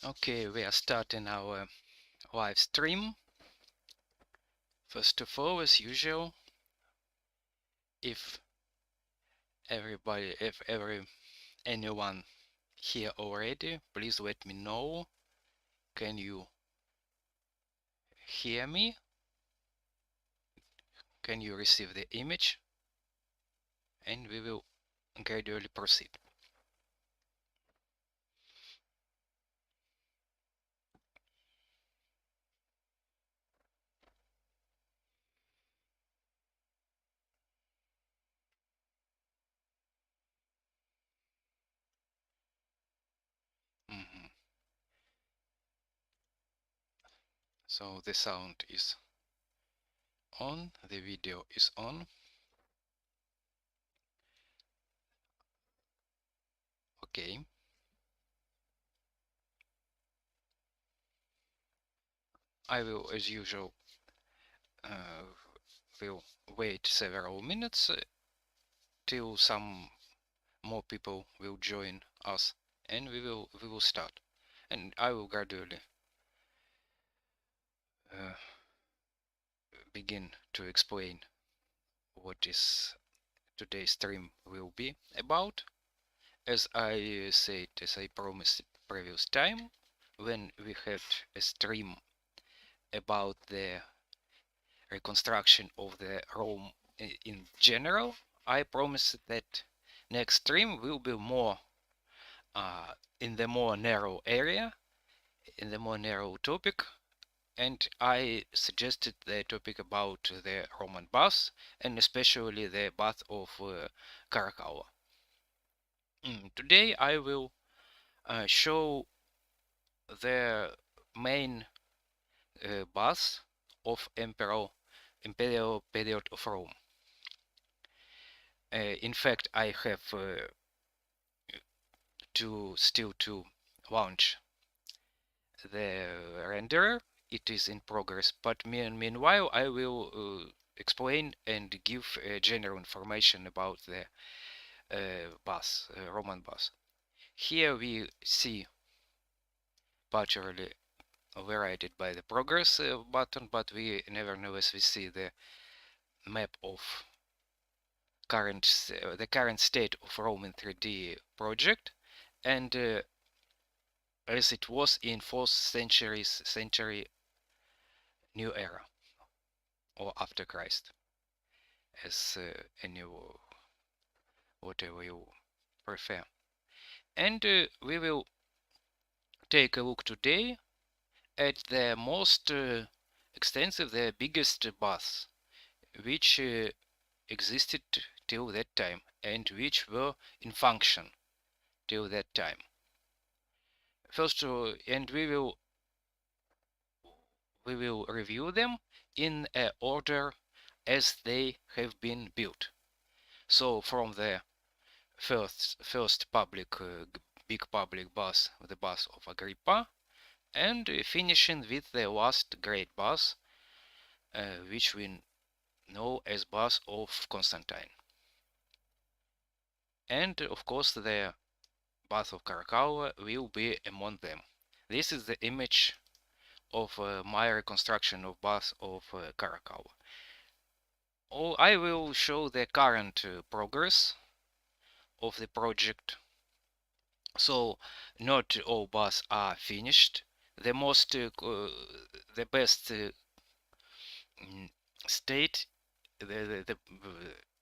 Okay, we are starting our live stream. First of all, as usual, if anyone here already, please let me know. Can you hear me? Can you receive the image? And we will gradually proceed. Mhm. So the sound is on, the video is on. Okay. I will, as usual, will wait several minutes till some more people will join us, and we will start, and I will gradually begin to explain what is today's stream will be about. As I said, as I promised previous time, when we had a stream about the reconstruction of the Rome in general, I promised that next stream will be more in the more narrow area, in the more narrow topic, and I suggested the topic about the Roman baths, and especially the bath of Caracalla. Today I will show the main baths of imperial period of Rome. In fact, I have still to launch the renderer. It is in progress, but meanwhile I will explain and give general information about the Roman bus. Here we see partially overridden by the progress button, but we nevertheless we see the map of the current state of Roman 3D project, and as it was in 4th century new era or after Christ, as any whatever you prefer. And we will take a look today at the most extensive, the biggest baths, which existed till that time and which were in function till that time. First, and we will review them in order as they have been built. So from the first public big public bath, the bath of Agrippa, and finishing with the last great bath, which we know as bath of Constantine. And of course the bath of Caracalla will be among them. This is the image of my reconstruction of bath of Caracalla. I will show the current progress of the project. So not all baths are finished. The best state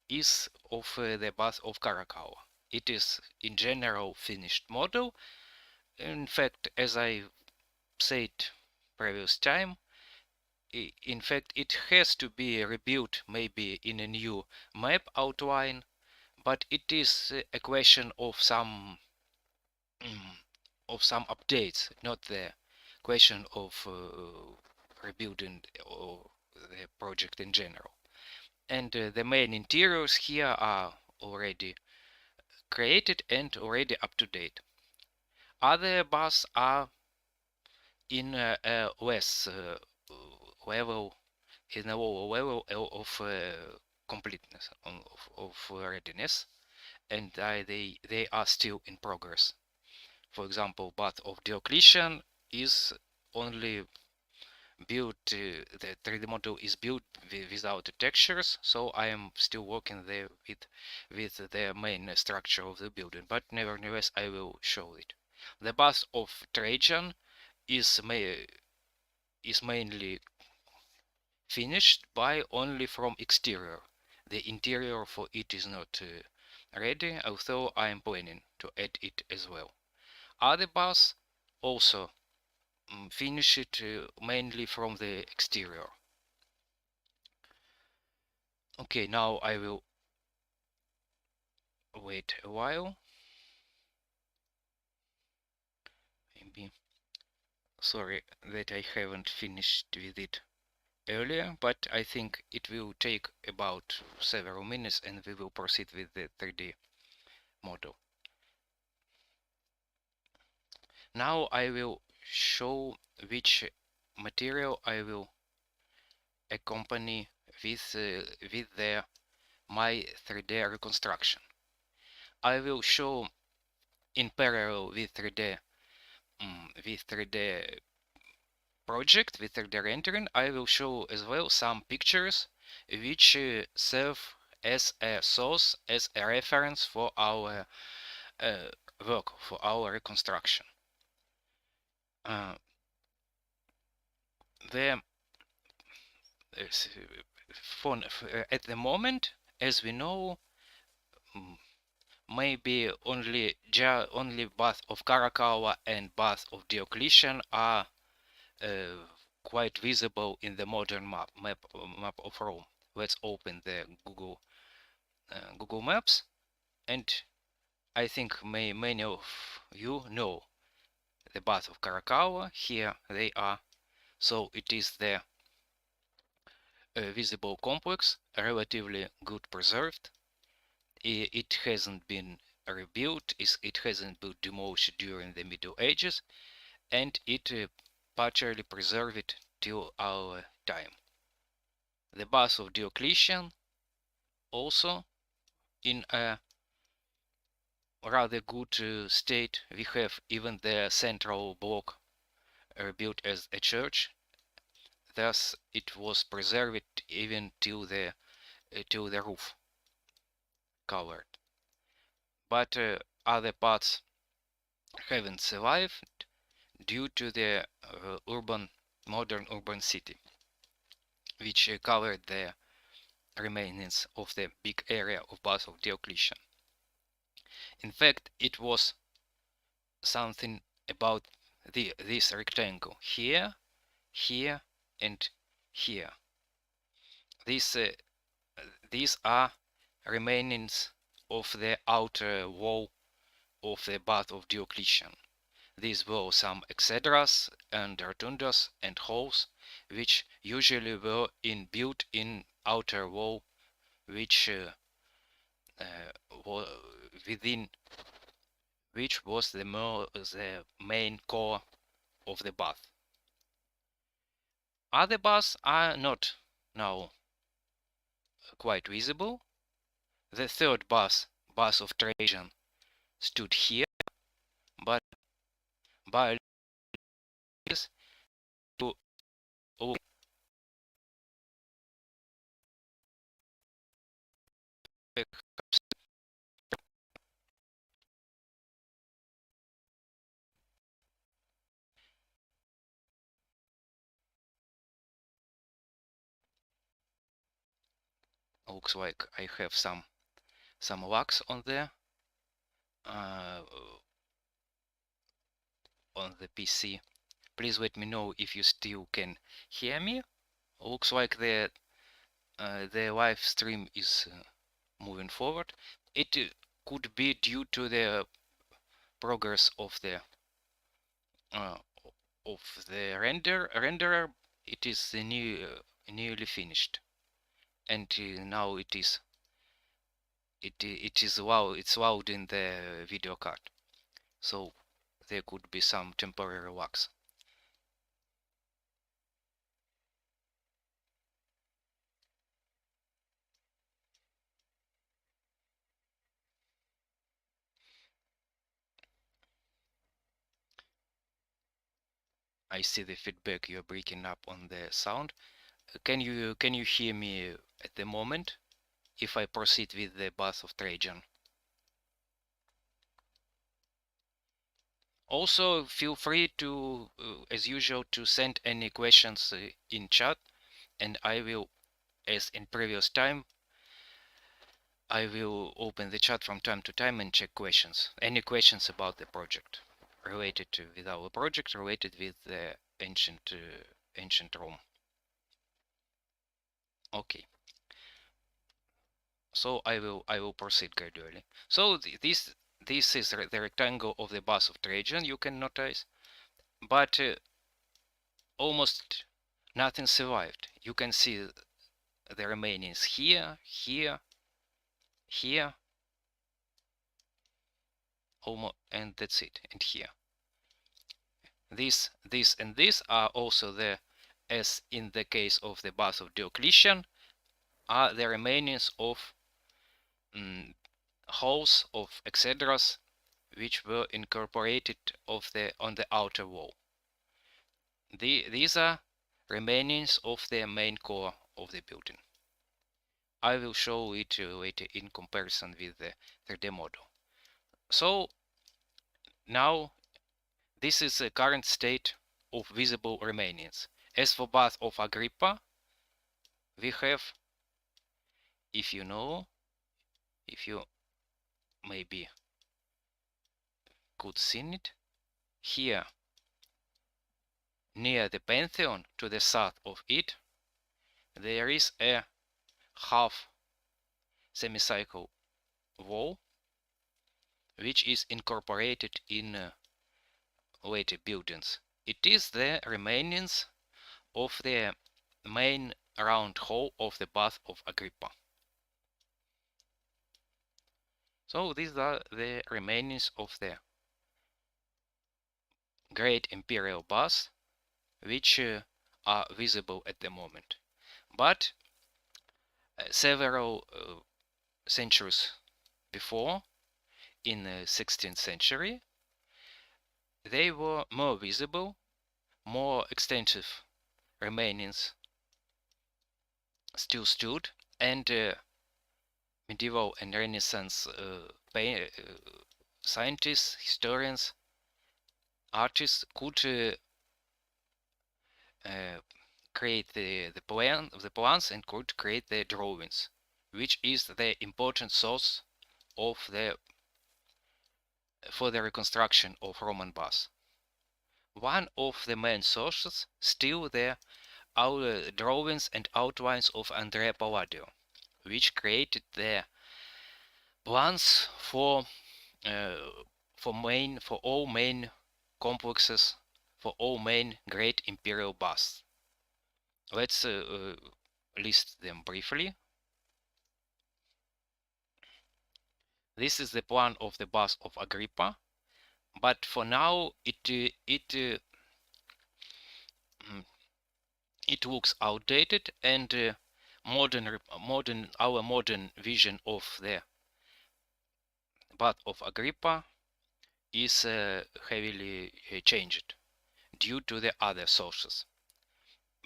is of the bath of Caracalla. It is in general finished model. In fact, as I said previous time, in fact it has to be rebuilt maybe in a new map outline, but it is a question of some updates, not the question of rebuilding or the project in general. And the main interiors here are already created and already up to date. Other baths are in a less level, in a lower level of completeness, of readiness, and they are still in progress. For example, bath of Diocletian is only built, the 3D model is built without the textures, so I am still working there with the main structure of the building, but nevertheless I will show it. The bath of Trajan is mainly finished by only from exterior. The interior for it is not ready, although I am planning to add it as well. Other baths also finish it mainly from the exterior. Okay, now I will wait a while. Maybe, sorry that I haven't finished with it earlier, but I think it will take about several minutes and we will proceed with the 3D model. Now I will show which material I will accompany with my 3D reconstruction. I will show in parallel with 3D project, with 3D rendering. I will show as well some pictures which serve as a source, as a reference for our work, for our reconstruction. The at the moment, as we know, maybe only bath of Caracalla and bath of Diocletian are quite visible in the modern map of Rome. Let's open the Google Maps, and I think many of you know the bath of Caracalla. Here they are. So it is the visible complex, relatively good preserved. It hasn't been rebuilt, it hasn't been demolished during the Middle Ages, and it partially preserved till our time. The bath of Diocletian also in a rather good state. We have even the central block rebuilt as a church, thus it was preserved even till the roof covered. But other parts haven't survived due to the modern urban city, which covered the remains of the big area of bath of Diocletian. In fact, it was something about this rectangle here, here, and here. These are remains of the outer wall of the bath of Diocletian. These were some exedras and rotundas and halls, which usually were built in outer wall, which within which was the main core of the bath. Other baths are not now quite visible. The third bath of Trajan, stood here, but by to looks like I have some wax on there on the PC. Please let me know if you still can hear me. Looks like the live stream is moving forward. It could be due to the progress of the renderer. It is nearly finished, and now it's loud in the video card, so there could be some temporary lags. I see the feedback. You're breaking up on the sound. Can you hear me at the moment if I proceed with the Bath of Trajan? Also, feel free to, as usual, to send any questions in chat, and I will, as in previous time, I will open the chat from time to time and check questions. Any questions about the project, related to with our project, related with the ancient Rome. Okay. So I will proceed gradually. So this is the rectangle of the Bath of Trajan, you can notice, but almost nothing survived. You can see the remainings here, here, here, almost, and that's it, and here. This, and this are also there, as in the case of the Bath of Diocletian, are the remainings of halls of exedras which were incorporated on the outer wall. These are remainings of the main core of the building. I will show it later in comparison with the 3D model. So now this is the current state of visible remainings. As for Bath of Agrippa, we have, if you maybe could see it, here near the Pantheon to the south of it, there is a half semicircle wall which is incorporated in later buildings. It is the remainings of the main round hall of the Bath of Agrippa. So these are the remainings of the great imperial baths, which are visible at the moment. But several centuries before, in the 16th century, they were more visible, more extensive remainings still stood, and medieval and Renaissance scientists, historians, artists could create the plans and could create the drawings, which is the important source of for the reconstruction of Roman baths. One of the main sources still the drawings and outlines of Andrea Palladio, which created the plans for all main complexes, for all main great imperial baths. Let's list them briefly. This is the plan of the Bath of Agrippa, but for now it looks outdated, and our modern vision of the Bath of Agrippa is heavily changed due to the other sources.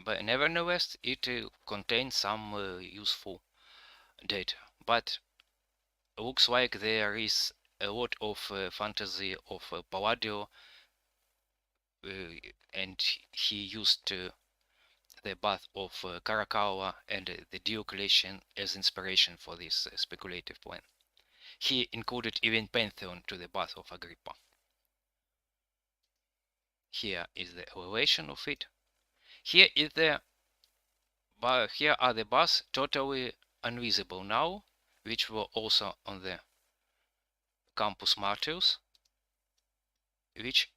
But nevertheless, it contains some useful data. But looks like there is a lot of fantasy of Palladio, and he used the Bath of Caracalla and the Diocletian as inspiration for this speculative plan. He included even Pantheon to the Bath of Agrippa. Here is the elevation of it. Here are the baths totally invisible now, which were also on the Campus Martius, which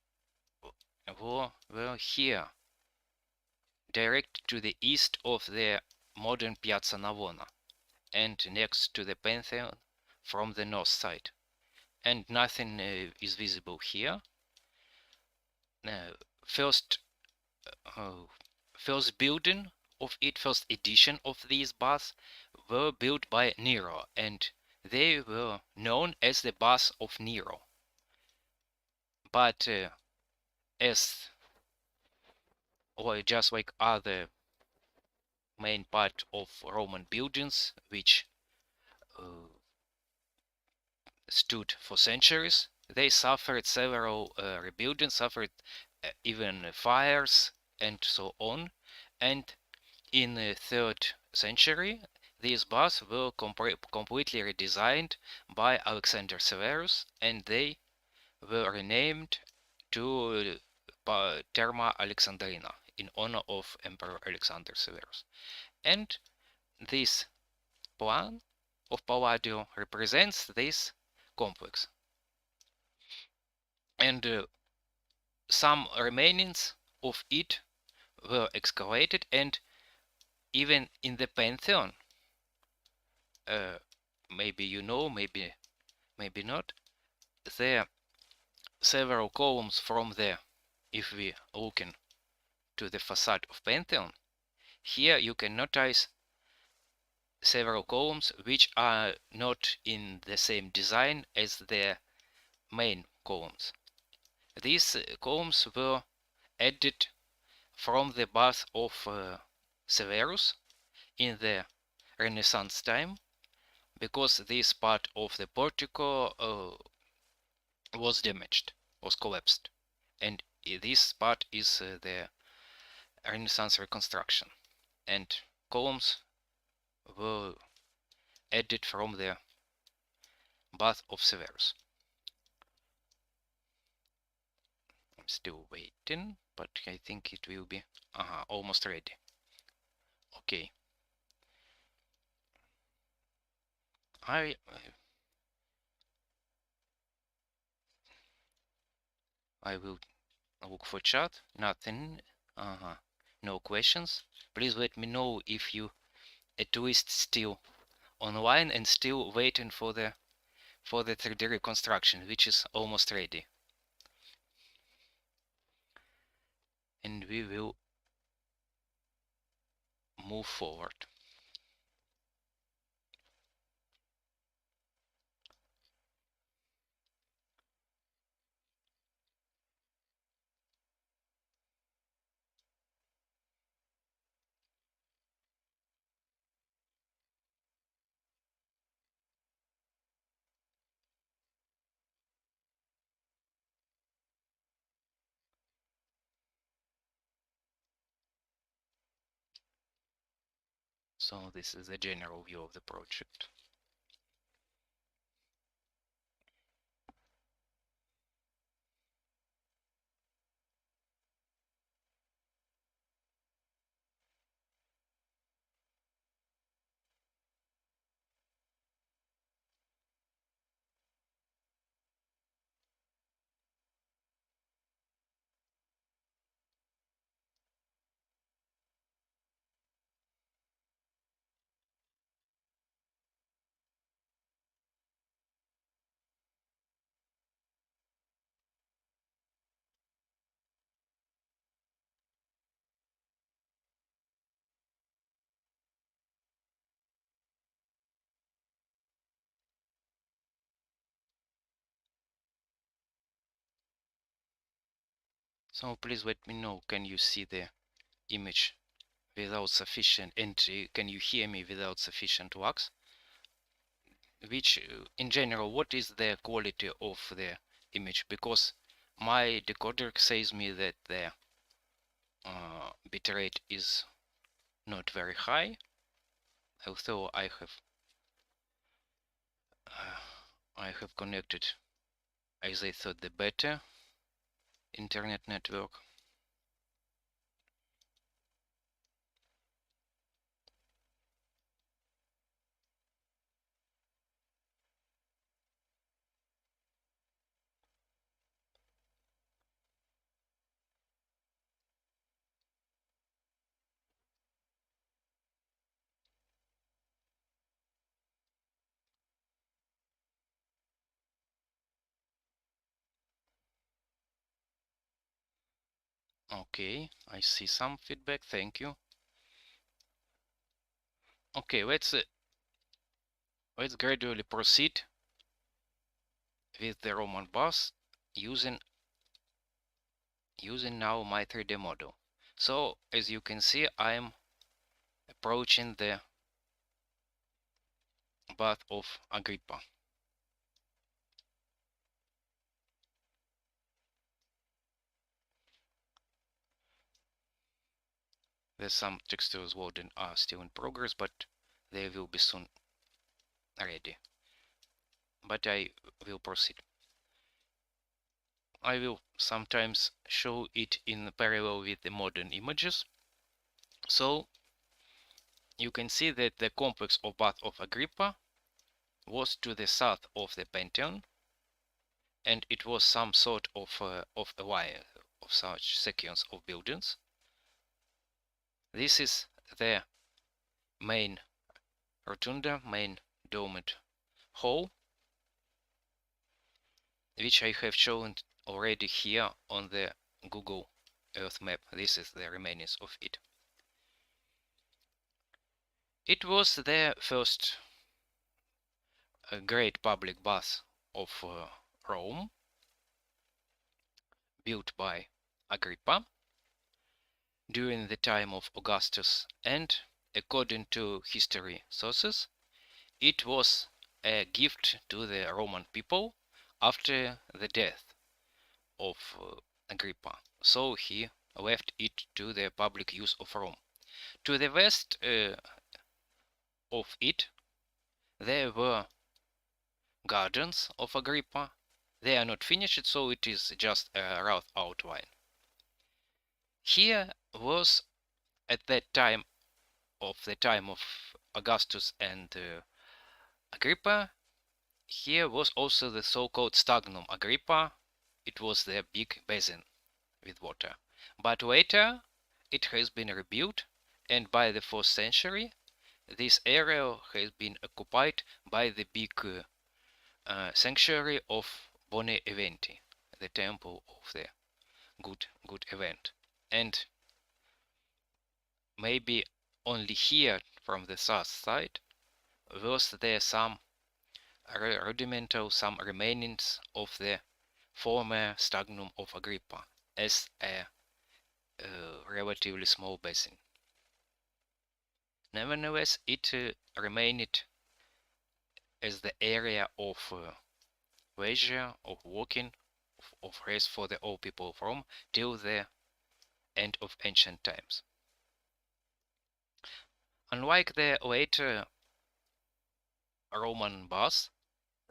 were here, direct to the east of the modern Piazza Navona, and next to the Pantheon from the north side. And nothing is visible here. First building of it, first edition of these baths were built by Nero, and they were known as the Baths of Nero. But as or just like other main part of Roman buildings which uh, stood for centuries. They suffered several rebuildings, suffered even fires and so on. And in the 3rd century, these baths were completely redesigned by Alexander Severus, and they were renamed to Therma Alexandrina in honor of Emperor Alexander Severus. And this plan of Palladio represents this complex. And some remainings of it were excavated, and even in the Pantheon, maybe you know, maybe not, there are several columns from there. If we looking to the facade of Pantheon, here you can notice several columns which are not in the same design as the main columns. These columns were added from the bath of Severus in the Renaissance time, because this part of the portico was damaged, was collapsed, and this part is the Renaissance reconstruction, and columns were added from the bath of Severus. I'm still waiting, but I think it will be almost ready. Okay. I will look for chat. Nothing. No questions. Please let me know if you at least still online and still waiting for the 3D reconstruction, which is almost ready. And we will move forward. So this is a general view of the project. So please let me know, can you see the image without sufficient, and can you hear me without sufficient lux? Which in general, what is the quality of the image? Because my decoder says me that the bitrate is not very high, although I have connected, as I thought, the better internet network. Okay, I see some feedback, thank you. Okay, let's gradually proceed with the Roman baths using now my 3D model. So as you can see, I'm approaching the bath of Agrippa. There's some textures loading are still in progress, but they will be soon ready. But I will proceed. I will sometimes show it in parallel with the modern images. So you can see that the complex of bath of Agrippa was to the south of the Pantheon, and it was some sort of a line of such sequence of buildings. This is the main rotunda, main domed hall, which I have shown already here on the Google Earth map. This is the remains of it. It was the first great public bath of Rome, built by Agrippa during the time of Augustus, and according to history sources, it was a gift to the Roman people after the death of Agrippa, so he left it to the public use of Rome. To the west of it, there were gardens of Agrippa. They are not finished, so it is just a rough outline. Here was, at that time of Augustus and Agrippa, here was also the so-called Stagnum Agrippa. It was the big basin with water. But later it has been rebuilt, and by the 4th century this area has been occupied by the big sanctuary of Bone Eventi, the temple of the good event. And maybe only here from the south side was there some rudimental, some remainings of the former Stagnum of Agrippa as a relatively small basin. Nevertheless, it remained as the area of leisure, of walking, of rest for the old people of Rome till the end of ancient times. Unlike the later Roman baths,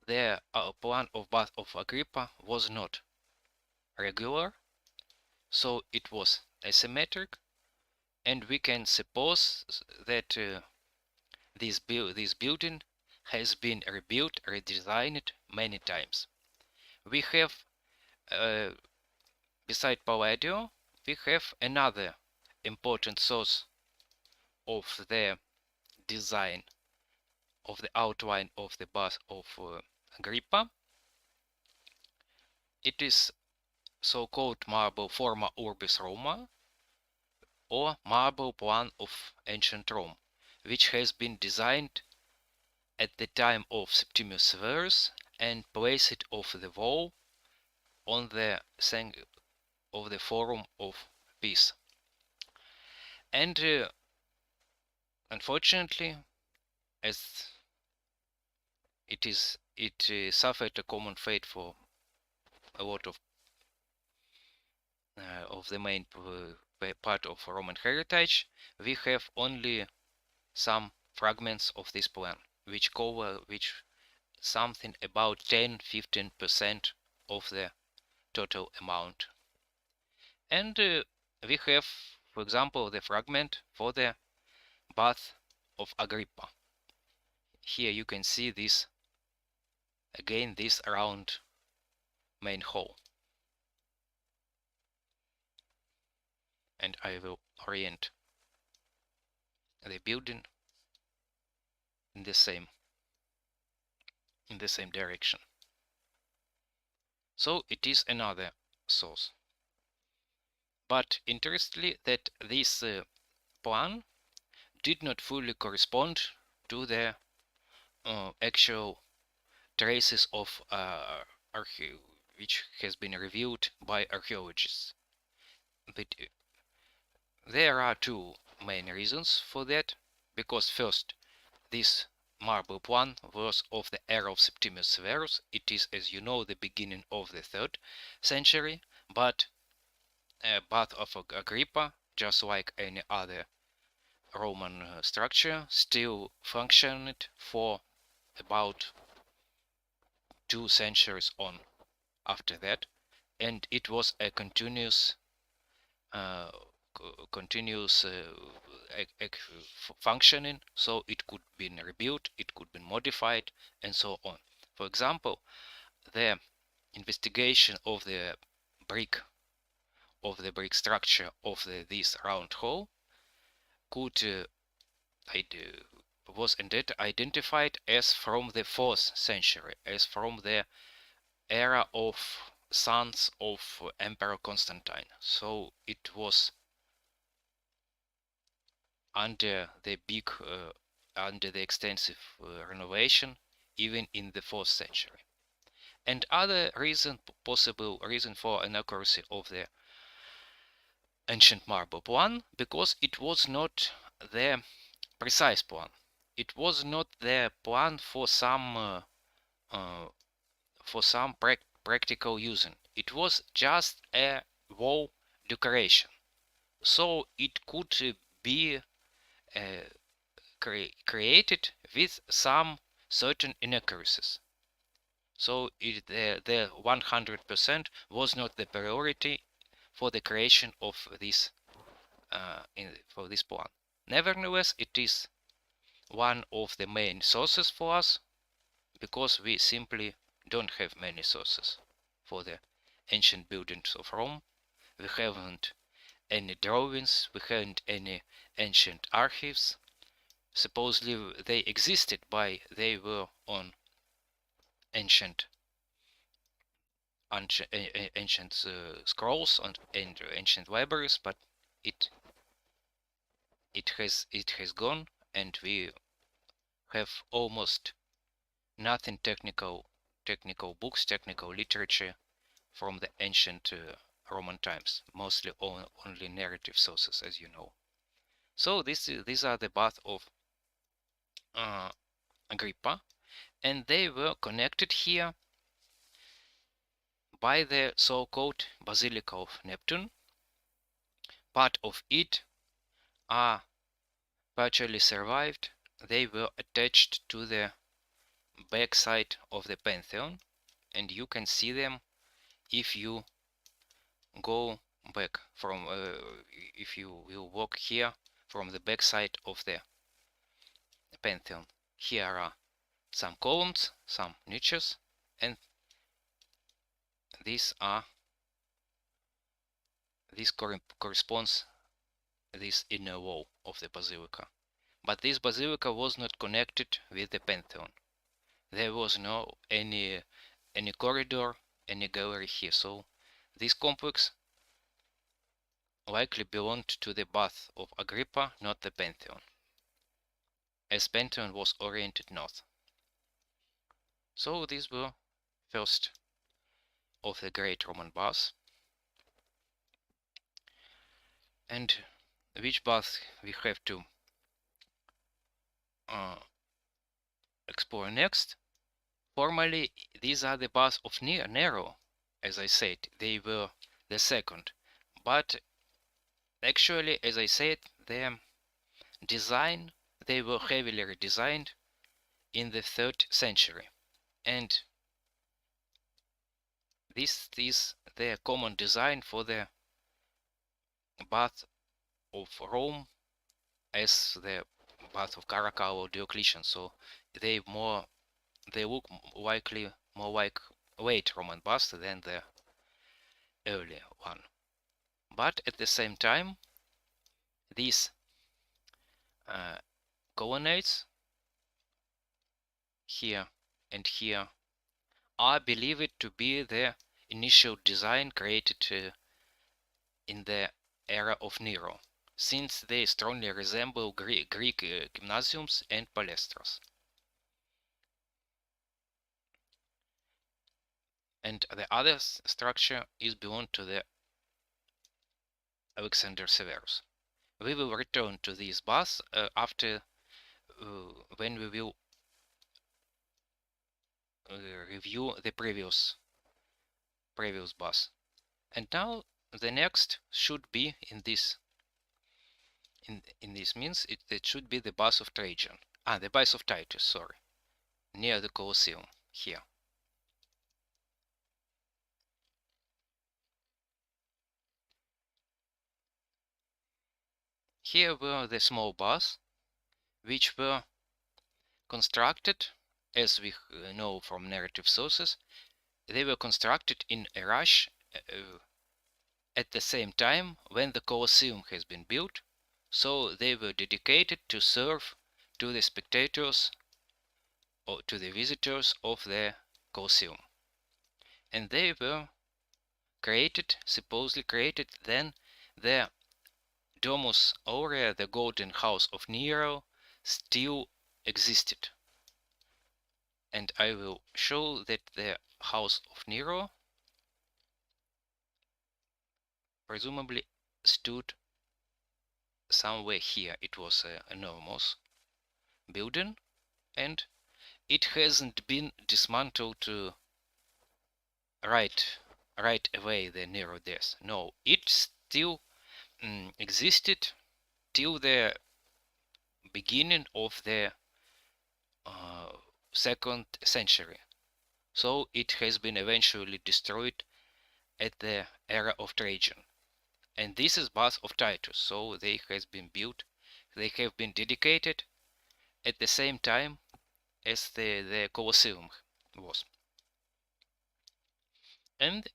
the plan of bath of Agrippa was not regular, so it was asymmetric, and we can suppose that this building has been rebuilt, redesigned many times. We have, beside Palladio, we have another important source of the design of the outline of the bath of Agrippa. It is so-called marble Forma Urbis Roma, or marble plan of ancient Rome, which has been designed at the time of Septimius Severus and placed off the wall on the Forum of Peace. And unfortunately, as it suffered a common fate for a lot of the main part of Roman heritage, we have only some fragments of this plan, which cover something about 10-15% of the total amount. And we have, for example, the fragment for the bath of Agrippa. Here you can see this again, this round main hall. And I will orient the building in the same direction. So it is another source. But interestingly, that this plan did not fully correspond to the actual traces of which has been reviewed by archaeologists. But there are two main reasons for that, because first, this marble plan was of the era of Septimius Severus. It is, as you know, the beginning of the 3rd century, but bath of Agrippa, just like any other Roman structure, still functioned for about 2 centuries on after that, and it was a continuous uh, functioning, so it could be rebuilt, it could be modified, and so on. For example, the investigation of the brick structure of this round hole could was identified as from the 4th century, as from the era of sons of Emperor Constantine. So it was under the extensive renovation, even in the 4th century. And other possible reason for inaccuracy of the ancient marble plan, because it was not the precise plan. It was not the plan for some practical using. It was just a wall decoration, so it could be created with some certain inaccuracies. So the 100% was not the priority for the creation of this for this plan. Nevertheless, it is one of the main sources for us, because we simply don't have many sources for the ancient buildings of Rome. We haven't any drawings, we haven't any ancient archives. Supposedly they existed, but they were on ancient scrolls and ancient libraries, but it has gone, and we have almost nothing technical books, technical literature from the ancient Roman times, mostly only narrative sources, as you know. So these are the baths of Agrippa, and they were connected here by the so-called Basilica of Neptune. Part of it are partially survived. They were attached to the backside of the Pantheon, and you can see them if you go back from if you will walk here from the backside of the Pantheon. Here are some columns, some niches, and these this corresponds this inner wall of the basilica. But this basilica was not connected with the Pantheon. There was no any corridor, any gallery here, so this complex likely belonged to the bath of Agrippa, not the Pantheon, as Pantheon was oriented north. So these were first of the great Roman baths. And which bath we have to explore next? Formally, these are the baths of Nero. As I said, they were the second, but actually, as I said, their design, they were heavily redesigned in the 3rd century, and this is the common design for the bath of Rome as the bath of Caracalla or Diocletian. So they look likely more like late Roman baths than the earlier one. But at the same time, these colonnades here and here are believed to be the initial design created in the era of Nero, since they strongly resemble Greek gymnasiums and palestras. And the other structure is belonged to the Alexander Severus. We will return to this bus after when we will review the previous bus. And now the next should be in this means it should be the bus of Trajan. The bus of Titus, sorry, near the Colosseum here. Here were the small bus, which were constructed, as we know from narrative sources, they were constructed in a rush at the same time when the Colosseum has been built, so they were dedicated to serve to the spectators or to the visitors of the Colosseum. And they were created, supposedly created, then the Domus Aurea, the golden house of Nero, still existed. And I will show that the house of Nero presumably stood somewhere here. It was an enormous building, and it hasn't been dismantled right away, the Nero death. No, it still existed till the beginning of the 2nd century. So it has been eventually destroyed at the era of Trajan. And this is bath of Titus, so they have been dedicated at the same time as the Colosseum was. And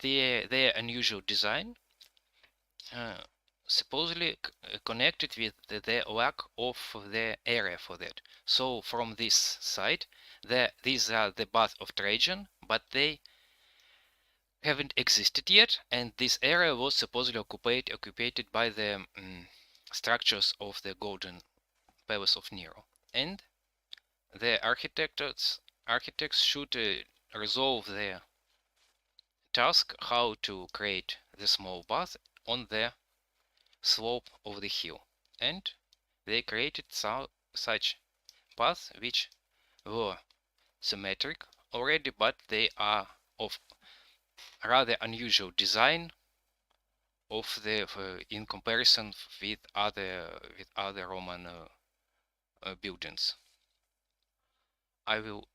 their unusual design supposedly connected with the lack of the area for that. So from this side, these are the bath of Trajan, but they haven't existed yet, and this area was supposedly occupied by the structures of the Golden Palace of Nero. And the architects should resolve their task how to create the small bath on the slope of the hill, and they created such paths which were symmetric already, but they are of rather unusual design of the in comparison with other Roman buildings. I will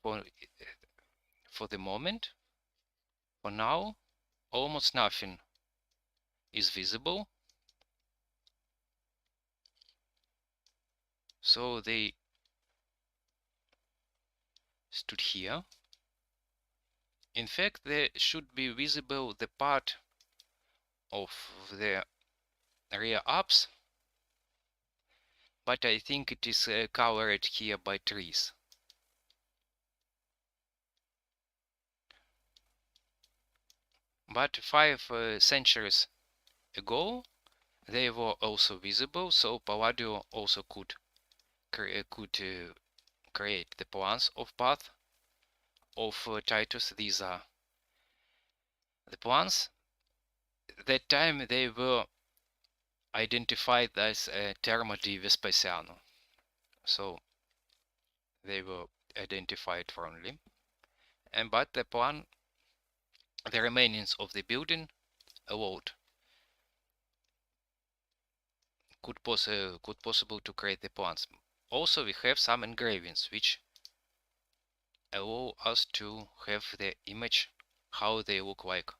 for the moment, for now, almost nothing is visible. So they stood here. In fact, there should be visible the part of the rear apse, but I think it is covered here by trees. But 5 centuries ago, they were also visible, so Palladio also could create the plans of path of Titus. These are the plans. That time they were identified as Terma di Vespasiano, so they were identified wrongly. And but the plan, the remains of the building allowed could possible to create the plans. Also, we have some engravings which allow us to have the image how they look like.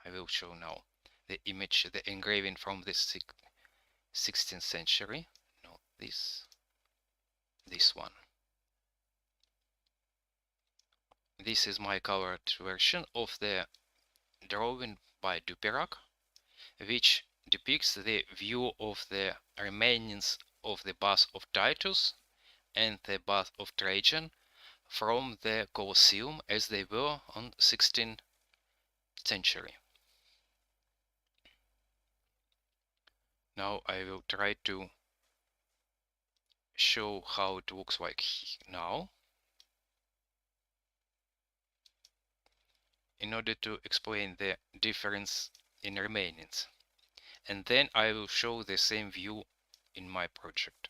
I will show now the image, the engraving from the 16th century. No, this one. This is my colored version of the drawing by Dupirac, which depicts the view of the remains of the bath of Titus and the bath of Trajan from the Colosseum as they were on 16th century. Now I will try to show how it looks like now. in order to explain the difference in remainings. And then I will show the same view in my project.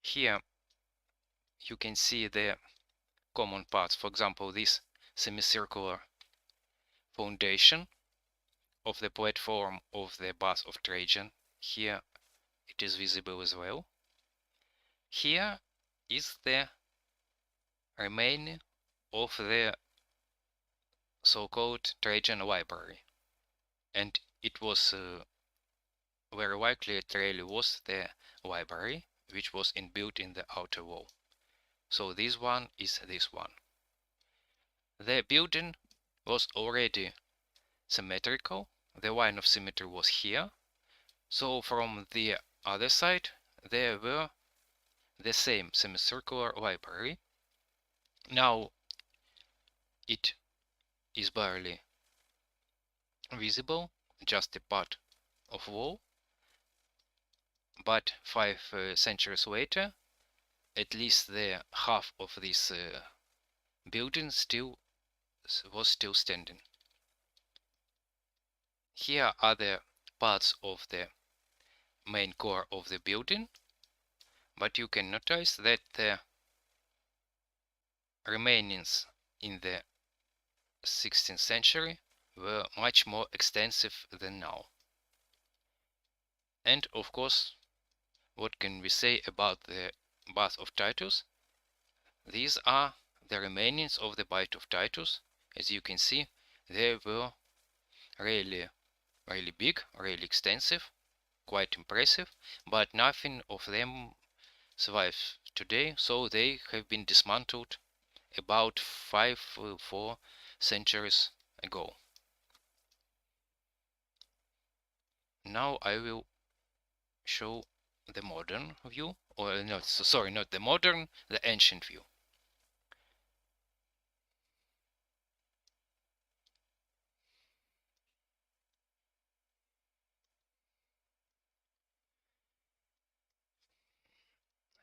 Here you can see the common parts. For example, this semicircular foundation of the platform of the Bath of Trajan. Here it is visible as well. Here is the remaining of the so-called Trajan library, and it was very likely it really was the library which was inbuilt in the outer wall. So this one is this one. The building was already symmetrical. The line of symmetry was here. So from the other side there were the same semicircular library. Now it is barely visible, just a part of wall, but 5 centuries later, at least the half of this building was still standing. Here are the parts of the main core of the building, but you can notice that the remainings in the 16th century were much more extensive than now. And of course, what can we say about the Bath of Titus? These are the remainings of the Bath of Titus. As you can see, they were really big, really extensive, quite impressive, but nothing of them survives today, so they have been dismantled about 4 centuries ago. Now I will show the modern view, or not, sorry, not the modern, the ancient view.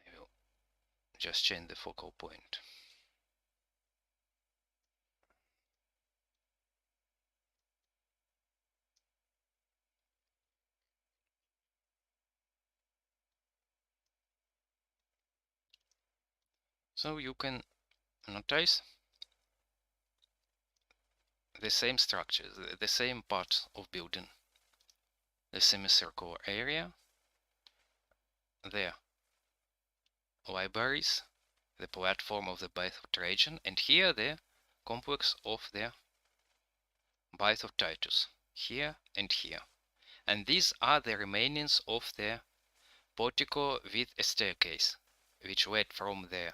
I will just change the focal point. So you can notice the same structures, the same parts of building, the semicircular area, the libraries, the platform of the Bath of Trajan, and here the complex of the Bath of Titus, here and here. And these are the remainings of the portico with a staircase, which led from the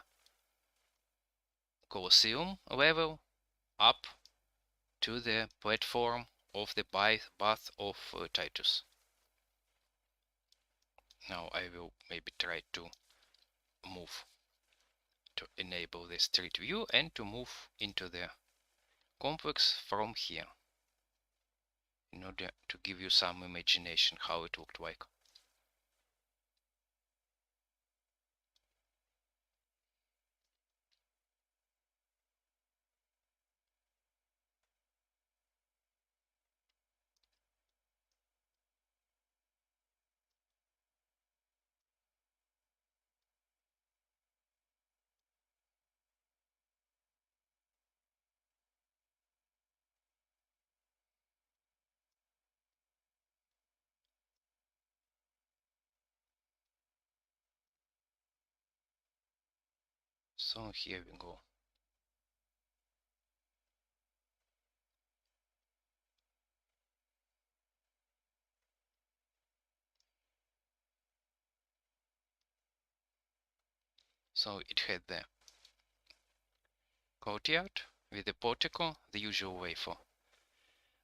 Colosseum level up to the platform of the Bath of Titus. Now I will maybe try to move to enable the street view and to move into the complex from here in order to give you some imagination how it looked like. So here we go. So it had the courtyard with the portico, the usual way for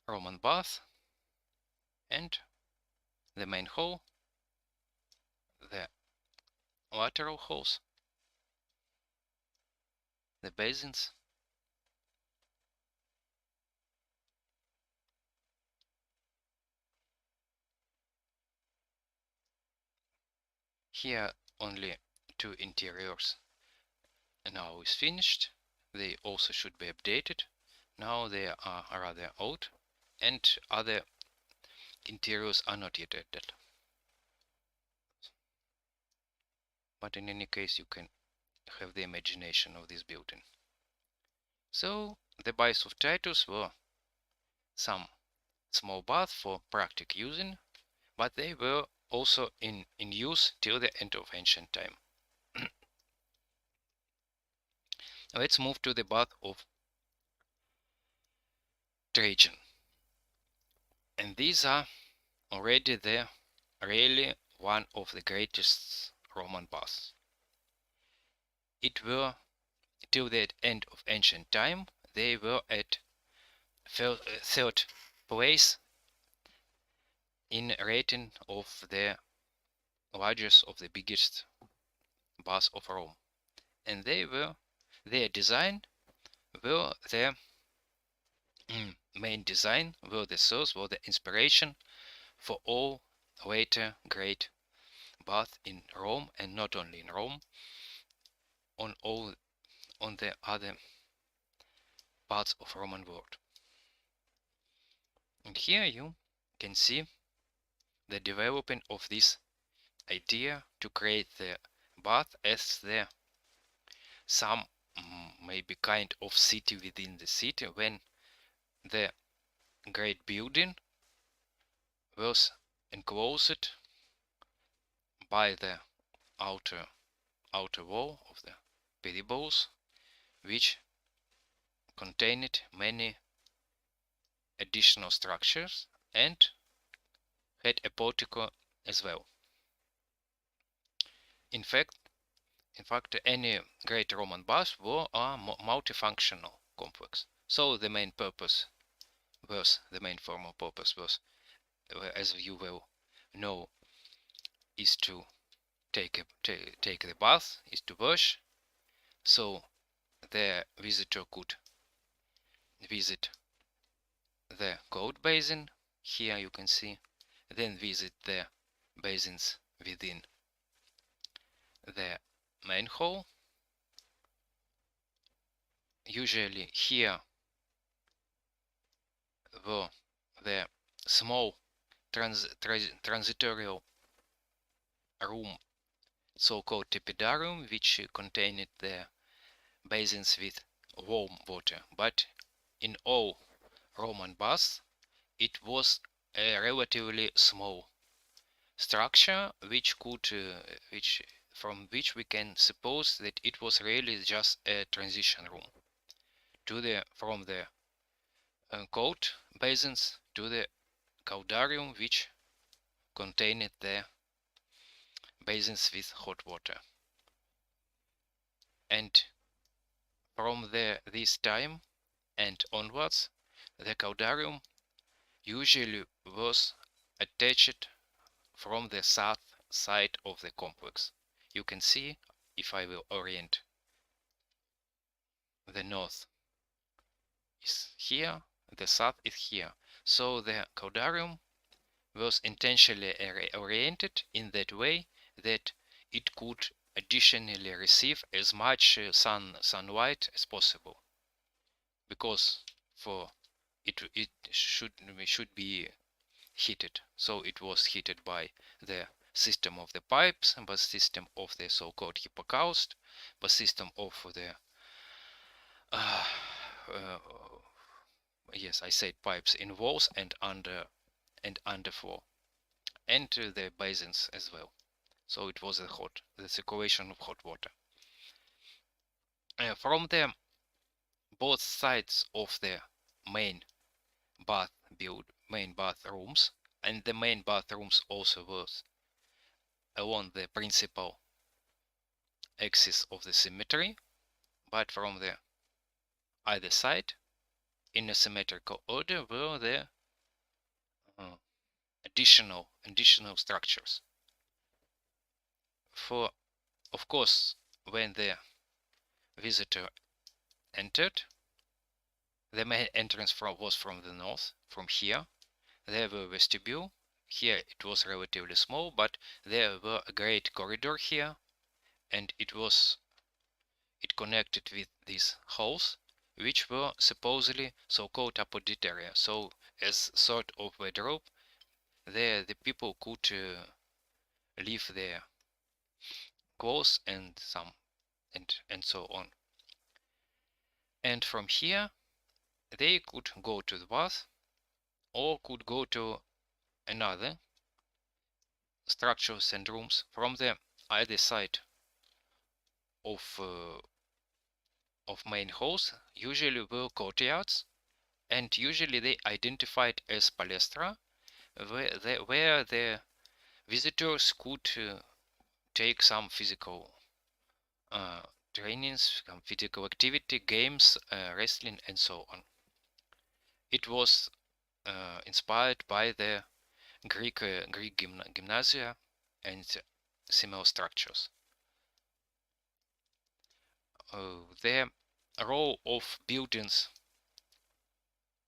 Roman bath, and the main hall, the lateral halls, the basins, Here only 2 interiors now is finished. They also should be updated. Now they are rather old, and other interiors are not yet added. But in any case, you can have the imagination of this building. So the baths of Titus were some small baths for practical using, but they were also in use till the end of ancient time. Let's move to the bath of Trajan. And these are already really one of the greatest Roman baths. It were till the end of ancient time, they were at third place in rating of the largest of the biggest baths of Rome. And their design were their main design, were the source, were the inspiration for all later great baths in Rome, and not only in Rome, on the other parts of Roman world. And here you can see the development of this idea to create the bath as the some maybe kind of city within the city, when the great building was enclosed by the outer wall of the peribos, which contained many additional structures and had a portico as well. In fact, any great Roman bath were a multifunctional complex. So the main formal purpose was, as you will know, is to take the bath, is to wash, so the visitor could visit the cold basin. Here you can see, then visit the basins within the main hall. Usually here were the small transitorial room, so-called tepidarium, which contained the basins with warm water. But in all Roman baths, it was a relatively small structure, from which we can suppose that it was really just a transition room from the cold basins to the caudarium, which contained the basins with hot water. And from this time and onwards, the caudarium usually was attached from the south side of the complex. You can see, if I will orient, the north is here, the south is here. So the caudarium was intentionally oriented in that way that it could additionally receive as much sunlight as possible, because it should be heated. So it was heated by the system of the pipes, by system of the so-called hypocaust, by system of the yes, I said pipes in walls and underfloor, and the basins as well. So it was the circulation of hot water. From both sides of the main bathrooms, and the main bathrooms also was along the principal axis of the symmetry, but from the either side in a symmetrical order were the additional structures. For, of course, when the visitor entered, the main entrance was from the north, from here. There were vestibule Here it was relatively small, but there were a great corridor here, and it connected with these halls, which were supposedly so-called apoditeria. So as sort of wardrobe, there the people could leave their clothes and so on. And from here they could go to the bath or could go to another structures and rooms from the either side of main halls. Usually were courtyards, and usually they identified as palestra, where the visitors could take some physical trainings, some physical activity, games, wrestling, and so on. It was inspired by the Greek gymnasia and similar structures. The row of buildings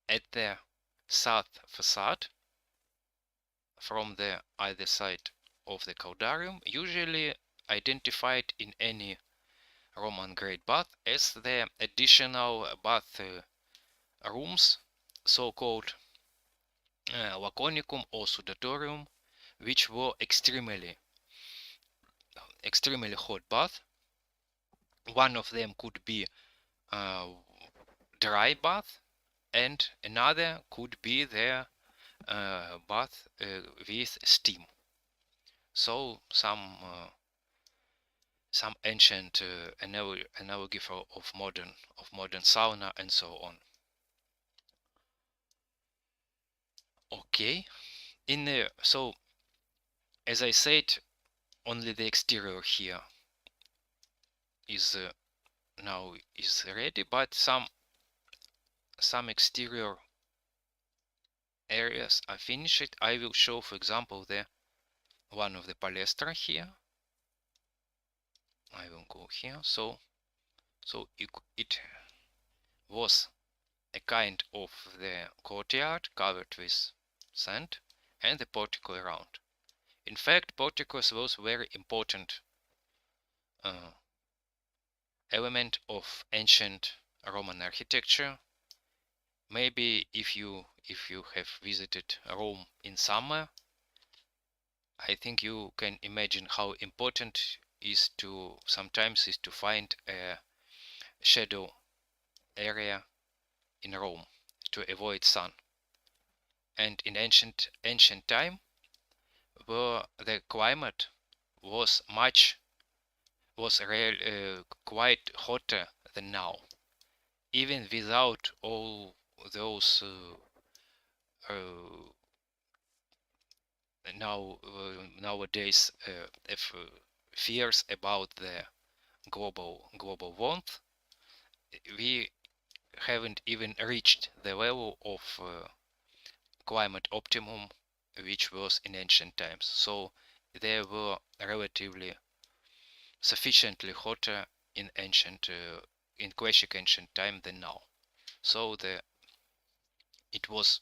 at the south facade from the either side of the caldarium, usually identified in any Roman great bath as the additional bath rooms, so-called laconicum or sudatorium, which were extremely hot bath. One of them could be dry bath, and another could be the bath with steam. So some ancient analogy of modern sauna and so on. Okay, so as I said, only the exterior here is now is ready, but some exterior areas are finished. I will show, for example, the one of the palestra here. I will go here. So it was a kind of the courtyard covered with sand and the portico around. In fact, porticos was very important element of ancient Roman architecture. Maybe if you have visited Rome in summer, I think you can imagine how important is to sometimes is to find a shadow area in Rome to avoid sun. And in ancient time, where the climate was quite hotter than now, even without all those nowadays fears about the global warmth. We haven't even reached the level of climate optimum which was in ancient times. So they were relatively sufficiently hotter in classic ancient time than now. So it was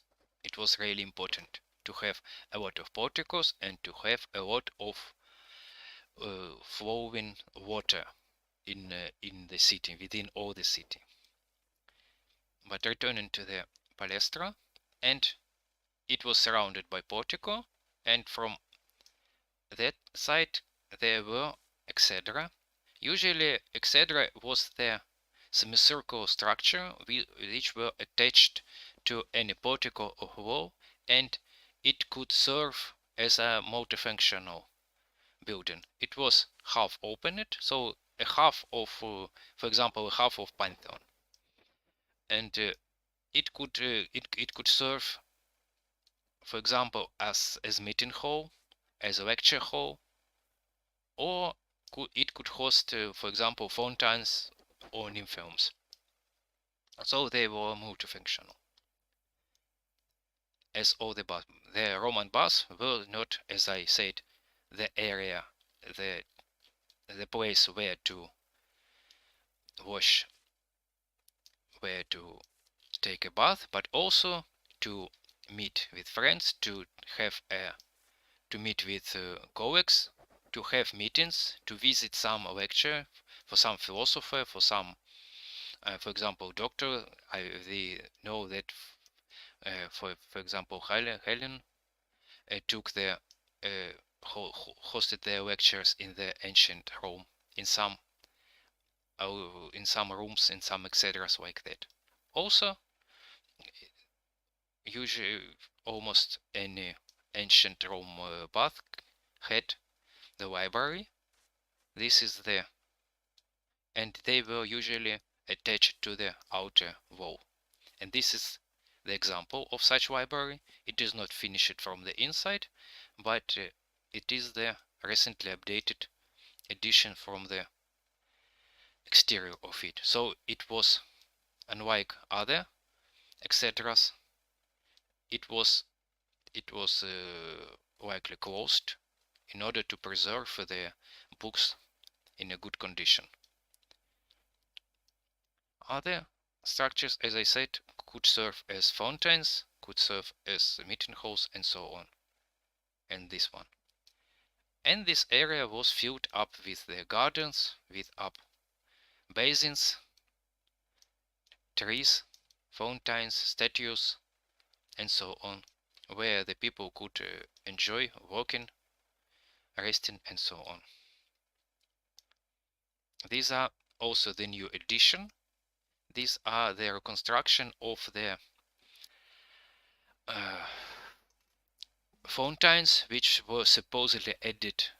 really important to have a lot of porticos and to have a lot of flowing water in the city, within all the city. But returning to the palestra, and it was surrounded by portico, and from that side there were exedra. Usually exedra was the semicircular structure which were attached to any portico or wall, and it could serve as a multifunctional building. It was half opened, so a half of, for example, a half of Pantheon, and it could serve, for example, as meeting hall, as a lecture hall, or it could host, for example, fountains or nympheums. So they were multifunctional. As all the Roman baths were not, as I said, the area, the place where to wash, where to take a bath, but also to meet with friends, to have a to meet with colleagues, to have meetings, to visit some lecture for some philosopher, for some, for example, doctor. We know that, for example, Helen took the hosted their lectures in the ancient Rome in some rooms, in some etc. like that. Also, usually almost any ancient Rome bath had the library. This is there, and they were usually attached to the outer wall. And this is the example of such library. It is not finished from the inside, but it is the recently updated edition from the exterior of it. So it was, unlike other etc., it was likely closed in order to preserve the books in a good condition. Other structures, as I said, could serve as fountains, could serve as meeting halls, and so on. And this one. And this area was filled up with the gardens, with up basins, trees, fountains, statues, and so on, where the people could enjoy walking, resting, and so on. These are also the new addition. These are the reconstruction of the fountains which were supposedly added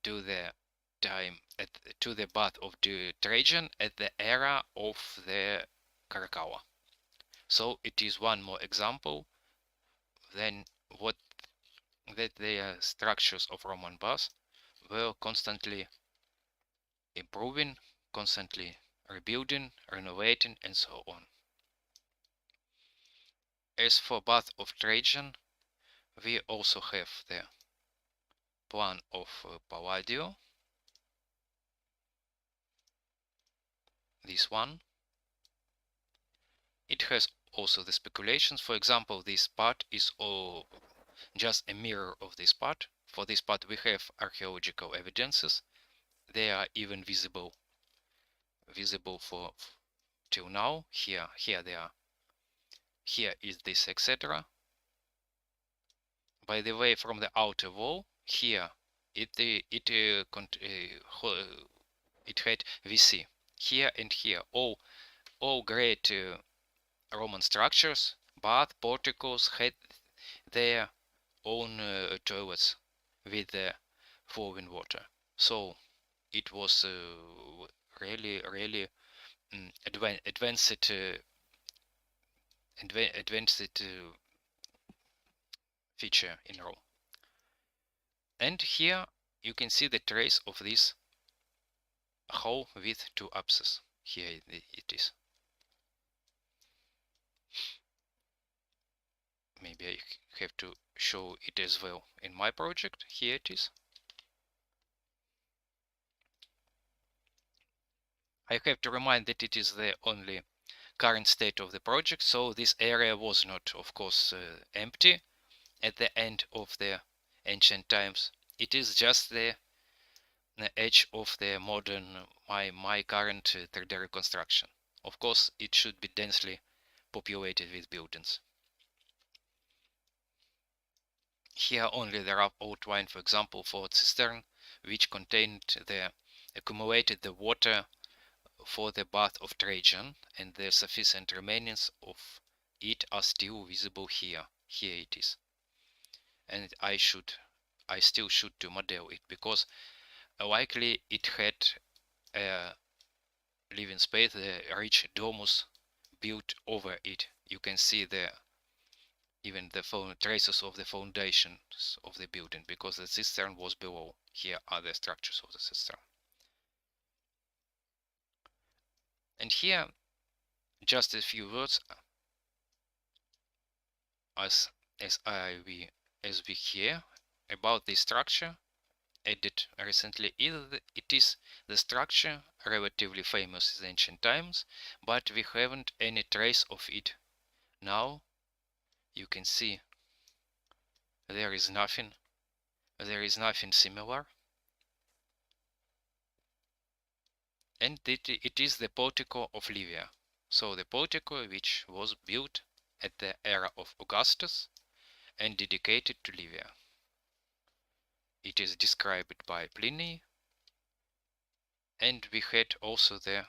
to the to the bath of the Trajan at the era of the Caracalla. So it is one more example then what that the structures of Roman baths were constantly improving, constantly rebuilding, renovating, and so on. As for bath of Trajan, we also have the plan of Palladio, this one. It has also the speculations. For example, this part is all just a mirror of this part. For this part we have archaeological evidences. They are even visible for till now. Here they are. Here is this etc. By the way, from the outer wall here it had VC here and here, all great Roman structures, bath porticos had their own toilets with the flowing water. So it was really advanced feature in Rome. And here you can see the trace of this hall with two apses. Here it is. Maybe I have to show it as well in my project. Here it is. I have to remind that it is the only current state of the project, so this area was not, of course, empty at the end of the ancient times. It is just the edge of the modern, my current 3D reconstruction. Of course, it should be densely populated with buildings. Here only the rough outline, for example, for a cistern, which contained accumulated the water for the bath of Trajan, and the sufficient remains of it are still visible here. Here it is. And I still should to model it, because likely it had a living space, the rich domus built over it. You can see even the traces of the foundations of the building, because the cistern was below. Here are the structures of the cistern. And here, just a few words as we hear about this structure added recently. It is the structure relatively famous in ancient times, but we haven't any trace of it now. You can see there is nothing there is nothing similar. And it is the portico of Livia. So the portico which was built at the era of Augustus and dedicated to Livia. It is described by Pliny, and we had also the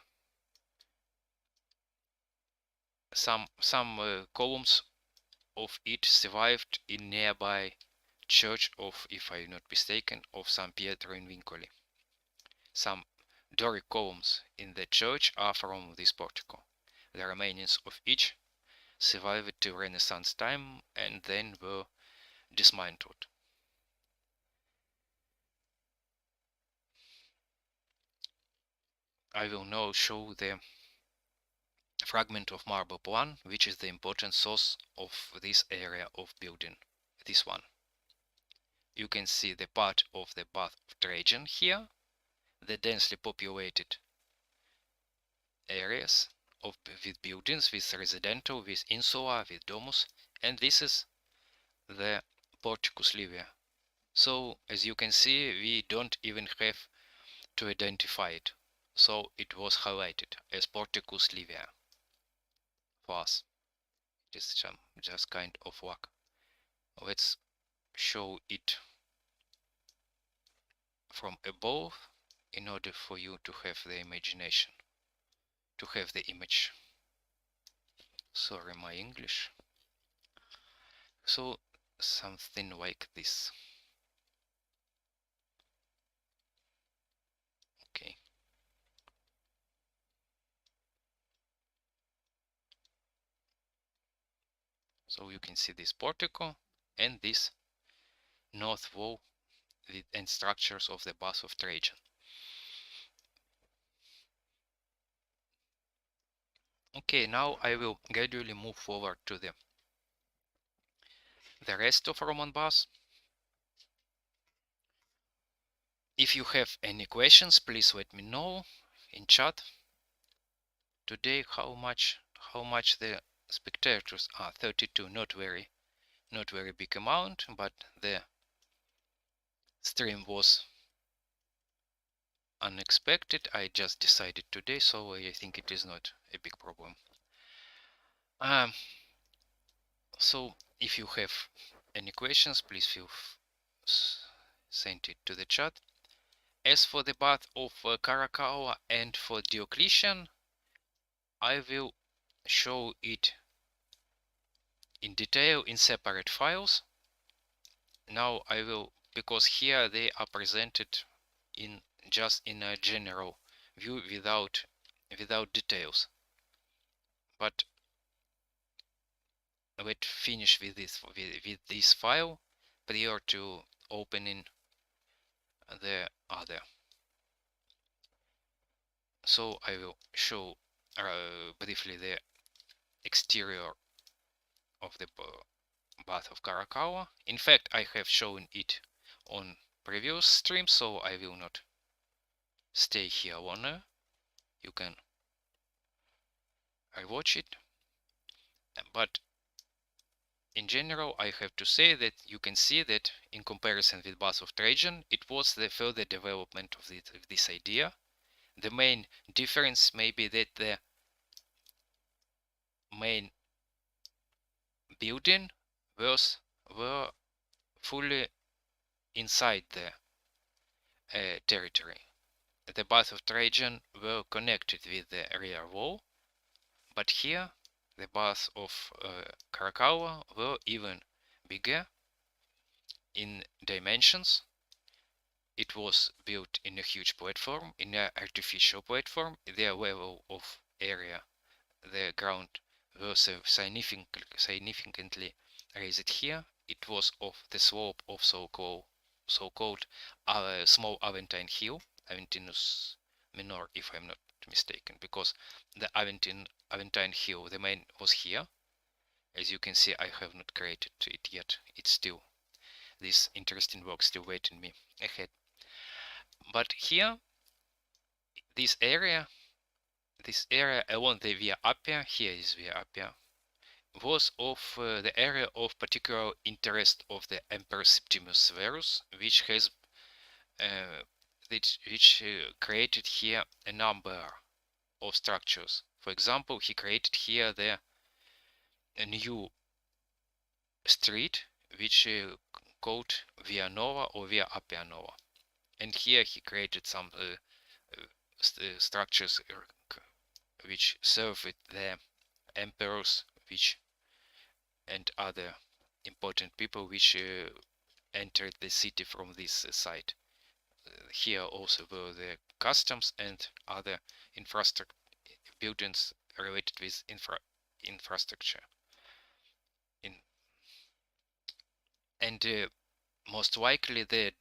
some columns of it survived in nearby church of, if I'm not mistaken, of San Pietro in Vincoli. Some Doric columns in the church are from this portico. The remains of each survived to Renaissance time and then were dismantled. I will now show the fragment of marble plan, which is the important source of this area of building, this one. You can see the part of the Bath of Trajan here, the densely populated areas with buildings, with residential, with insula, with domus, and this is the Porticus Livia. So as you can see, we don't even have to identify it. So it was highlighted as Porticus Livia for us. It is just kind of luck. Let's show it from above in order for you to have the imagination, to have the image. Sorry, my English. So something like this. Okay. So you can see this portico and this north wall and structures of the Bath of Trajan. Okay, now I will gradually move forward to the rest of Roman baths. If you have any questions, please let me know in chat. Today, how much the spectators are? 32. Not very big amount, but the stream was unexpected. I just decided today, so I think it is not a big problem. So if you have any questions, please feel send it to the chat. As for the bath of Caracalla and for Diocletian, I will show it in detail in separate files. Now I will, because here they are presented in just in a general view without details. But let's finish with this file prior to opening the other. So I will show briefly the exterior of the bath of Caracalla. In fact, I have shown it on previous stream, so I will not stay here longer. You can rewatch it. But in general, I have to say that you can see that in comparison with Bath of Trajan, it was the further development of this idea. The main difference may be that the main building were fully inside the territory. The Bath of Trajan were connected with the rear wall, but here the Bath of Caracalla were even bigger in dimensions. It was built in a huge platform, in an artificial platform. Their level of area, the ground, was significantly raised here. It was of the slope of so-called small Aventine hill, Aventinus Minor, if I'm not mistaken, because the Aventine hill, the main, was here. As you can see, I have not created it yet. It's still, this interesting work still waiting me ahead. But here, this area along the Via Appia, here is Via Appia, was of the area of particular interest of the Emperor Septimius Severus, which has created here a number of structures. For example, he created here a new street which called Via Nova or Via Appia Nova, and here he created some structures which served the emperors and other important people which entered the city from this side. Here also were the customs and other infrastructure buildings related with infrastructure. And most likely the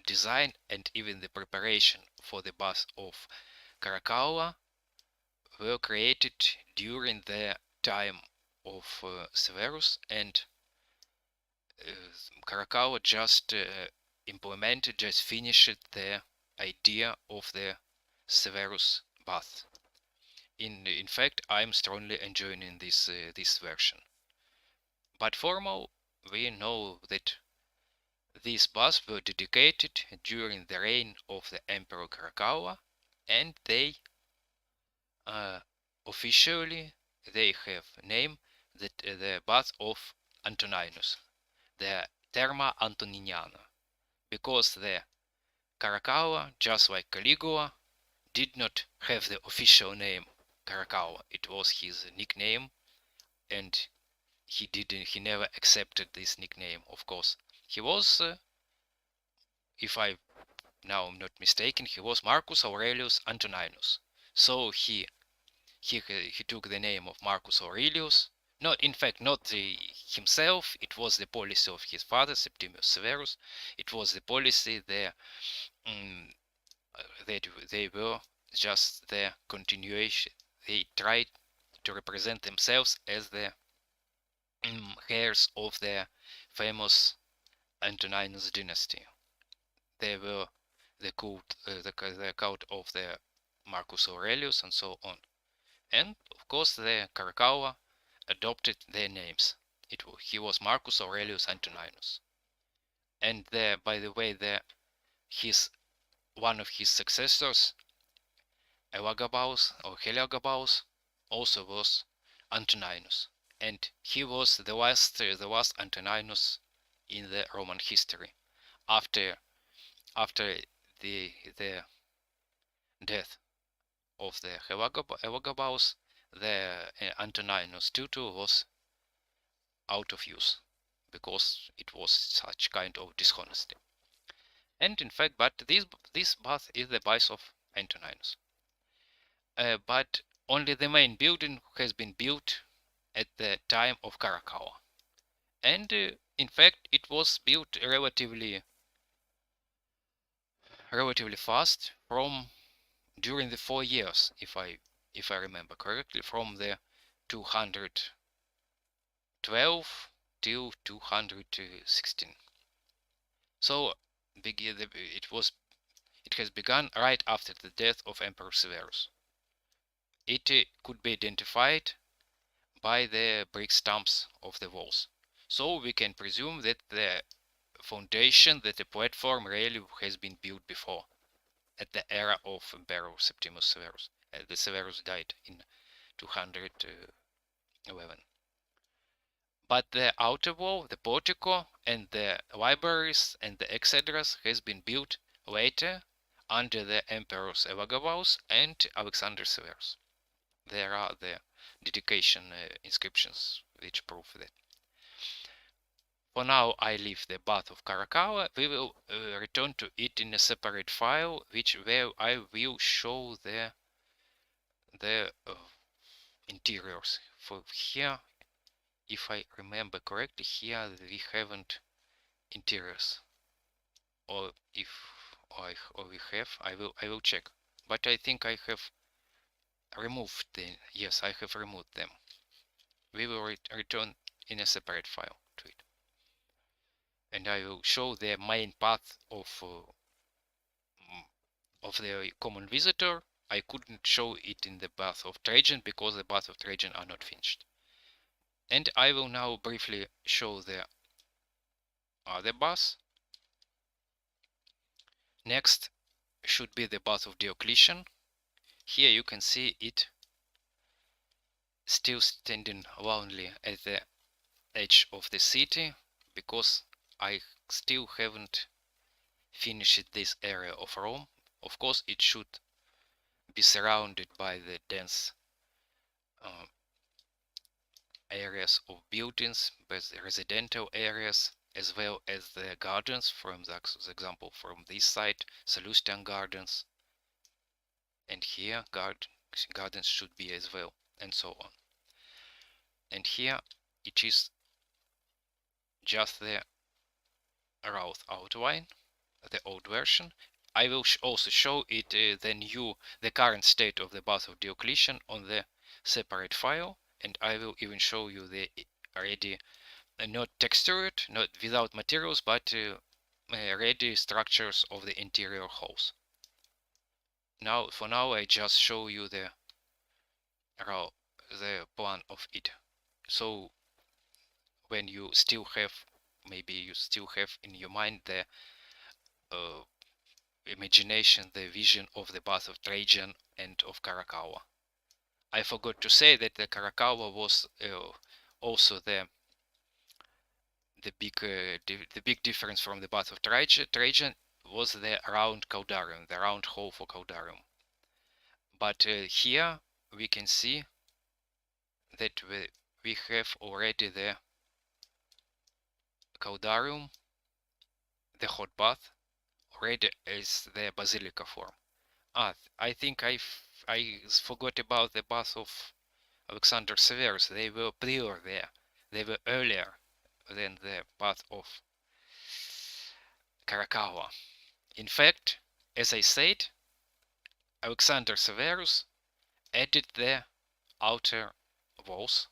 design and even the preparation for the bath of Caracalla were created during the time of Severus, and Caracalla just finished the idea of the Severus bath. In fact, I'm strongly enjoying this version. But formal, we know that these baths were dedicated during the reign of the Emperor Caracalla, and officially they have named the bath of Antoninus, the Terma Antoniniana, because the Caracalla, just like Caligula, did not have the official name Caracalla. It was his nickname, and he never accepted this nickname. Of course, he was, if I now am not mistaken, he was Marcus Aurelius Antoninus. So he took the name of Marcus Aurelius. Not, in fact, not himself. It was the policy of his father, Septimius Severus. It was the policy there. They were just the continuation. They tried to represent themselves as the heirs of the famous Antoninus dynasty. They were the cult of the Marcus Aurelius and so on. And of course the Caracalla adopted their names. He was Marcus Aurelius Antoninus. And by the way, one of his successors, Elagabalus or Heliogabalus, also was Antoninus, and he was the last Antoninus in the Roman history. After the death of the Heliogabalus, the Antoninus Tutu was out of use because it was such kind of dishonesty. And in fact, but this bath is the bath of Antoninus. But only the main building has been built at the time of Caracalla. And in fact, it was built relatively fast during the 4 years, if I remember correctly, from the 212 till 216. So it has begun right after the death of Emperor Severus. It could be identified by the brick stumps of the walls. So we can presume that the foundation, that the platform really has been built before, at the era of Emperor Septimius Severus. The Severus died in 211. But the outer wall, the portico, and the libraries and the exedras has been built later under the emperors Elagabalus and Alexander Severus. There are the dedication inscriptions which prove that. For now, I leave the bath of Caracalla. We will return to it in a separate file, where I will show the interiors. For here, if I remember correctly, here we haven't interiors, or if we have, I will check. But I think I have removed yes, I have removed them. We will return in a separate file to it, and I will show the main path of the common visitor. I couldn't show it in the bath of Trajan because the bath of Trajan are not finished. And I will now briefly show the other bath. Next should be the bath of Diocletian. Here you can see it still standing lonely at the edge of the city, because I still haven't finished this area of Rome. Of course, it should be surrounded by the dense areas of buildings, but the residential areas, as well as the gardens, from the example from this side, Sallustian gardens, and here gardens should be as well, and so on. And here it is just the rough outline, the old version. I will also show it the current state of the bath of Diocletian on the separate file, and I will even show you the already not textured, not without materials, but ready structures of the interior halls. Now, for now, I just show you the plan of it. So when you still have, maybe you still have in your mind the imagination, the vision of the bath of Trajan and of Caracalla. I forgot to say that the Caracalla was also the big difference from the bath of Trajan was the round caldarium, the round hole for caldarium. But here we can see that we have already the caldarium, the hot bath, already as the basilica form. I think I forgot about the bath of Alexander Severus. They were prior there. They were earlier than the bath of Caracalla. In fact, as I said, Alexander Severus added the outer walls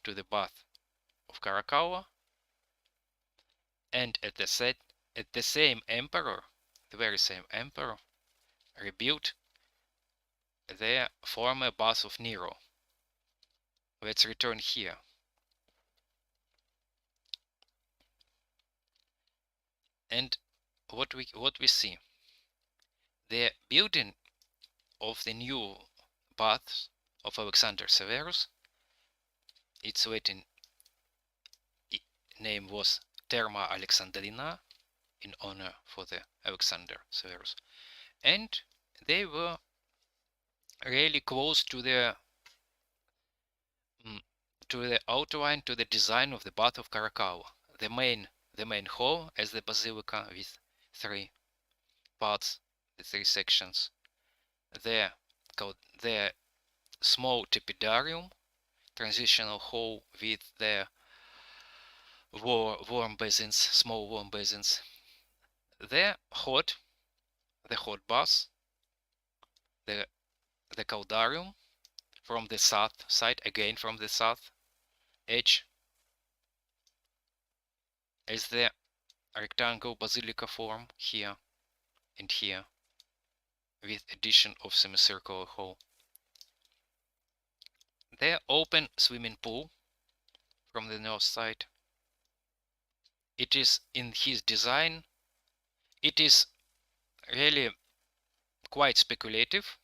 to the bath of Caracalla, and at the same emperor, the very same emperor, rebuilt the former bath of Nero. Let's return here. And what we see, the building of the new baths of Alexander Severus, its Latin name was Therma Alexandrina, in honor for the Alexander Severus, and they were really close to the outline, to the design of the bath of Caracalla. The main hall as the basilica with three parts, the three sections. The small tepidarium, transitional hall with the warm basins, small warm basins. The hot bath, the caldarium from the south side, again from the south edge, as the rectangle basilica form here and here, with addition of semicircular hall. The open swimming pool from the north side. It is in his design, it is really quite speculative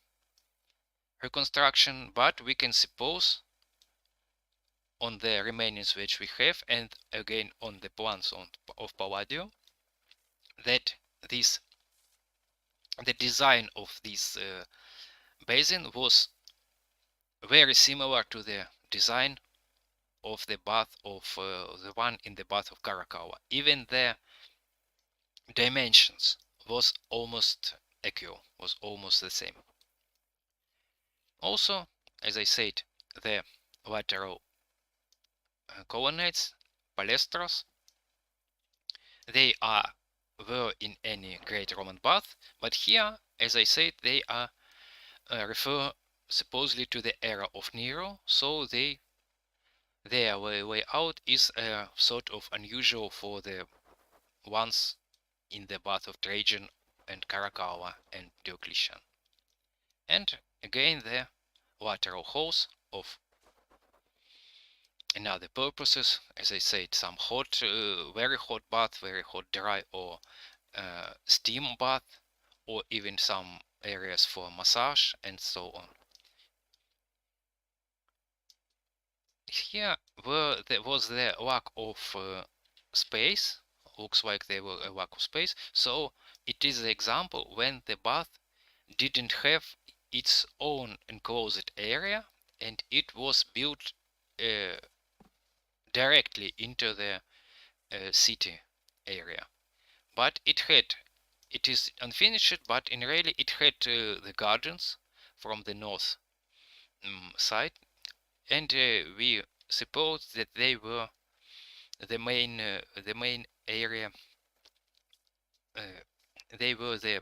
reconstruction, but we can suppose on the remainings which we have, and again on the plans of Palladio, that the design of this basin was very similar to the design of the bath of the one in the bath of Caracalla. Even the dimensions was almost accurate, was almost the same. Also, as I said, the lateral colonnades, palestras, they were in any great Roman bath, but here, as I said, they are refer supposedly to the era of Nero, so their layout is sort of unusual for the ones in the bath of Trajan and Caracalla and Diocletian. And again the lateral halls of another purposes. As I said, some hot, very hot bath, very hot dry, or steam bath, or even some areas for massage and so on. Here where there was the lack of space, looks like there were a lack of space, so it is the example when the bath didn't have its own enclosed area and it was built directly into the city area. But it is unfinished, but in really it had the gardens from the north side, and we suppose that they were the main area. They were the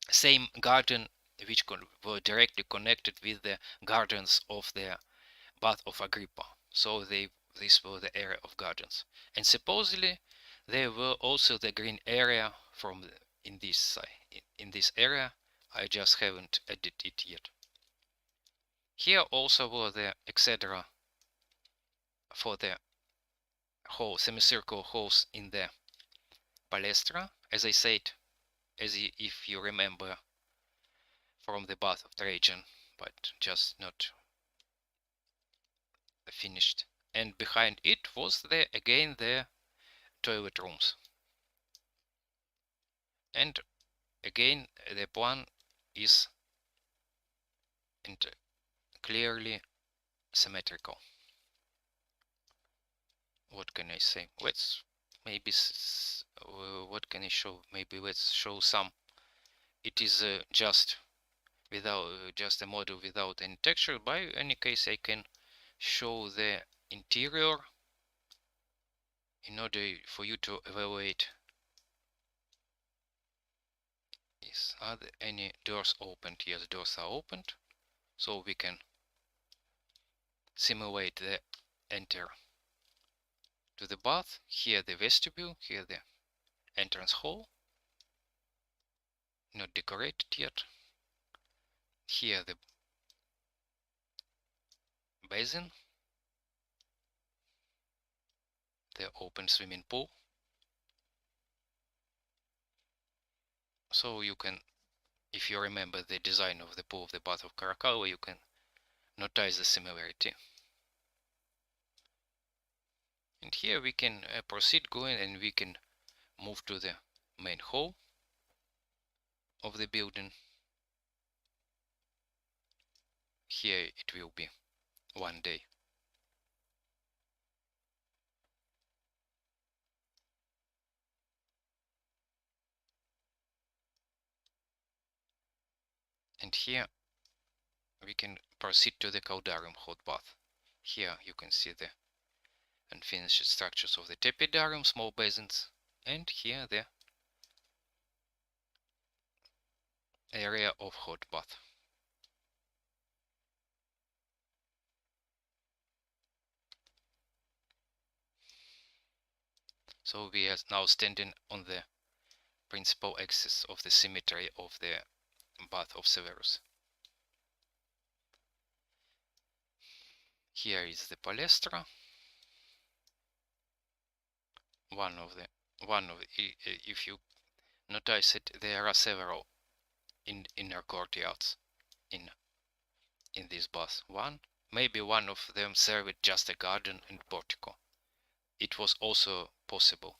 same garden which were directly connected with the gardens of the Bath of Agrippa. So these were the area of gardens, and supposedly there were also the green area from in this area. I just haven't added it yet. Here also were the etc. for the whole semicircle holes in the palestra, as I said, if you remember from the Bath of Trajan, but just not finished. And behind it was again the toilet rooms. And again the plan is clearly symmetrical. What can I say? Let's maybe what can I show? Maybe let's show some. It is just without just a model without any texture. By any case, I can show the interior in order for you to evaluate. Are there any doors opened? Yes, doors are opened, so we can simulate the enter to the bath. Here the vestibule, here the entrance hall, not decorated yet. Here the basin, the open swimming pool. So you can, if you remember the design of the pool of the Bath of Caracalla, you can notice the similarity. And here we can proceed going, and we can move to the main hall of the building. Here it will be one day. And here we can proceed to the Caldarium hot bath. Here you can see the unfinished structures of the Tepidarium, small basins, and here the area of hot bath. So we are now standing on the principal axis of the symmetry of the Bath of Severus. Here is the palestra. If you notice it, there are several inner courtyards in this bath. Maybe one of them served just a garden and portico. It was also possible.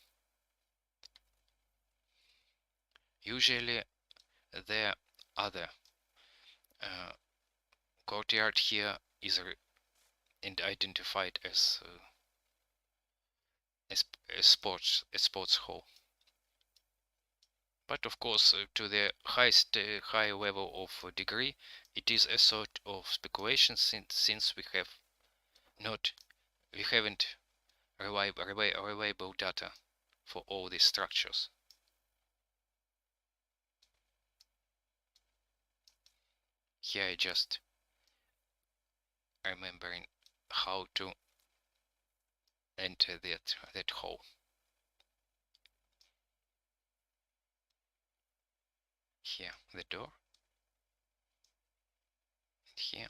Usually the other courtyard here is identified as a sports hall. But of course, to the high level of degree, it is a sort of speculation since we haven't reliable data for all these structures. Here I just remembering how to enter that hole. Here the door, and here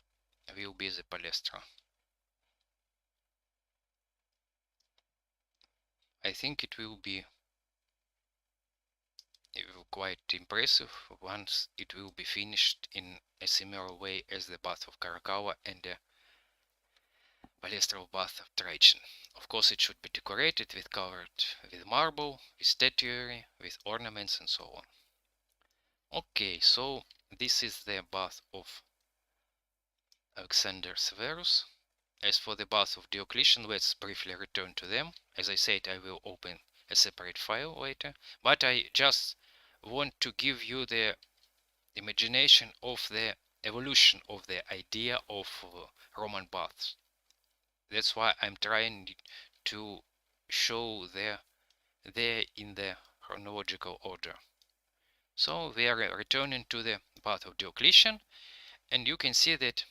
will be the palestra. I think it will be quite impressive once it will be finished in a similar way as the bath of Caracalla and the balustral bath of Trajan. Of course, it should be decorated with covered with marble, with statuary, with ornaments and so on. Okay, so this is the bath of Alexander Severus. As for the bath of Diocletian, let's briefly return to them. As I said, I will open a separate file later, but I just want to give you the imagination of the evolution of the idea of Roman baths. That's why I'm trying to show there in the chronological order. So we are returning to the bath of Diocletian, and you can see that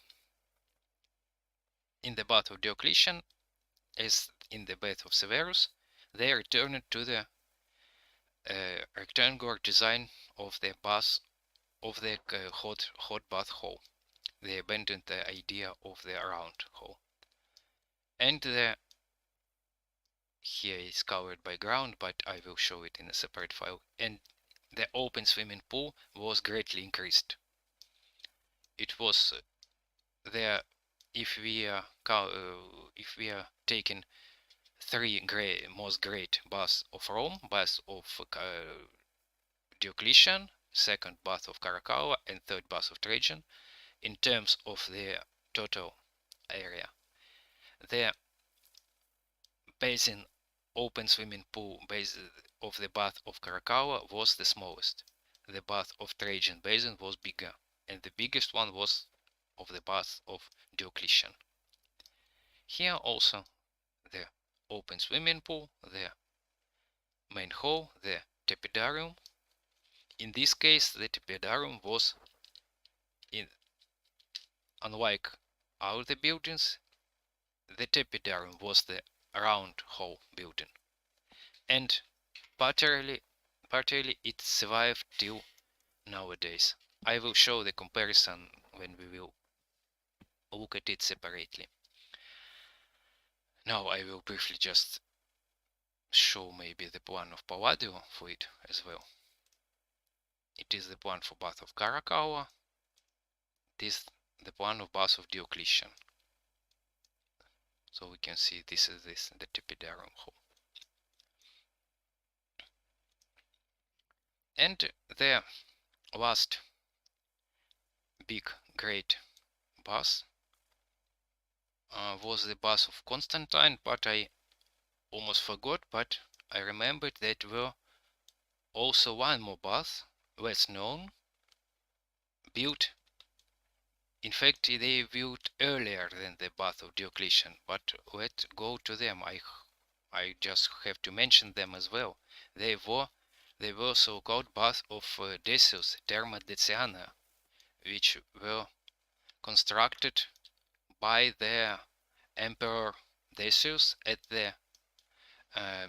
in the bath of Diocletian, as in the bath of Severus, they returned to the rectangular design of the bath of the hot bath hall. They abandoned the idea of the round hall. And the here is covered by ground, but I will show it in a separate file. And the open swimming pool was greatly increased. It was there if we are taking three most great baths of Rome, bath of Diocletian, second bath of Caracalla, and third bath of Trajan, in terms of the total area. The basin, open swimming pool basin of the bath of Caracalla was the smallest. The bath of Trajan basin was bigger, and the biggest one was of the bath of Diocletian. Here also the open swimming pool, the main hall, the tepidarium. In this case, the tepidarium was, unlike all the buildings, the tepidarium was the round hall building, and partially it survived till nowadays. I will show the comparison when we will look at it separately. Now I will briefly just show maybe the plan of Palladio for it as well. It is the plan for bath of Caracalla. It is the plan of bath of Diocletian. So we can see this is the tepidarium hall. And the last big great bath was the bath of Constantine, but I almost forgot, but I remembered that were also one more bath, less known, built. In fact, they built earlier than the bath of Diocletian, but let's go to them. I just have to mention them as well. They were so-called bath of Decius, Therma Deciana, which were constructed by the Emperor Decius at the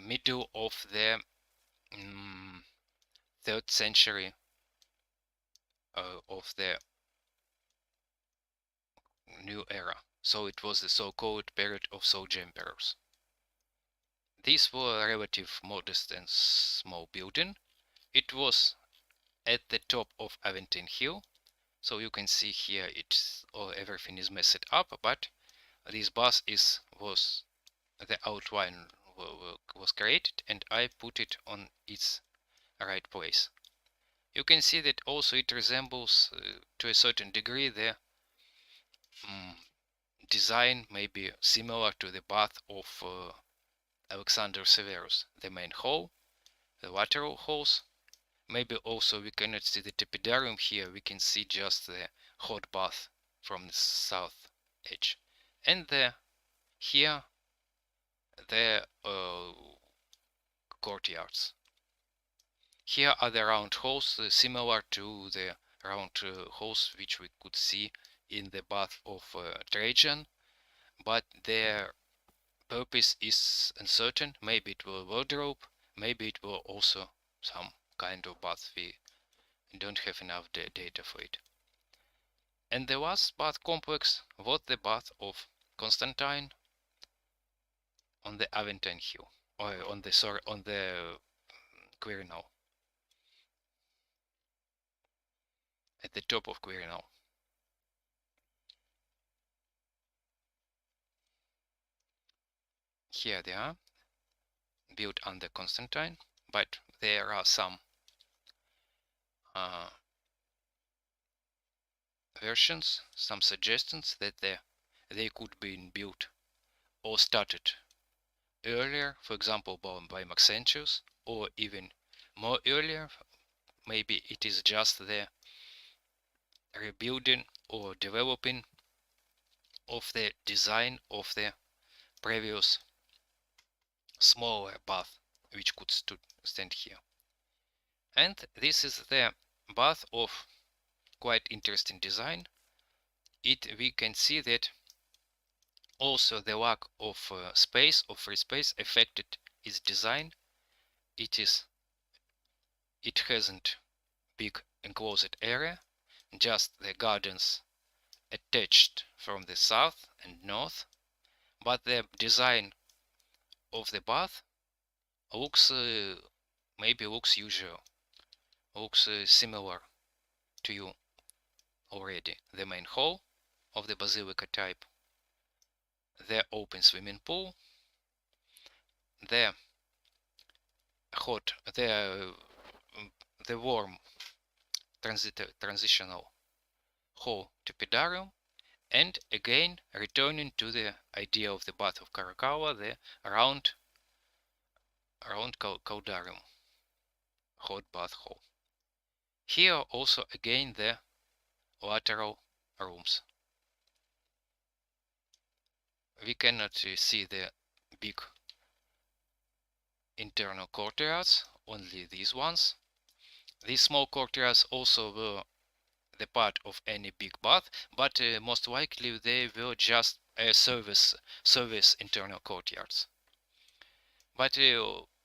middle of the 3rd century of the new era. So it was the so-called period of Soldier Emperors. These were relatively modest and small building. It was at the top of Aventine Hill, so you can see here everything is messed up, but this bath was the outline was created, and I put it on its right place. You can see that also it resembles to a certain degree the design may be similar to the bath of Alexander Severus. The main hall, the lateral halls. Maybe also we cannot see the tepidarium here, we can see just the hot bath from the south edge. And here the courtyards. Here are the round halls, similar to the round halls which we could see in the bath of Trajan, but their purpose is uncertain. Maybe it will wardrobe, maybe it will also some kind of bath. We don't have enough data for it. And the last bath complex was the bath of Constantine on the Aventine Hill. on the Quirinal, at the top of Quirinal. Here they are, built under Constantine, but there are some versions, some suggestions that they could be built or started earlier, for example by Maxentius, or even more earlier. Maybe it is just the rebuilding or developing of the design of the previous smaller bath which could stand here. And this is the bath of quite interesting design. We can see that also the lack of free space affected its design. It hasn't big enclosed area, just the gardens attached from the south and north, but the design of the bath looks maybe looks usual, looks similar to you already. The main hall of the basilica type, the open swimming pool, the hot, the warm transitional hall to pedarium, and again returning to the idea of the bath of Caracalla, the round caldarium, hot bath hall. Here also again the lateral rooms. We cannot see the big internal courtyards, only these ones. These small courtyards also were the part of any big bath, but most likely they were just service internal courtyards. But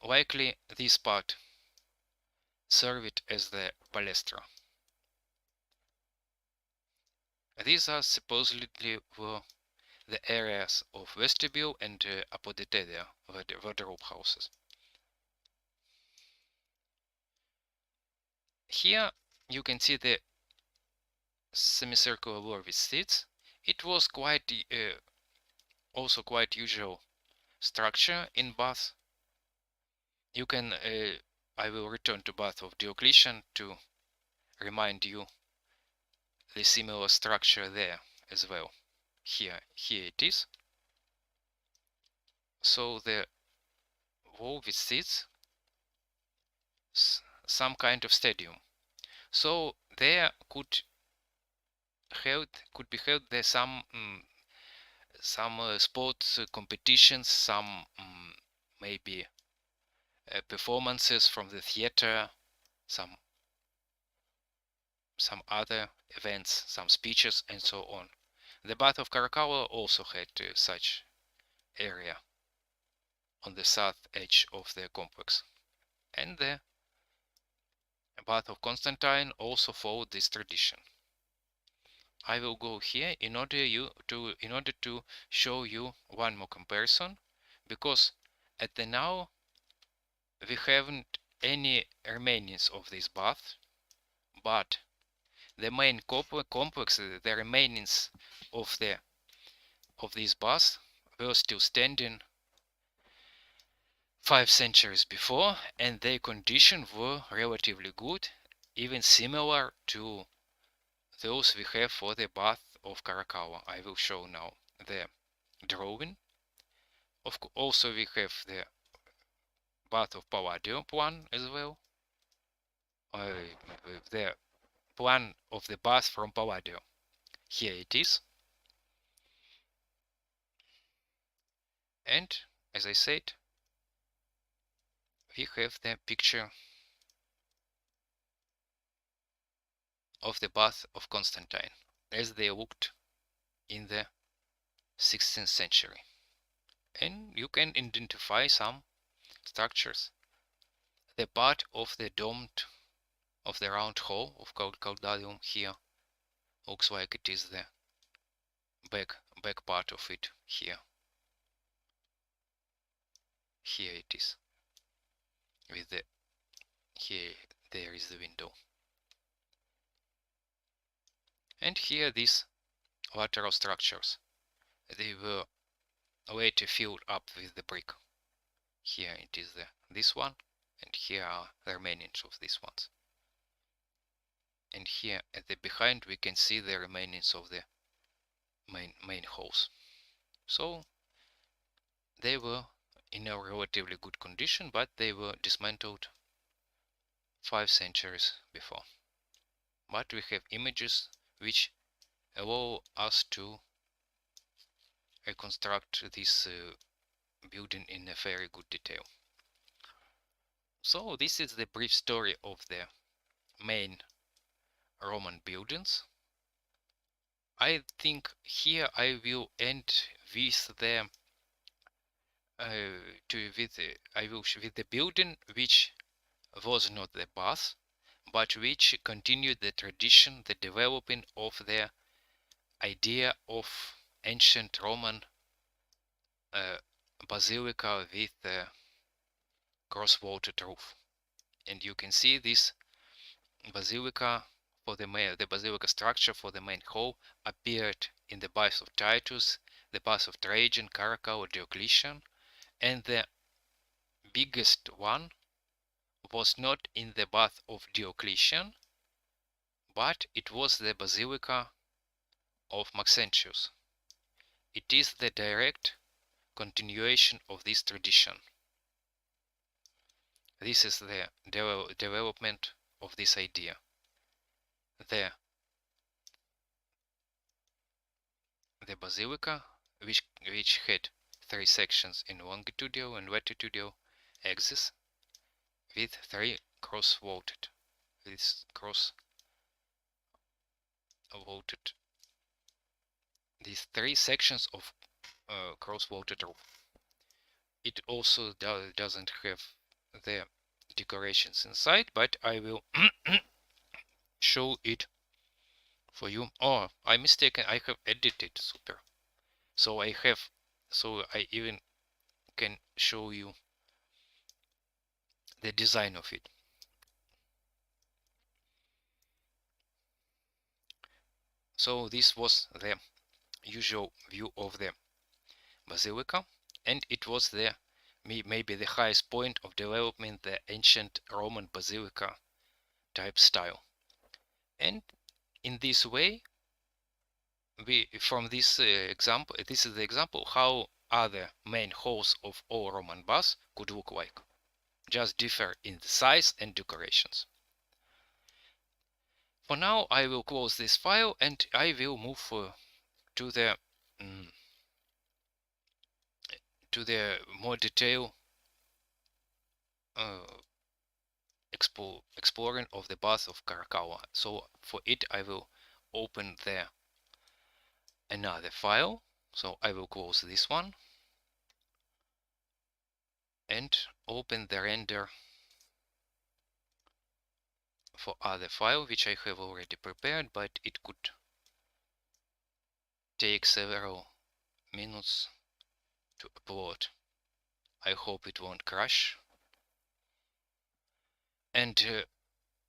likely this part served as the palestra. These are supposedly were the areas of vestibule and apodytedia, wardrobe houses. Here you can see the semicircular wall with seats. It was quite also quite usual structure in bath. You can I will return to bath of Diocletian to remind you the similar structure there as well. Here it is. So the wall with seats, some kind of stadium. So there could be held there some sports competitions, some maybe performances from the theater, some other events, some speeches, and so on. The bath of Caracalla also had such area on the south edge of the complex, and the bath of Constantine also followed this tradition. I will go here in order to show you one more comparison, because at the now we haven't any remainings of this bath, but the main complex, the remainings of this bath were still standing 5 centuries before, and their condition were relatively good, even similar to those we have for the bath of Caracalla. I will show now the drawing. Also we have the bath of Palladio plan as well. The plan of the bath from Palladio. Here it is. And as I said, we have the picture of the bath of Constantine as they looked in the 16th century. And you can identify some structures. The part of the domed of the round hall of Caudalium here looks like it is the back part of it here. Here it is. With the here there is the window. And here these lateral structures. They were later filled up with the brick. Here it is this one, and here are the remainings of these ones. And here at the behind we can see the remainings of the main halls. So they were in a relatively good condition, but they were dismantled 5 centuries before. But we have images which allow us to reconstruct this building in a very good detail. So this is the brief story of the main Roman buildings. I think here I will end with the with the building which was not the bath, but which continued the tradition, the developing of the idea of ancient Roman basilica with the cross-vaulted roof. And you can see this basilica for the basilica structure for the main hall appeared in the baths of Titus, the baths of Trajan, Caracalla, Diocletian, and the biggest one was not in the bath of Diocletian, but it was the basilica of Maxentius. It is the direct continuation of this tradition. This is the development of this idea. The basilica, which had 3 sections in longitudinal and latitudinal axis, with 3 cross-vaulted, these these 3 sections of cross-vaulted roof. It also doesn't have the decorations inside, but I will show it for you. Oh, I'm mistaken, I have edited, super. So I even can show you the design of it. So this was the usual view of the basilica, and it was maybe the highest point of development, the ancient Roman basilica type style. And in this way, from this example, this is the example how other main halls of all Roman baths could look like, just differ in the size and decorations. For now, I will close this file and I will move to the more detailed exploring of the bath of Caracalla. So for it, I will open another file. So I will close this one and open the render for other file, which I have already prepared, but it could take several minutes to upload. I hope it won't crash. And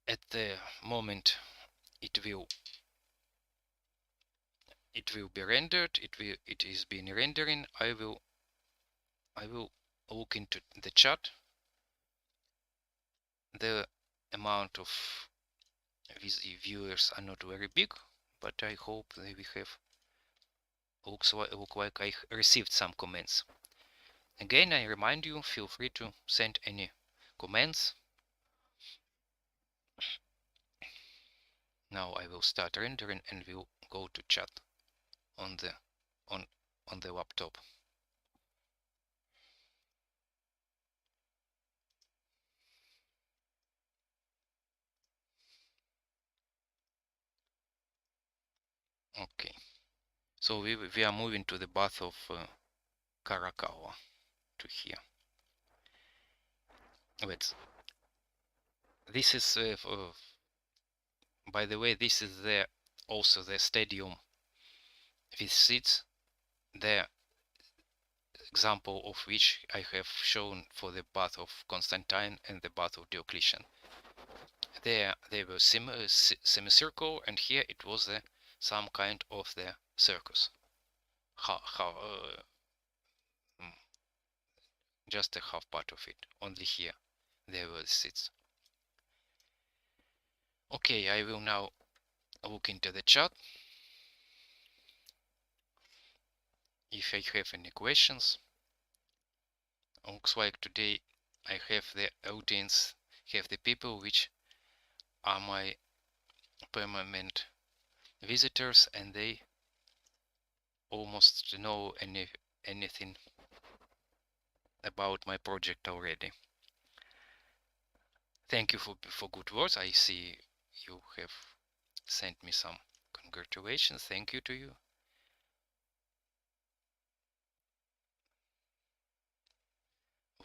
at the moment it will be rendered. It is being rendering. I will look into the chat. The amount of viewers are not very big, but I hope that we have look like I received some comments. Again, I remind you, feel free to send any comments. Now I will start rendering and we'll go to chat on the laptop. Okay, so we are moving to the bath of Caracalla, to here. This is by the way, this is also the stadium with seats. The example of which I have shown for the bath of Constantine and the bath of Diocletian. There they were semicircle, and here it was some kind of the circus. Mm, just a half part of it. Only here there were seats. Okay, I will now look into the chat. If I have any questions. Looks like today I have the audience, have the people which are my permanent visitors, and they almost know anything about my project already. Thank you for good words. I see you have sent me some congratulations. Thank you to you.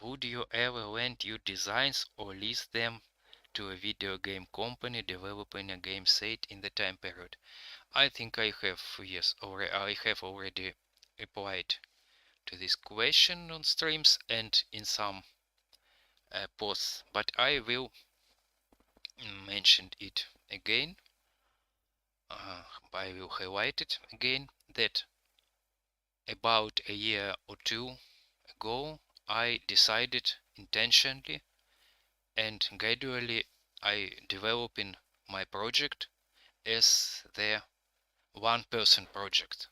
Would you ever lend your designs or lease them to a video game company developing a game set in the time period? I think I have, yes, I have already replied to this question on streams and in some posts, but I will mention it again. I will highlight it again that about a year or two ago I decided intentionally and gradually I developing my project as the one-person project.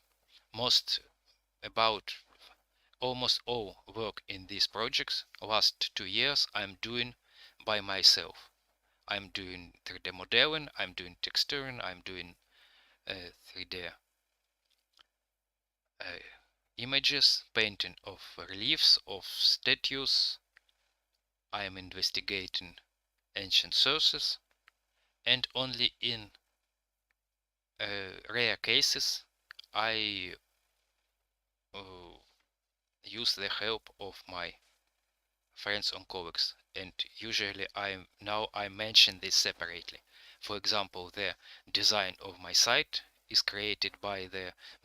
Almost all work in these projects last 2 years I'm doing by myself. I'm doing 3D modeling, I'm doing texturing, I'm doing 3D images, painting of reliefs, of statues. I am investigating ancient sources, and only in rare cases I use the help of my friends and colleagues, and usually I mention this separately. For example, the design of my site is created by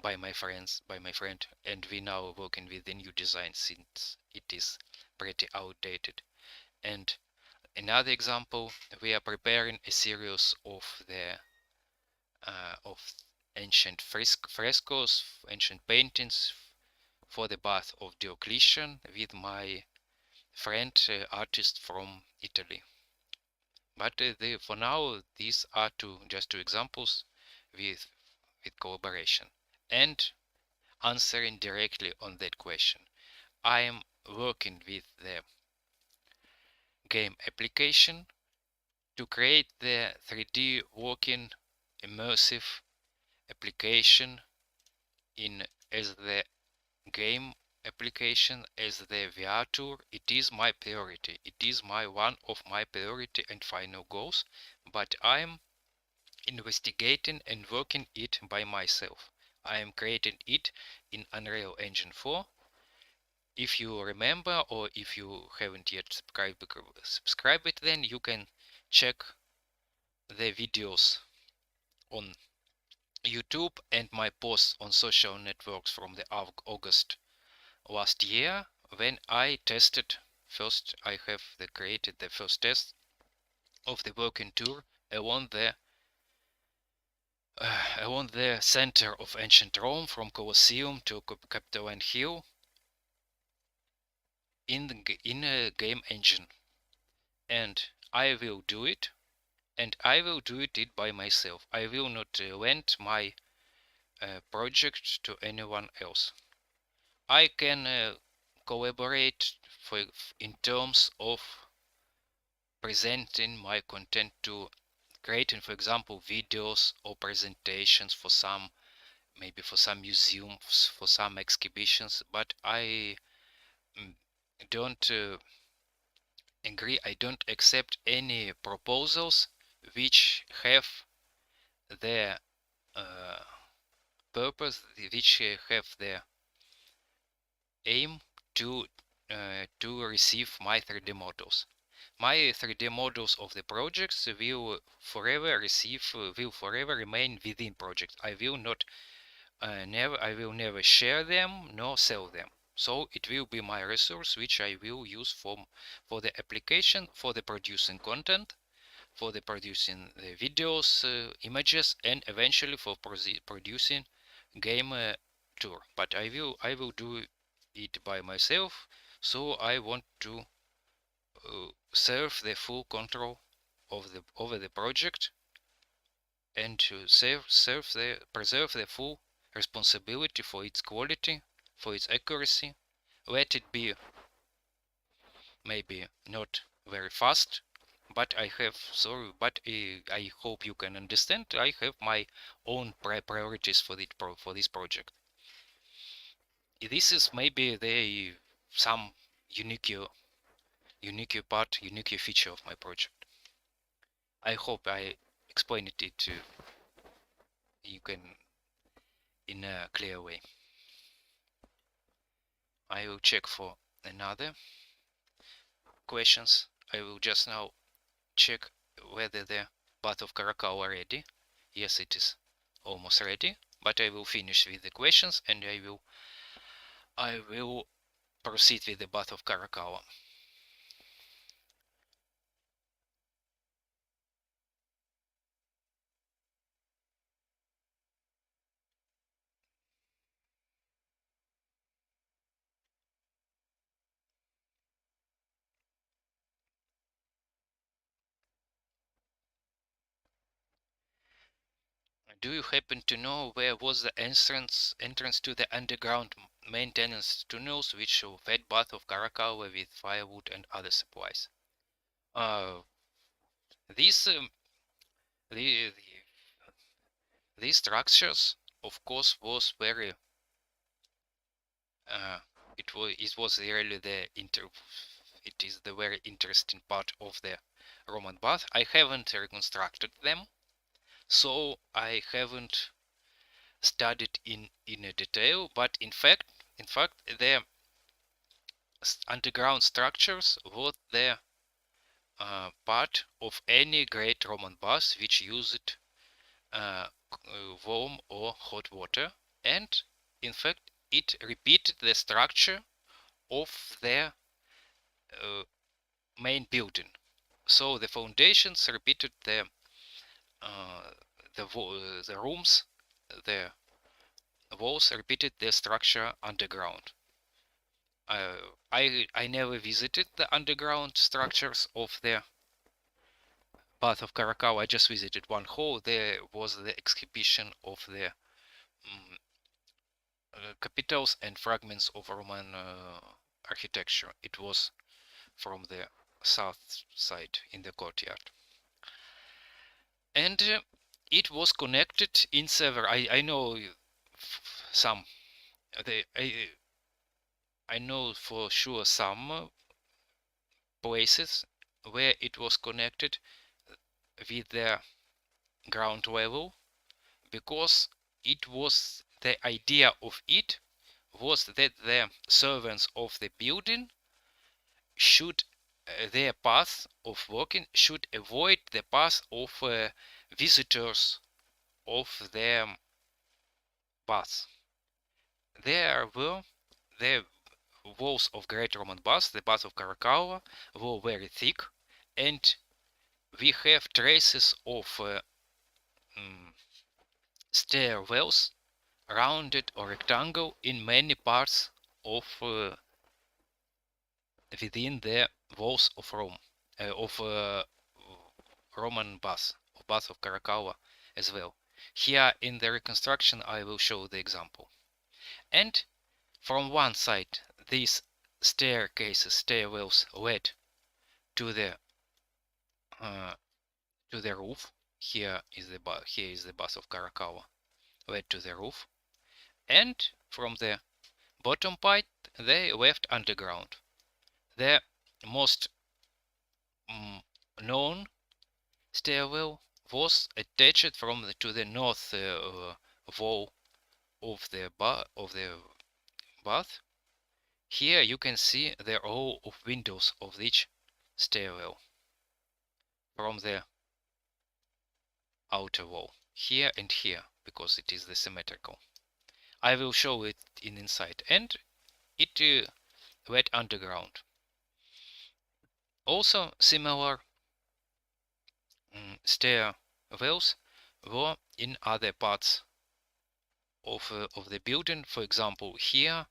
my friend, and we now working with the new design since it is pretty outdated. And another example, we are preparing a series of the of ancient frescoes, ancient paintings for the bath of Diocletian with my friend artist from Italy. But for now, these are just two examples with collaboration. And answering directly on that question, I am working with the game application to create the 3D working immersive application in as the game application, as the VR tour. It is my priority. It is one of my priority and final goals, but I'm investigating and working it by myself. I am creating it in Unreal Engine 4. If you remember, or if you haven't yet subscribe it, then you can check the videos on YouTube and my posts on social networks from the August last year, when I tested first. I have created the first test of the working tour along the center of ancient Rome, from Colosseum to Capitoline Hill, in a game engine, and I will do it, and I will do it by myself. I will not lend my project to anyone else. I can collaborate in terms of presenting my content to creating, for example, videos or presentations for maybe for some museums, for some exhibitions, but I don't agree, I don't accept any proposals which have the purpose, which have the aim to receive my 3D models. My 3D models of the projects will forever remain within project. I will never share them nor sell them. So it will be my resource which I will use for the application, for the producing content, for the producing the videos, images, and eventually for producing game tour. But I will do it by myself, so I want to serve the full control of the over the project, and to preserve the full responsibility for its quality, for its accuracy. Let it be maybe not very fast, but I have I hope you can understand. I have my own priorities for this project. This is maybe the some unique unique feature of my project. I hope I explained it to you can in a clear way. I will check for another questions. I will just now check whether the bath of Caracalla ready. Yes, it is almost ready, but I will finish with the questions and I will proceed with the bath of Caracalla. Do you happen to know where was the entrance to the underground maintenance tunnels which fed bath of Caracalla with firewood and other supplies? Uh, these the, these structures, of course, was very it was really it is the very interesting part of the Roman bath. I haven't reconstructed them, so I haven't studied in a detail, but in fact the underground structures were the part of any great Roman bath which used warm or hot water, and in fact it repeated the structure of their main building. So the foundations repeated uh, the rooms, the walls repeated the structure underground. I never visited the underground structures of the Bath of Caracalla. I just visited one hall. There was the exhibition of the capitals and fragments of Roman architecture. It was from the south side in the courtyard. And it was connected in several. I know some. I know for sure some places where it was connected with the ground level, because it was the idea of it was that the servants of the building should their path of walking should avoid the path of visitors of their bath. There were the walls of Great Roman Bath, the Bath of Caracalla, were very thick, and we have traces of stairwells, rounded or rectangle, in many parts of within the walls of Rome, of Roman Bath, of Bath of Caracalla as well. Here in the reconstruction I will show the example. And from one side these stairwells led to the roof. Here is the Bath of Caracalla, led to the roof, and from the bottom part they left underground. The most known stairwell was attached to the north wall of the bath. Here you can see the row of windows of each stairwell from the outer wall, here and here, because it is the symmetrical. I will show it in inside, and it went underground. Also, similar stairwells were in other parts of the building. For example, here,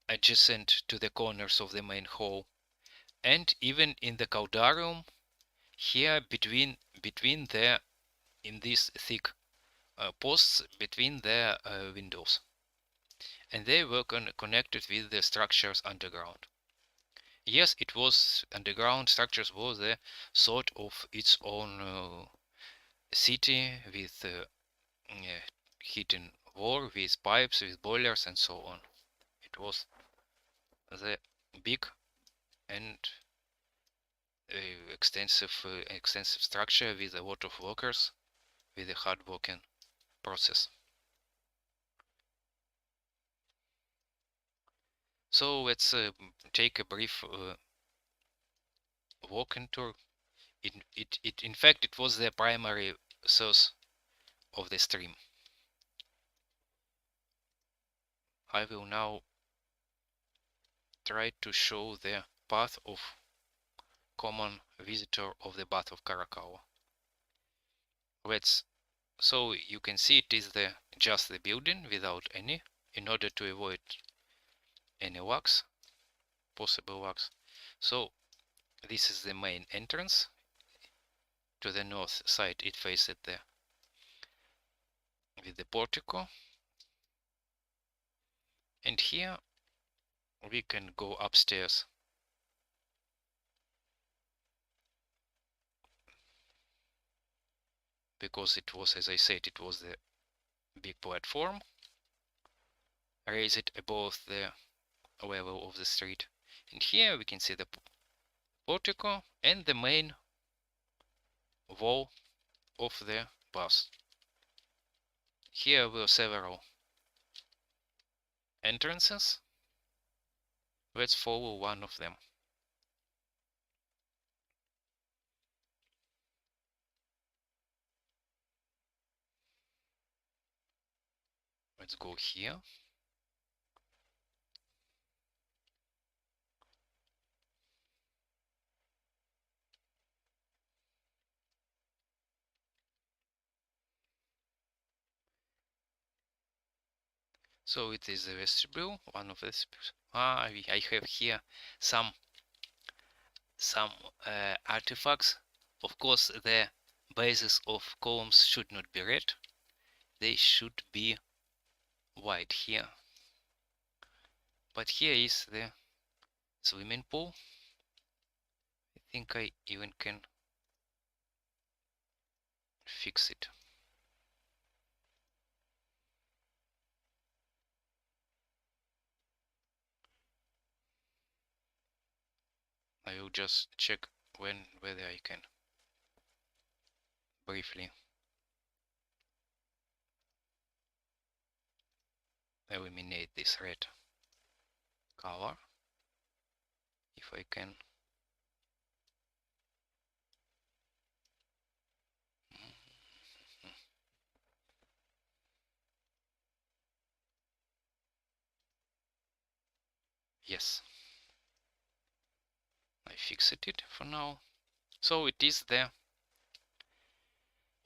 adjacent to the corners of the main hall, and even in the caldarium, here between the in these thick posts between the windows, and they were connected with the structures underground. Yes, it was underground structures was a sort of its own city with heating war, with pipes, with boilers, and so on. It was the big and extensive structure with a lot of workers, with a hard working process. So let's take a brief walking tour. In fact, it was the primary source of the stream. I will now try to show the path of common visitor of the bath of Caracalla. So you can see it is just the building without any, in order to avoid any wax, possible wax. So this is the main entrance. To the north side it faces with the portico, and here we can go upstairs because it was, as I said, it was the big platform raised above the level of the street. And here we can see the portico and the main wall of the bus. Here were several entrances. Let's follow one of them. Let's go here. So it is the vestibule, one of the vestibules. I have here some artifacts. Of course, the bases of columns should not be red. They should be white here. But here is the swimming pool. I think I even can fix it. I will just check whether I can briefly eliminate this red color, if I can. Yes, I fixed it for now. So it is the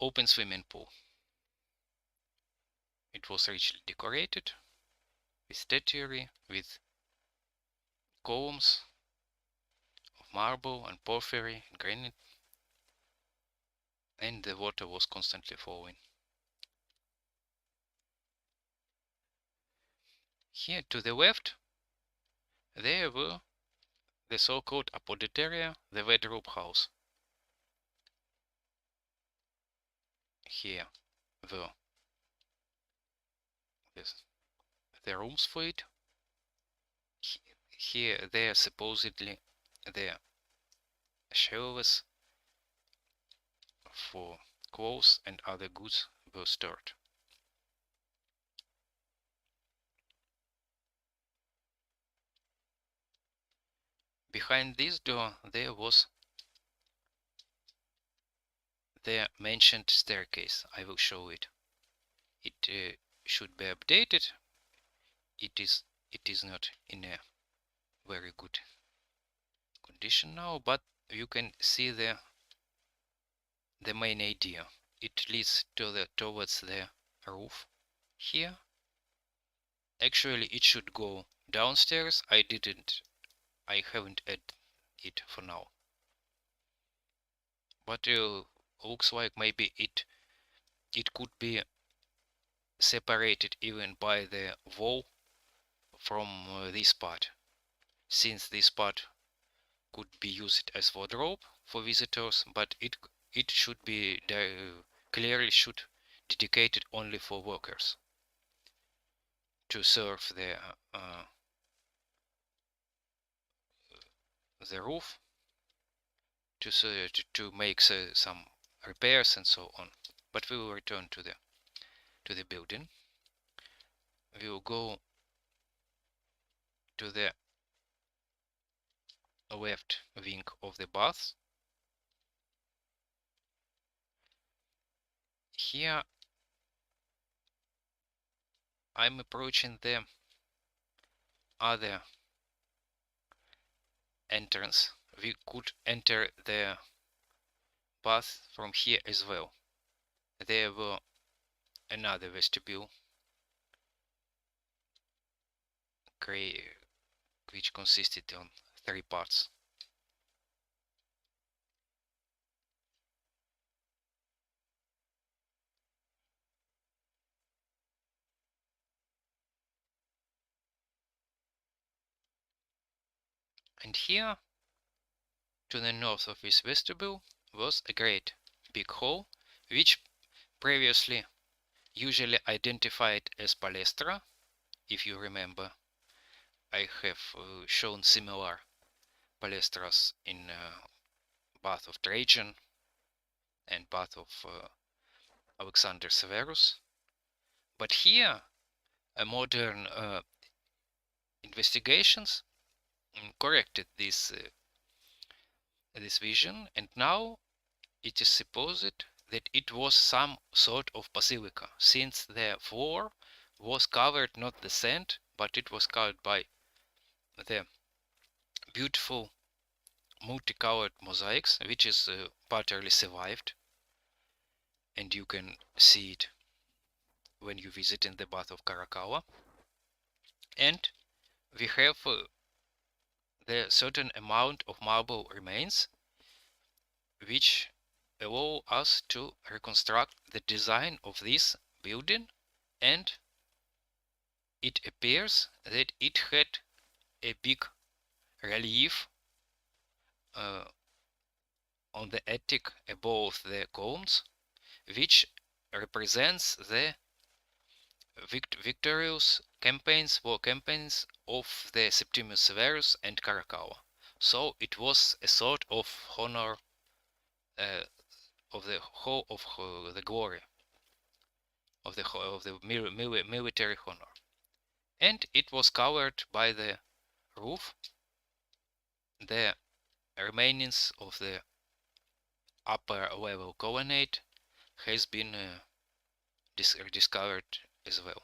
open swimming pool. It was richly decorated with statuary, with columns of marble and porphyry and granite, and the water was constantly flowing. Here to the left there were the so-called apodyteria, the wardrobe house. Here were the rooms for it. Here there supposedly the shelves for clothes and other goods were stored. Behind this door there was the mentioned staircase. I will show it. It should be updated. It is it is not in a very good condition now, but you can see the main idea. It leads towards the roof here. Actually, it should go downstairs. I haven't added it for now. But looks like maybe it could be separated even by the wall from this part, since this part could be used as wardrobe for visitors, but it should be clearly should dedicated only for workers to serve the roof, to make some repairs and so on. But we will return to the building. We will go to the left wing of the bath. Here I'm approaching the other entrance. We could enter the bath from here as well. There were another vestibule which consisted on 3 parts. And here, to the north of this vestibule, was a great big hall, which previously usually identified as palestra. If you remember, I have shown similar palestras in Bath of Trajan and Bath of Alexander Severus. But here, a modern investigations corrected this vision, and now it is supposed that it was some sort of basilica, since the floor was covered not the sand, but it was covered by the beautiful multicolored mosaics, which is partly survived, and you can see it when you visit in the Bath of Caracalla. And we have the certain amount of marble remains, which allow us to reconstruct the design of this building, and it appears that it had a big relief on the attic above the columns, which represents the victorious war campaigns of the Septimius Severus and Caracalla. So it was a sort of honor of the whole of the glory of the military honor, and it was covered by the roof. The remains of the upper level colonnade has been discovered as well.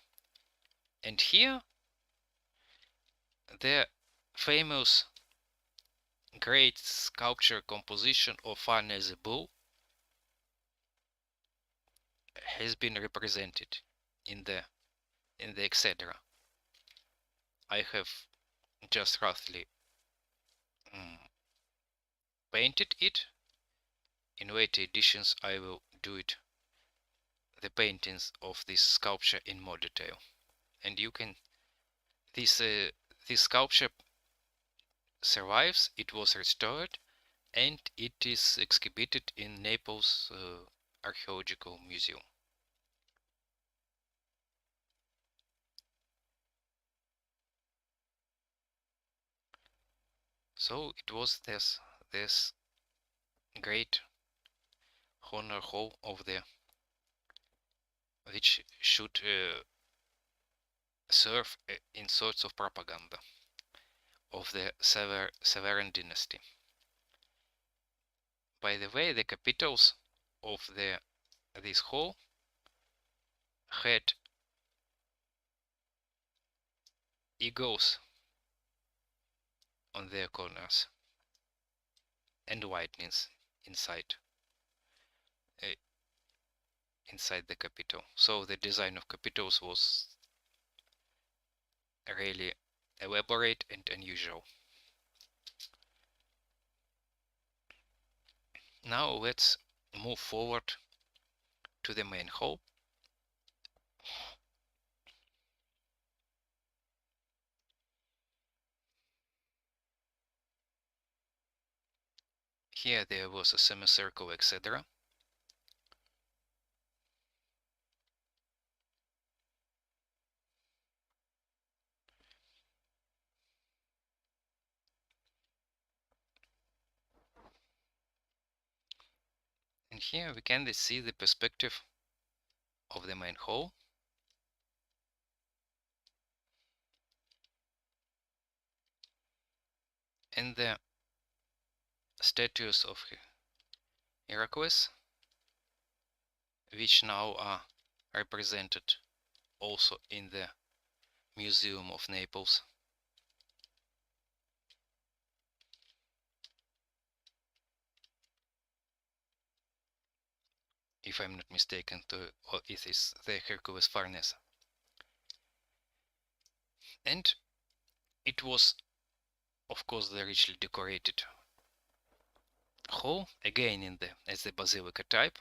And here the famous great sculpture composition of Farnese Bull has been represented in the etc. I have just roughly painted it. In later editions I will do it, the paintings of this sculpture, in more detail. And you can, this sculpture survives, it was restored, and it is exhibited in Naples Archaeological Museum. So it was this great honor hall of the, which should serve in sorts of propaganda of the Severan dynasty. By the way, the capitals of this hall had it goes on their corners and widens inside uh, inside the capital. So the design of capitals was really elaborate and unusual. Now let's move forward to the main hall. Here there was a semicircle, etc. And here we can see the perspective of the main hall. And the statues of Heracles, which now are represented also in the Museum of Naples. If I'm not mistaken, or it is the Hercules furnace. And it was, of course, the richly decorated hall, again as the basilica type,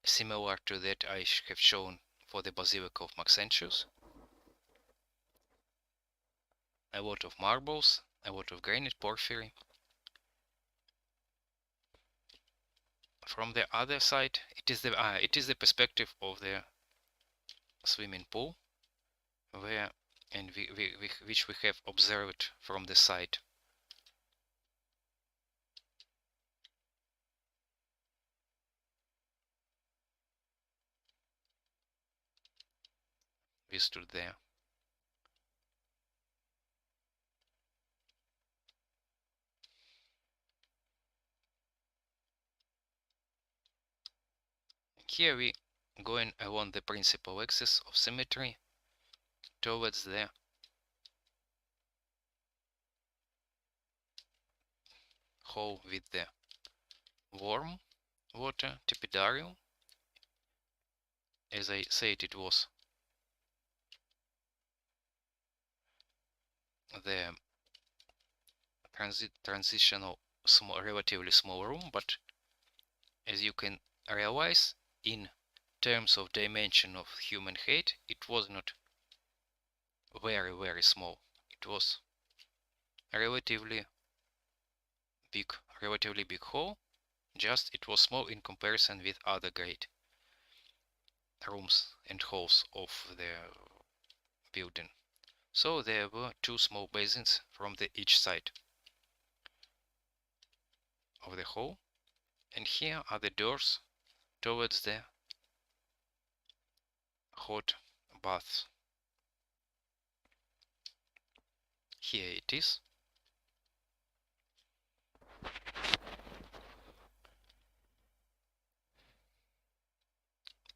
similar to that I have shown for the Basilica of Maxentius. A lot of marbles, a lot of granite, porphyry. From the other side, it is the perspective of the swimming pool, where and which we have observed from the side. We stood there. Here we going along the principal axis of symmetry towards the hole with the warm water, tepidarium. As I said, it was the transitional relatively small room, but as you can realize, in terms of dimension of human head, it was not very small. It was relatively big hall, just it was small in comparison with other great rooms and halls of the building. So there were two small basins from each side of the hall, and here are the doors towards the hot baths. Here it is.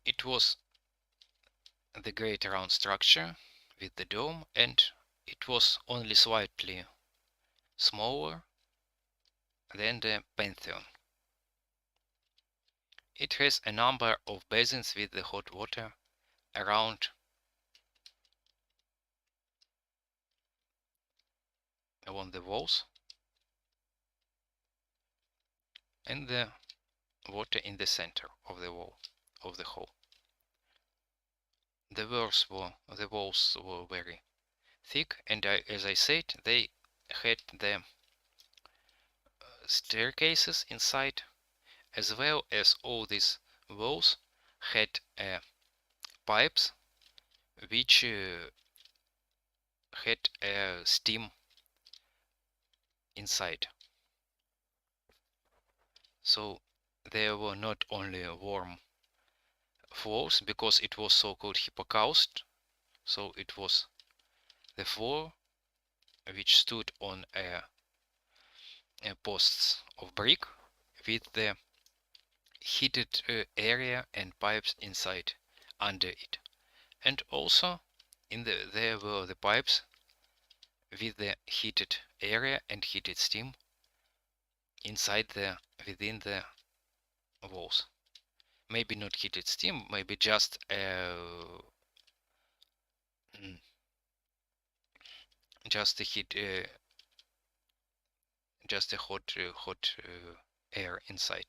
It was the great round structure with the dome, and it was only slightly smaller than the Pantheon. It has a number of basins with the hot water around along the walls, and the water in the center of the wall of the hall. The walls were very thick, and as I said, they had the staircases inside, as well as all these walls had pipes which had steam inside. So there were not only warm floors, because it was so-called hypocaust, so it was the floor which stood on posts of brick with the heated area and pipes inside under it. And also there were the pipes with the heated area and heated steam within the walls. Maybe not heated steam, maybe just just a just a hot air inside,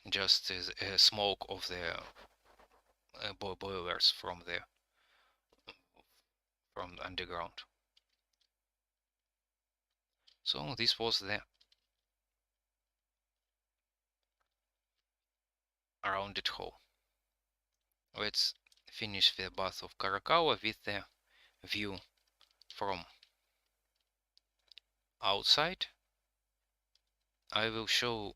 just smoke of the boilers from underground. So this was the rounded hole. Let's finish the bath of Caracalla with the view from outside. I will show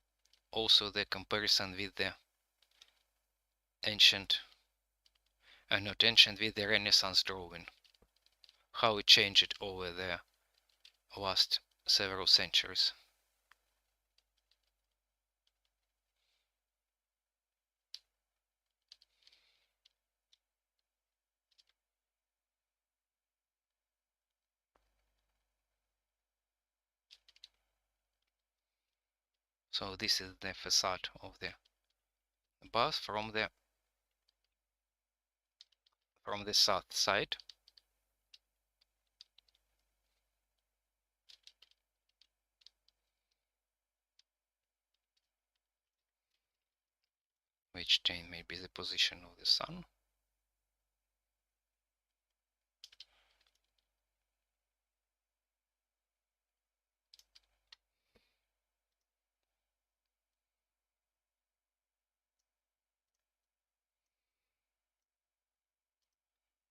also the comparison with the ancient, not ancient, with the Renaissance drawing, how it changed over the last several centuries. So this is the facade of the bath from the south side. Which 10 may be the position of the sun.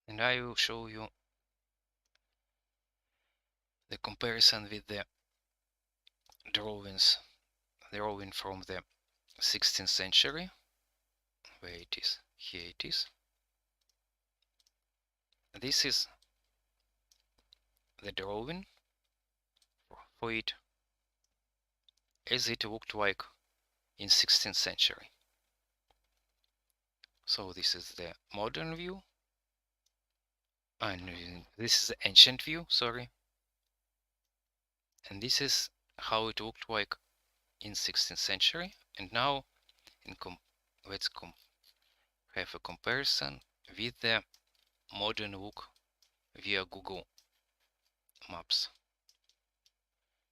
And I will show you the comparison with the drawing from the 16th century, where it is, here it is. This is the drawing for it as it looked like in 16th century. So this is the modern view, and this is the ancient view, sorry. And this is how it looked like in 16th century. And now let's have a comparison with the modern look via Google Maps.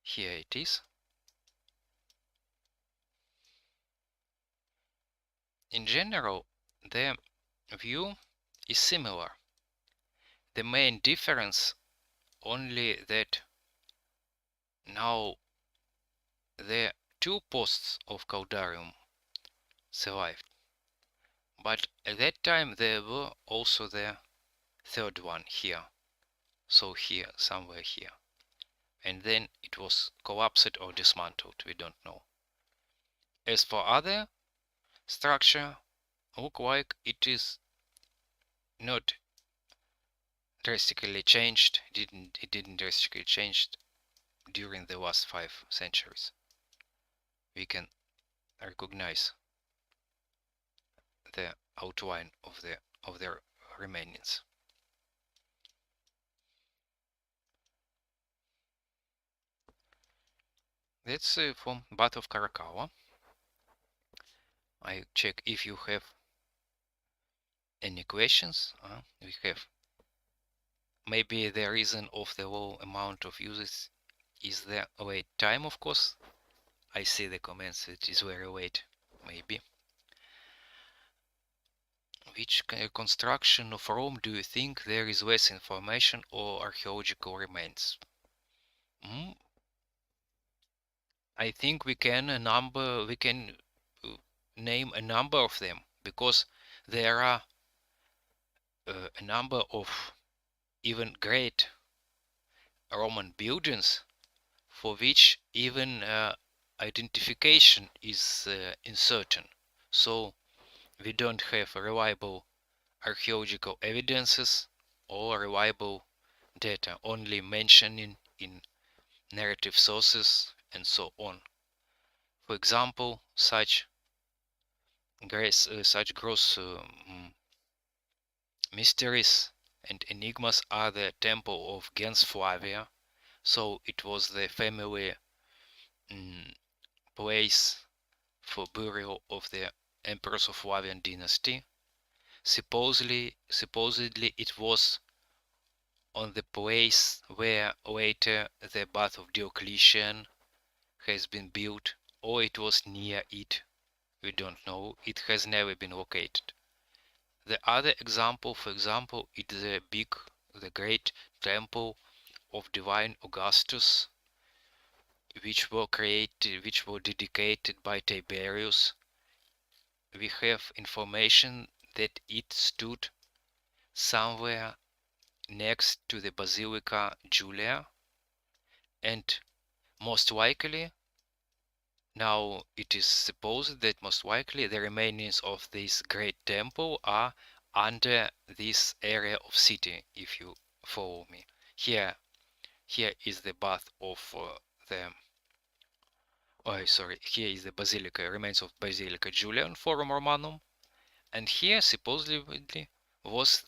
Here it is. In general, the view is similar. The main difference only that now the two posts of Caldarium survived, but at that time there were also the third one here, so here, somewhere here, and then it was collapsed or dismantled, we don't know. As for other structure, look like it is not drastically changed, it didn't drastically change during the last 5 centuries. We can recognize the outline of their remains. That's from Bath of Caracalla. I check if you have any questions. We have. Maybe the reason of the low amount of users is the late time, of course. I see the comments, it is very late, maybe. Which construction of Rome do you think there is less information or archaeological remains? I think we can name a number of them, because there are a number of even great Roman buildings for which even identification is uncertain. So we don't have reliable archaeological evidences or reliable data, only mentioning in narrative sources and so on. For example, such gross mysteries and enigmas are the temple of Gens Flavia. So it was the family mm, place for burial of the emperors of Flavian dynasty. Supposedly it was on the place where later the bath of Diocletian has been built, or it was near it. We don't know. It has never been located. The other example, for example, is the great temple of divine Augustus, which were dedicated by Tiberius. We have information that it stood somewhere next to the Basilica Julia, and most likely, now it is supposed that most likely the remains of this great temple are under this area of city, if you follow me. Here is the bath of the here is the basilica, remains of Basilica Julian Forum Romanum, and here supposedly was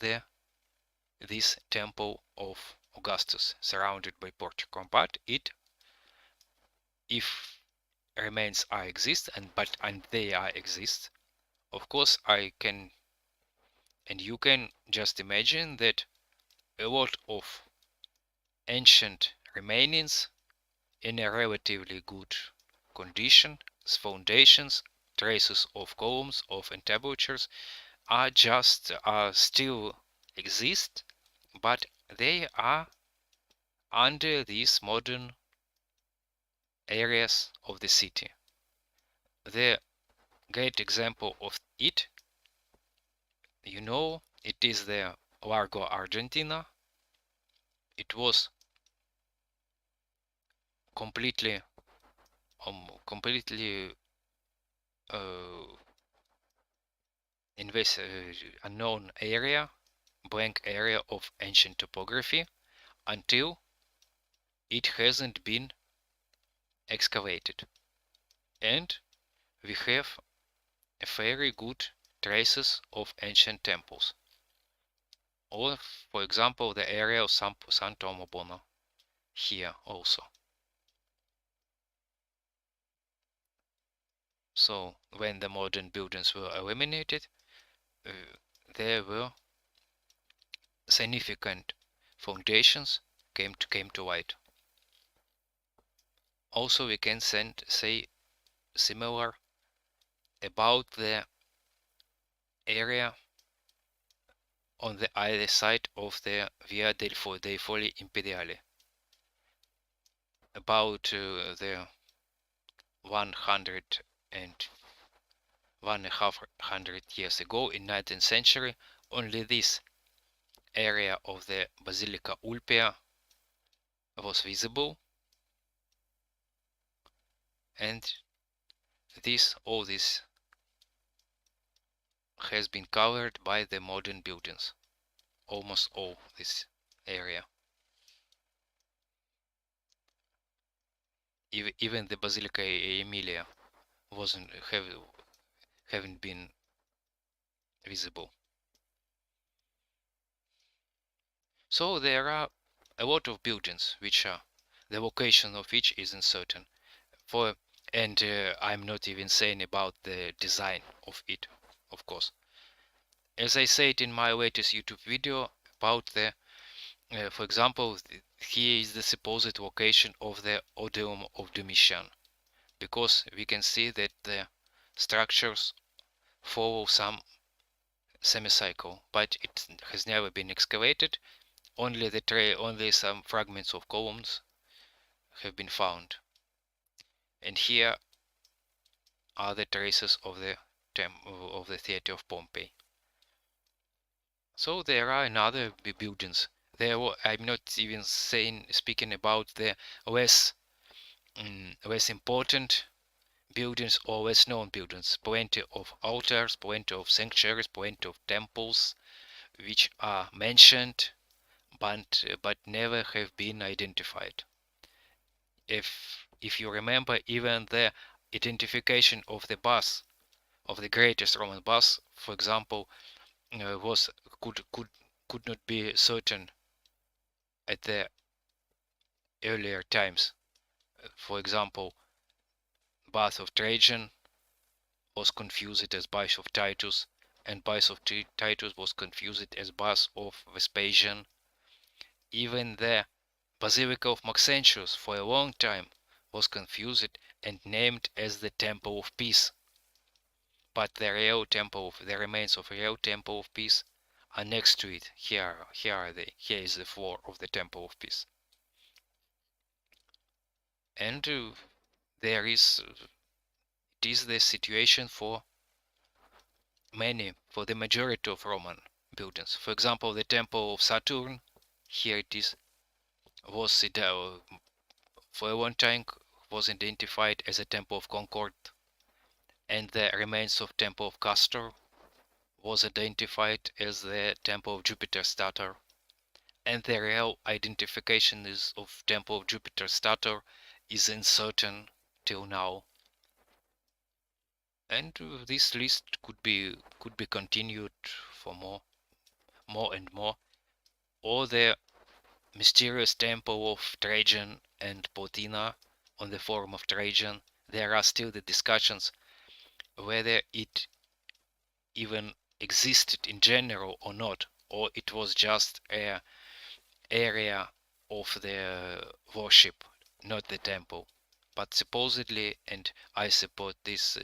this temple of Augustus, surrounded by portico. But if remains are exist, and they are exist, of course I can, and you can just imagine that a lot of ancient remainings in a relatively good condition, foundations, traces of columns, of entablatures, are still exist, but they are under these modern areas of the city. The great example of it, it is the Largo Argentina. It was completely uh, unknown area, blank area of ancient topography, until it hasn't been excavated. And we have a very good traces of ancient temples. Or, for example, the area of San Tomobono here also. So when the modern buildings were eliminated, there were significant foundations came to light. Also, we can say similar about the area on the either side of the Via dei Foli Imperiali. About the 1.5 years ago, in 19th century, only this area of the Basilica Ulpia was visible, and all this has been covered by the modern buildings, almost all this area. Even the Basilica Emilia haven't been visible. So there are a lot of buildings which are the location of which is uncertain. And I'm not even saying about the design of it, of course. As I said in my latest YouTube video about for example, here is the supposed location of the Odeum of Domitian, because we can see that the structures follow some semicircle, but it has never been excavated. Only some fragments of columns have been found, and here are the traces of the theater of Pompey. So there are another buildings. I'm not even speaking about the less important buildings or less known buildings. Plenty of altars, plenty of sanctuaries, plenty of temples, which are mentioned, but never have been identified. If you remember, even the identification of the greatest Roman bus, for example, was could not be certain at the earlier times. For example, bath of Trajan was confused as bath of Titus, and bath of Titus was confused as bath of Vespasian. Even the Basilica of Maxentius for a long time was confused and named as the Temple of Peace. But the remains of real Temple of Peace are next to it. Here are they. Here is the floor of the Temple of Peace. And there is it is the situation for the majority of Roman buildings. For example, the Temple of Saturn, here it is, was for a long time was identified as a Temple of Concord, and the remains of Temple of Castor was identified as the Temple of Jupiter Stator, and the real identification of Temple of Jupiter Stator is uncertain till now. And this list could be continued for more and more. Or the mysterious temple of Trajan and Plotina on the Forum of Trajan. There are still the discussions whether it even existed in general or not, or it was just an area of the worship, not the temple. But supposedly, and I support this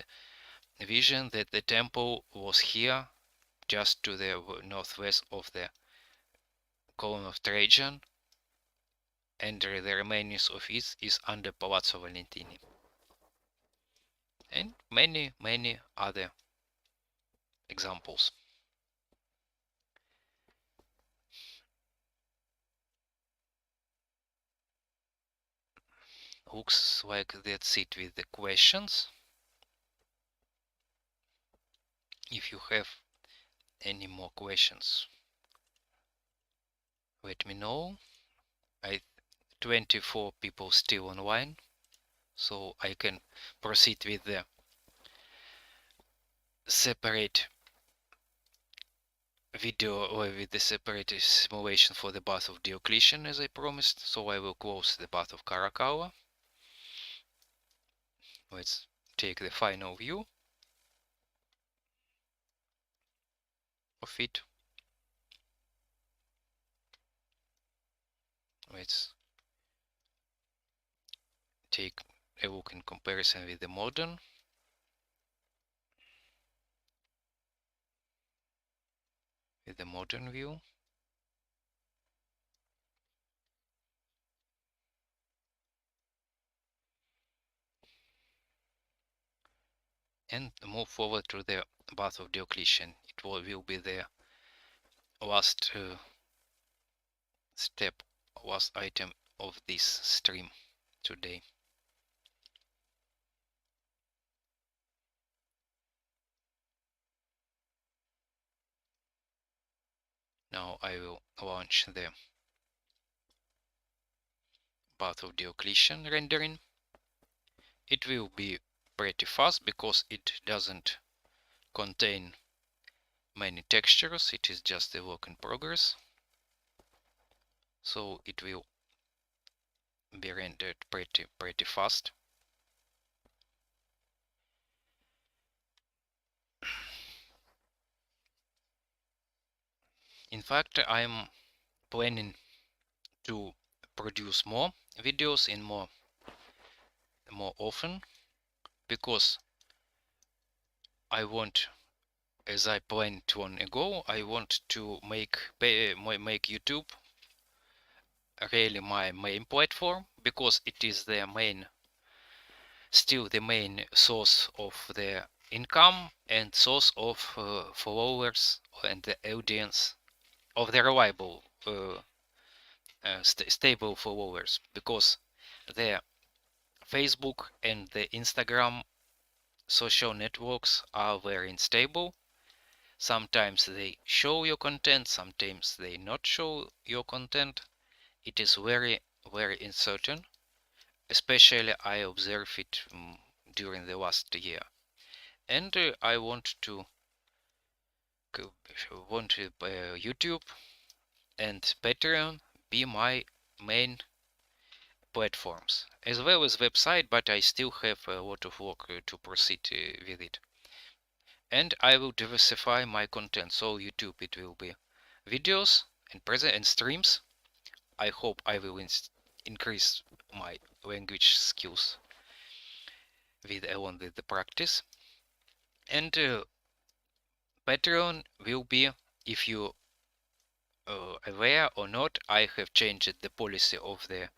vision, that the temple was here, just to the northwest of the column of Trajan, and the remains of it is under Palazzo Valentini. And many other examples. Looks like that's it with the questions. If you have any more questions, let me know. 24 people still online, so I can proceed with the separate video or with the separate simulation for the bath of Diocletian as I promised. So I will close the bath of Caracalla. Let's take the final view of it. Let's take a look in comparison with the modern. With the modern view. And move forward to the bath of Diocletian. It will be the last step, last item of this stream today. Now I will launch the bath of Diocletian rendering. It will be pretty fast because it doesn't contain many textures. It is just a work in progress. So it will be rendered pretty fast. In fact, I'm planning to produce more videos in more often, because I want, as I planned long ago, I want to make YouTube really my main platform, because it is still the main source of the income and source of followers and the audience of the reliable stable followers, because the Facebook and the Instagram social networks are very unstable. Sometimes they show your content, sometimes they not show your content. It is very uncertain. Especially I observe it during the last year. And I want to want YouTube and Patreon be my main platforms, as well as website, but I still have a lot of work to proceed with it. And I will diversify my content. So YouTube, it will be videos and present and streams. I hope I will increase my language skills along with the practice. And Patreon will be, if you aware or not, I have changed the policy of the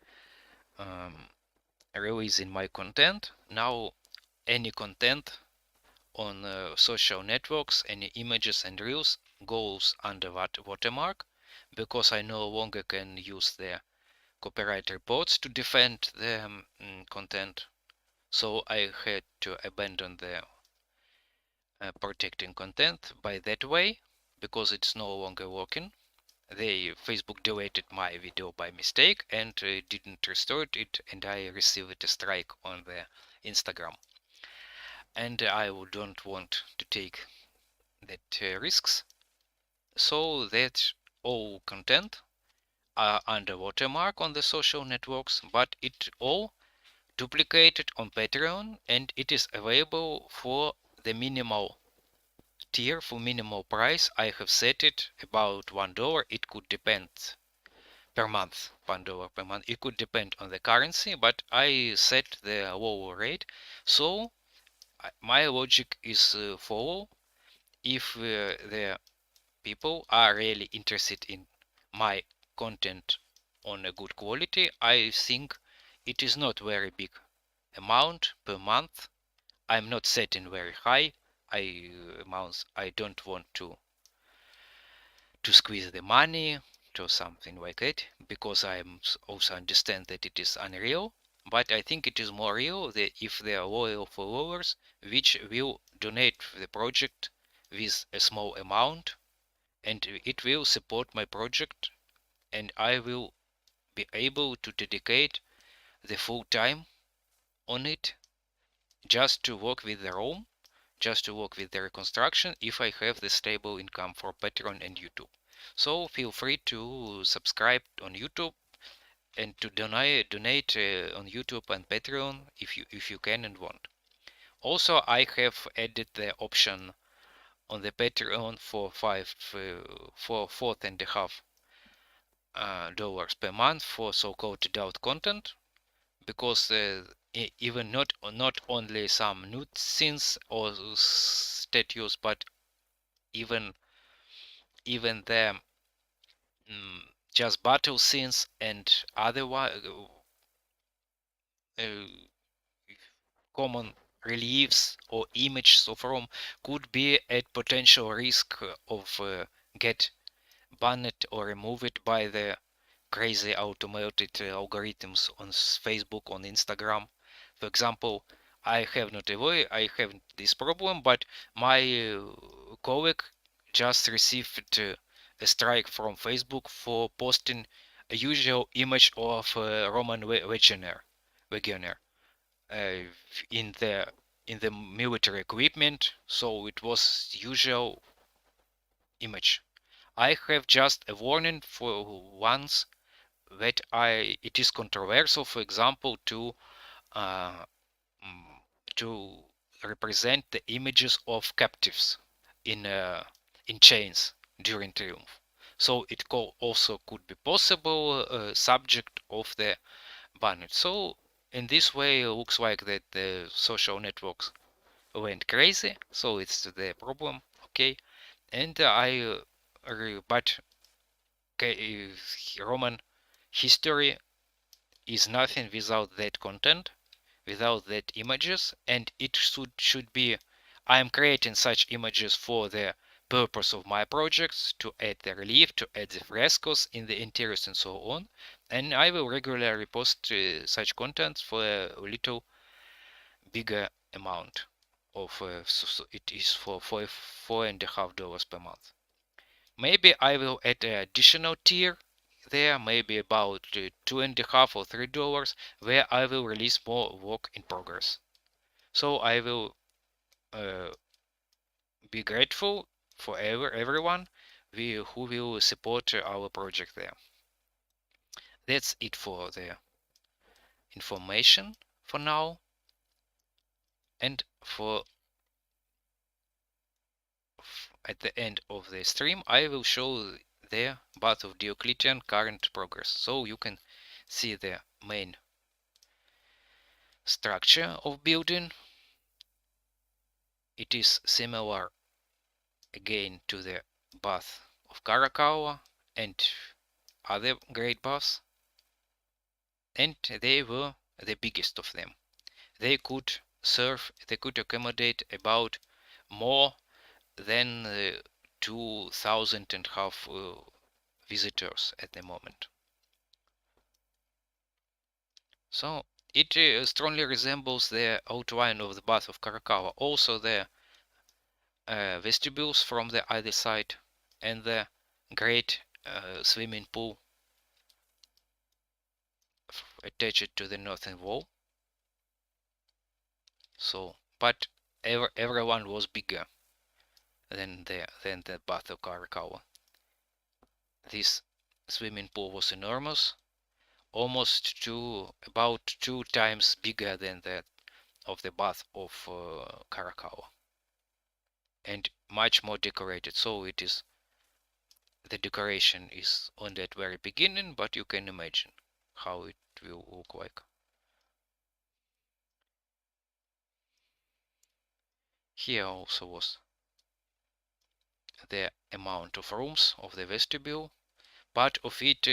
releasing my content. Now any content on social networks, any images and reels goes under that watermark, because I no longer can use the copyright reports to defend the content. So I had to abandon the protecting content by that way, because it's no longer working. Facebook deleted my video by mistake and didn't restore it, and I received a strike on the Instagram. And I don't want to take that risks, so that all content are under watermark on the social networks, but it all duplicated on Patreon, and it is available for the minimal tier, for minimal price. I have set it about $1. It could depend per month, $1 per month. It could depend on the currency, but I set the lower rate. So my logic is follow. If the people are really interested in my content on a good quality, I think it is not very big amount per month. I'm not setting very high amounts. I don't want to squeeze the money to something like that, because I also understand that it is unreal. But I think it is more real that if they are loyal followers, which will donate the project with a small amount, and it will support my project, and I will be able to dedicate the full time on it, just to work with the ROM, just to work with the reconstruction, if I have the stable income for Patreon and YouTube. So feel free to subscribe on YouTube and to donate on YouTube and Patreon if you can and want. Also, I have added the option on the Patreon for $4.50 per month for so-called adult content, because even not only some nude scenes or statues, but even the just battle scenes and otherwise common reliefs or images of Rome could be at potential risk of get banned or removed by the crazy automated algorithms on Facebook, on Instagram. For example, I have this problem, but my colleague just received a strike from Facebook for posting a usual image of Roman legionnaire uh, in the military equipment, so it was usual image. I have just a warning for once that it is controversial, for example, uh, to represent the images of captives in chains during triumph. So it also could be possible subject of the ban. So in this way, it looks like that the social networks went crazy. So it's the problem. Okay, and but Roman history is nothing without that content, without that images, and it should be. I am creating such images for the purpose of my projects, to add the relief, to add the frescoes in the interiors and so on, and I will regularly post such content for a little bigger amount of so it is for $4.50 per month. Maybe I will add an additional tier there, maybe about $2.50 or $3, where I will release more work in progress. So I will be grateful for everyone who will support our project there. That's it for the information for now. And for at the end of the stream, I will show the path of Diocletian current progress, so you can see the main structure of building. It is similar again to the bath of Caracalla and other great baths, and they were the biggest of them. They could accommodate about more than 2,500 visitors at the moment. So it strongly resembles the outline of the bath of Caracalla. Also the vestibules from the other side and the great swimming pool attached to the northern wall. So, but everyone was bigger than the bath of Caracalla. This swimming pool was enormous, almost about 2 times bigger than that of the bath of Caracalla, and much more decorated. So it is, the decoration is on that very beginning, but you can imagine how it will look like. Here also was the amount of rooms of the vestibule. Part of it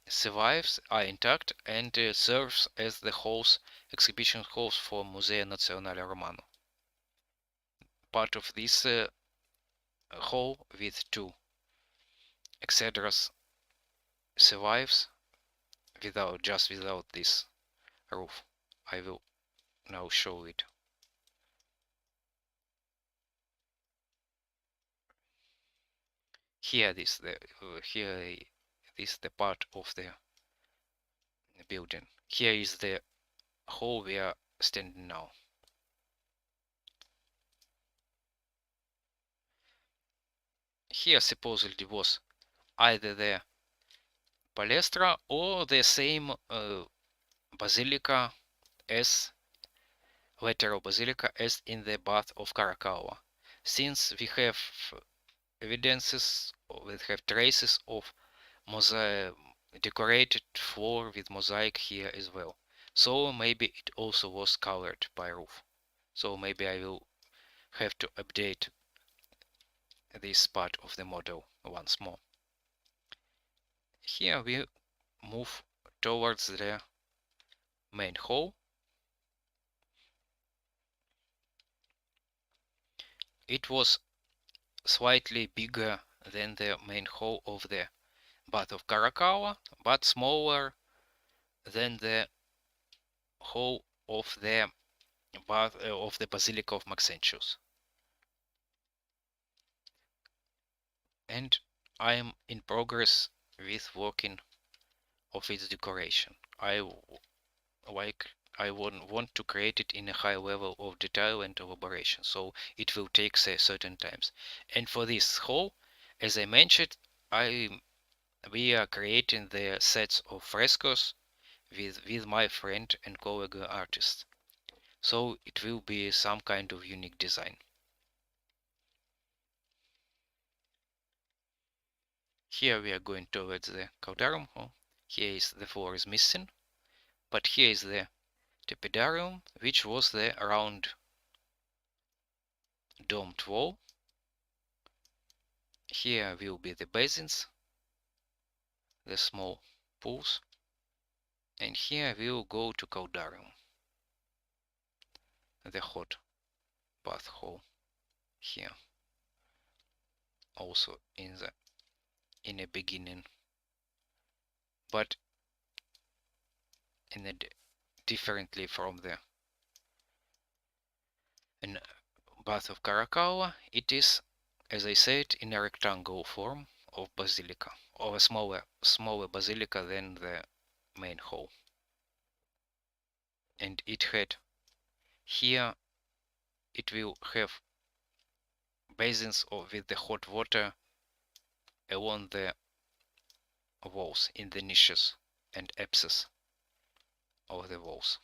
survives, are intact, and serves as the halls, exhibition halls for Museo Nazionale Romano. Part of this hall with 2 exedras survives without this roof. I will now show it. Here this the part of the building. Here is the hall we are standing now. Here supposedly was either the palestra or the same basilica as lateral basilica as in the bath of Caracalla. Since we have evidences, we have traces of mosaic, decorated floor with mosaic here as well. So maybe it also was covered by roof. So maybe I will have to update this part of the model once more. Here we move towards the main hall. It was slightly bigger than the main hall of the bath of Caracalla, but smaller than the hall of the bath of the Basilica of Maxentius. And I am in progress with working of its decoration. I want to create it in a high level of detail and elaboration, so it will take certain times. And for this hall, as I mentioned, we are creating the sets of frescoes with my friend and colleague artist. So it will be some kind of unique design. Here we are going towards the caudarum. Here is the floor is missing, but here is the tepidarium, which was the round domed wall. Here will be the basins, the small pools, and here we'll go to caudarum, the hot bath hole. Here also in a beginning, but in a differently from the bath of Caracalla. It is, as I said, in a rectangle form of basilica, or a smaller basilica than the main hall. And it had here, it will have basins with the hot water along the walls in the niches and abscess of the walls.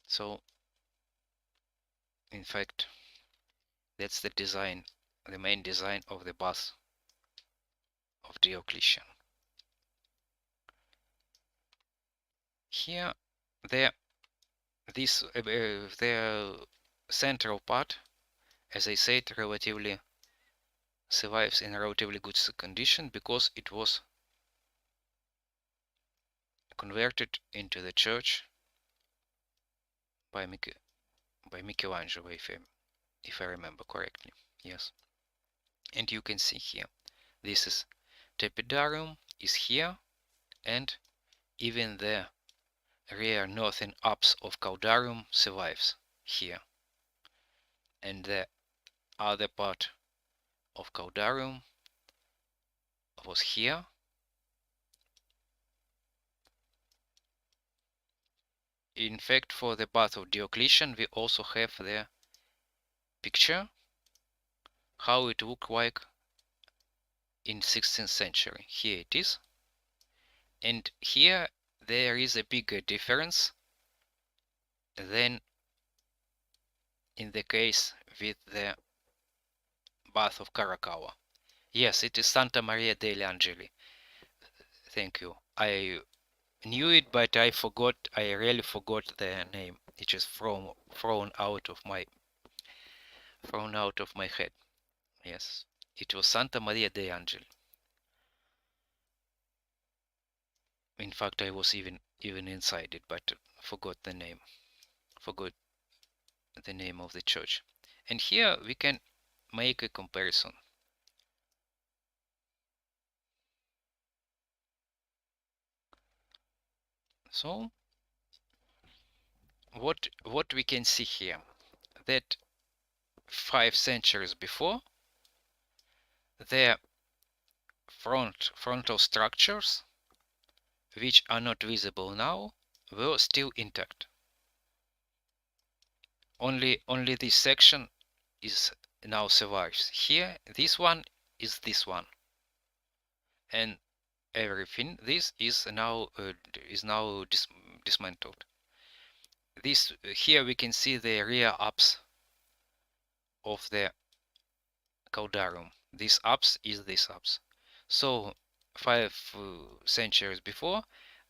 So in fact, that's the design, the main design of the bath of Diocletian. Here, the central part, as I said, relatively survives in relatively good condition because it was converted into the church by Michelangelo, if I remember correctly. Yes, and you can see here, this is Tepidarium is here, and even the rear northern apse of Caudarium survives here, and the other part of Caudarium was here. In fact, for the bath of Diocletian, we also have the picture how it looked like in 16th century. Here it is, and here there is a bigger difference than in the case with the bath of Caracalla. Yes, it is Santa Maria degli Angeli. Thank you. I knew it, but I forgot. I really forgot the name. It just thrown out of my head. Yes, it was Santa Maria degli Angeli. In fact, I was even inside it, but forgot the name. Forgot the name of the church. And here we can make a comparison. So what we can see here, that 5 centuries before, the frontal structures, which are not visible now, were still intact. Only this section is now survives. Here, this one is this one, and everything this is now dismantled. This here we can see the rear apse of the Caudarium. This apse is this apse. So 5 centuries before,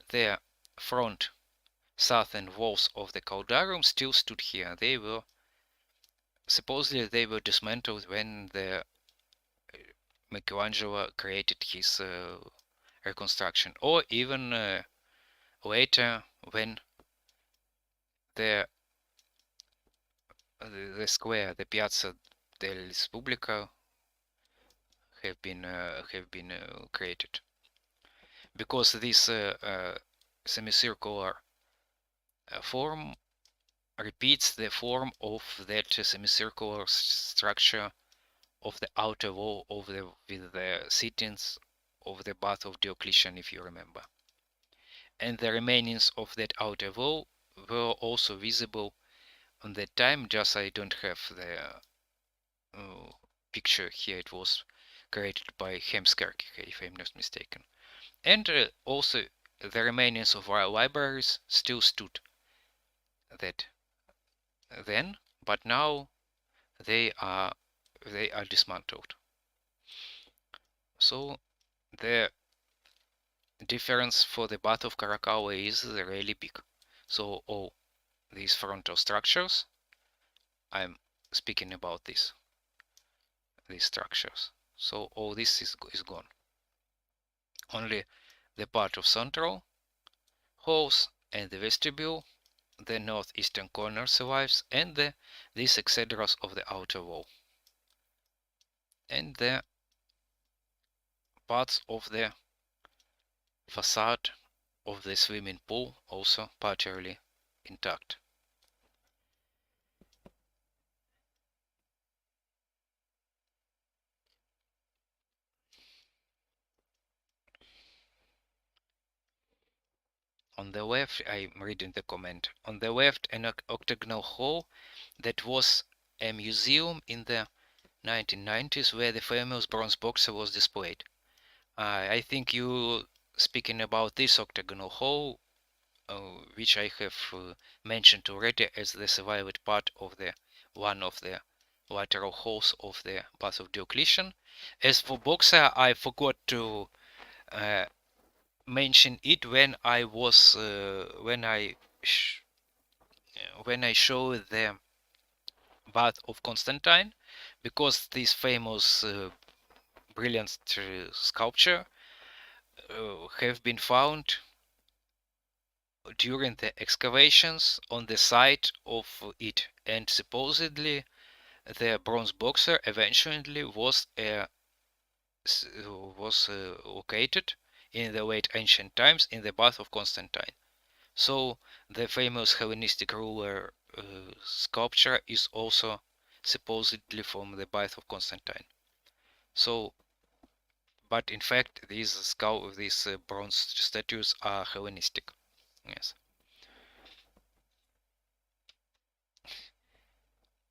the front southern walls of the Caudarium still stood here. They were supposedly they were dismantled when the Michelangelo created his reconstruction, or even later when the square, the Piazza della Repubblica have been created, because this semicircular form repeats the form of that semicircular structure of the outer wall of with the sittings of the bath of Diocletian, if you remember. And the remainings of that outer wall were also visible on that time, just I don't have the picture here. It was created by Hemskerk, if I'm not mistaken. And also the remainings of our libraries still stood that then, but now they are dismantled. So the difference for the bath of Caracalla is really big. So all these frontal structures, I'm speaking about these structures. So all this is gone. Only the part of central halls and the vestibule, the northeastern corner survives, and these exedras of the outer wall, and the parts of the facade of the swimming pool also partially intact. On the left, I'm reading the comment. On the left, an octagonal hall that was a museum in the 1990s where the famous bronze boxer was displayed. I think you speaking about this octagonal hall, which I have mentioned already as the survived part of the one of the lateral halls of the Bath of Diocletian. As for boxer, I forgot to mention it when I was when I show the Bath of Constantine, because this famous brilliant sculpture have been found during the excavations on the site of it, and supposedly the bronze boxer eventually was located in the late ancient times in the Bath of Constantine. So the famous Hellenistic ruler sculpture is also supposedly from the Bath of Constantine. So, but in fact, these bronze statues are Hellenistic. Yes.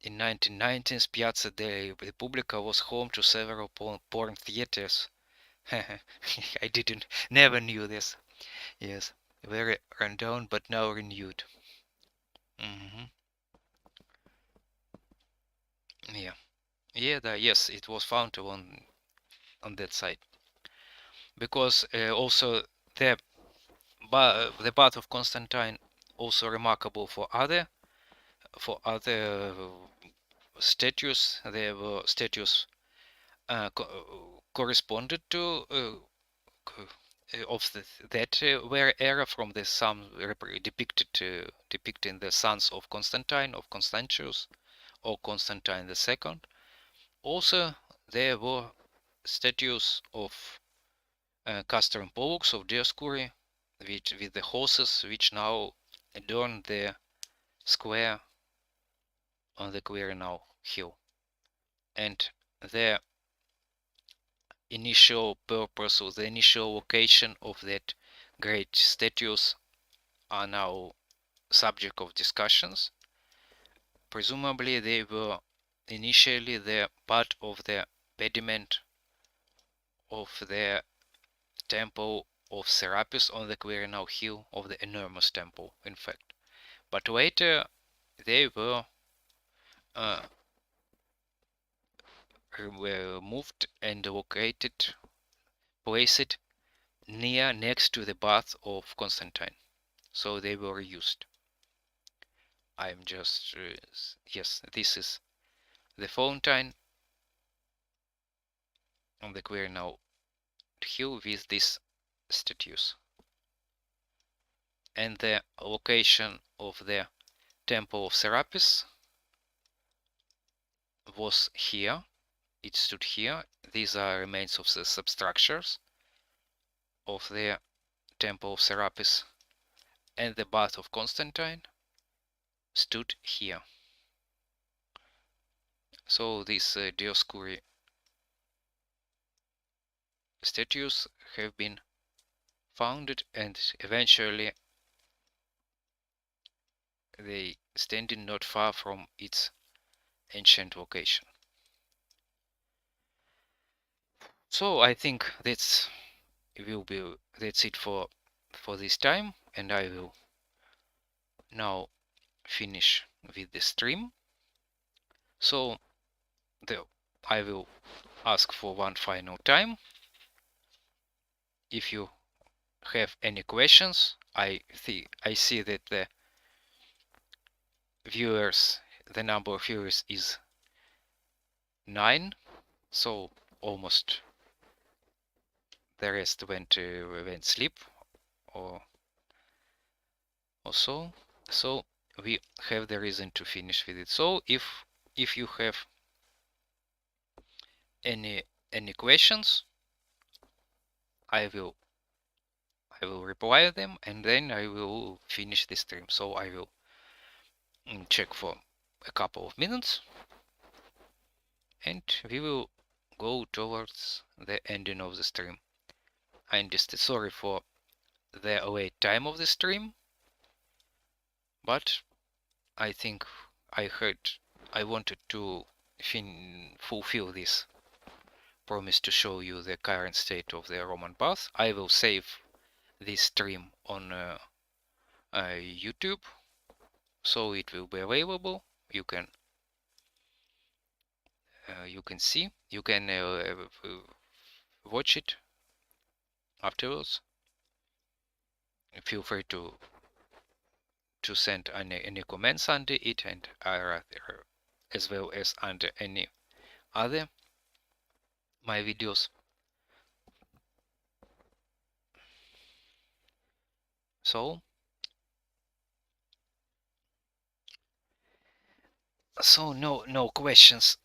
In 1990s, Piazza della Repubblica was home to several porn theaters. I never knew this. Yes, very rundown, but now renewed. Yeah, yes, it was found on that site, because also the the Bath of Constantine also remarkable for other statues. There were statues corresponded to of that were era from the some depicting the sons of Constantine, of Constantius, or Constantine II. Also, there were statues of Castor and Pollux of Dioscuri, with the horses which now adorn the square on the Quirinal hill. And the initial purpose or the initial location of that great statues are now subject of discussions. Presumably they were initially the part of the pediment of the temple of Serapis on the Quirinal hill, of the enormous temple, in fact. But later they were moved and located, placed next to the bath of Constantine. So they were used. I'm just yes, this is the fountain on the Quirinal hill with these statues. And the location of the temple of Serapis was here. It stood here. These are remains of the substructures of the temple of Serapis, and the bath of Constantine stood here. So these Dioscuri statues have been founded, and eventually they standing not far from its ancient location. So I think that's it for this time, and I will now finish with the stream. So I will ask for one final time. If you have any questions, I see that the number of viewers is 9, so almost the rest went sleep or so. So we have the reason to finish with it. So if you have any questions, I will reply them, and then I will finish the stream. So I will check for a couple of minutes, and we will go towards the ending of the stream. I'm just sorry for the late time of the stream, but I think I wanted to fulfill this promise to show you the current state of the Roman bath. I will save this stream on YouTube, so it will be available. You can see, you can watch it afterwards. Feel free to send any comments under it, and as well as under any other my videos. So no questions.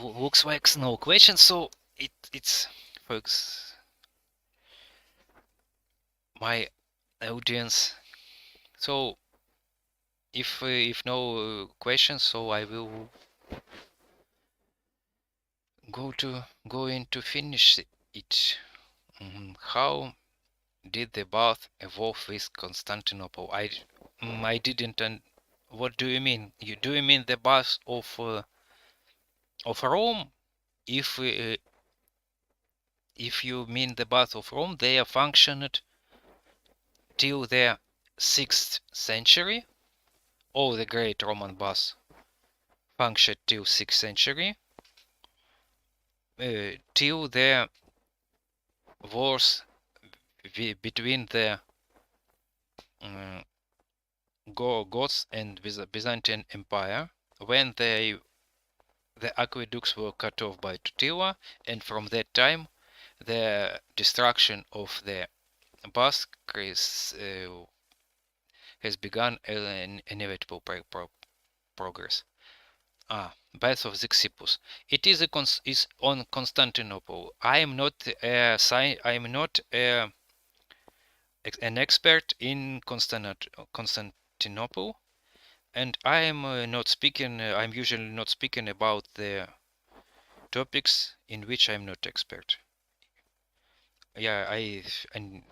Looks like no questions. So it's folks, my audience. So if no questions, so I will go in to finish it. How did the bath evolve with Constantinople? I didn't. What do you mean? Do you mean the bath of Rome? If you mean the bath of Rome, they are functioned till the 6th century. All the great Roman baths functioned till 6th century. Till the wars between the Goths and Byzantine Empire, when the aqueducts were cut off by Totila, and from that time the destruction of the baths has begun an inevitable progress. Bath of Xippus. It is is on Constantinople. I am not an expert in Constantinople, and I am not speaking. I'm usually not speaking about the topics in which I'm not expert. Yeah, and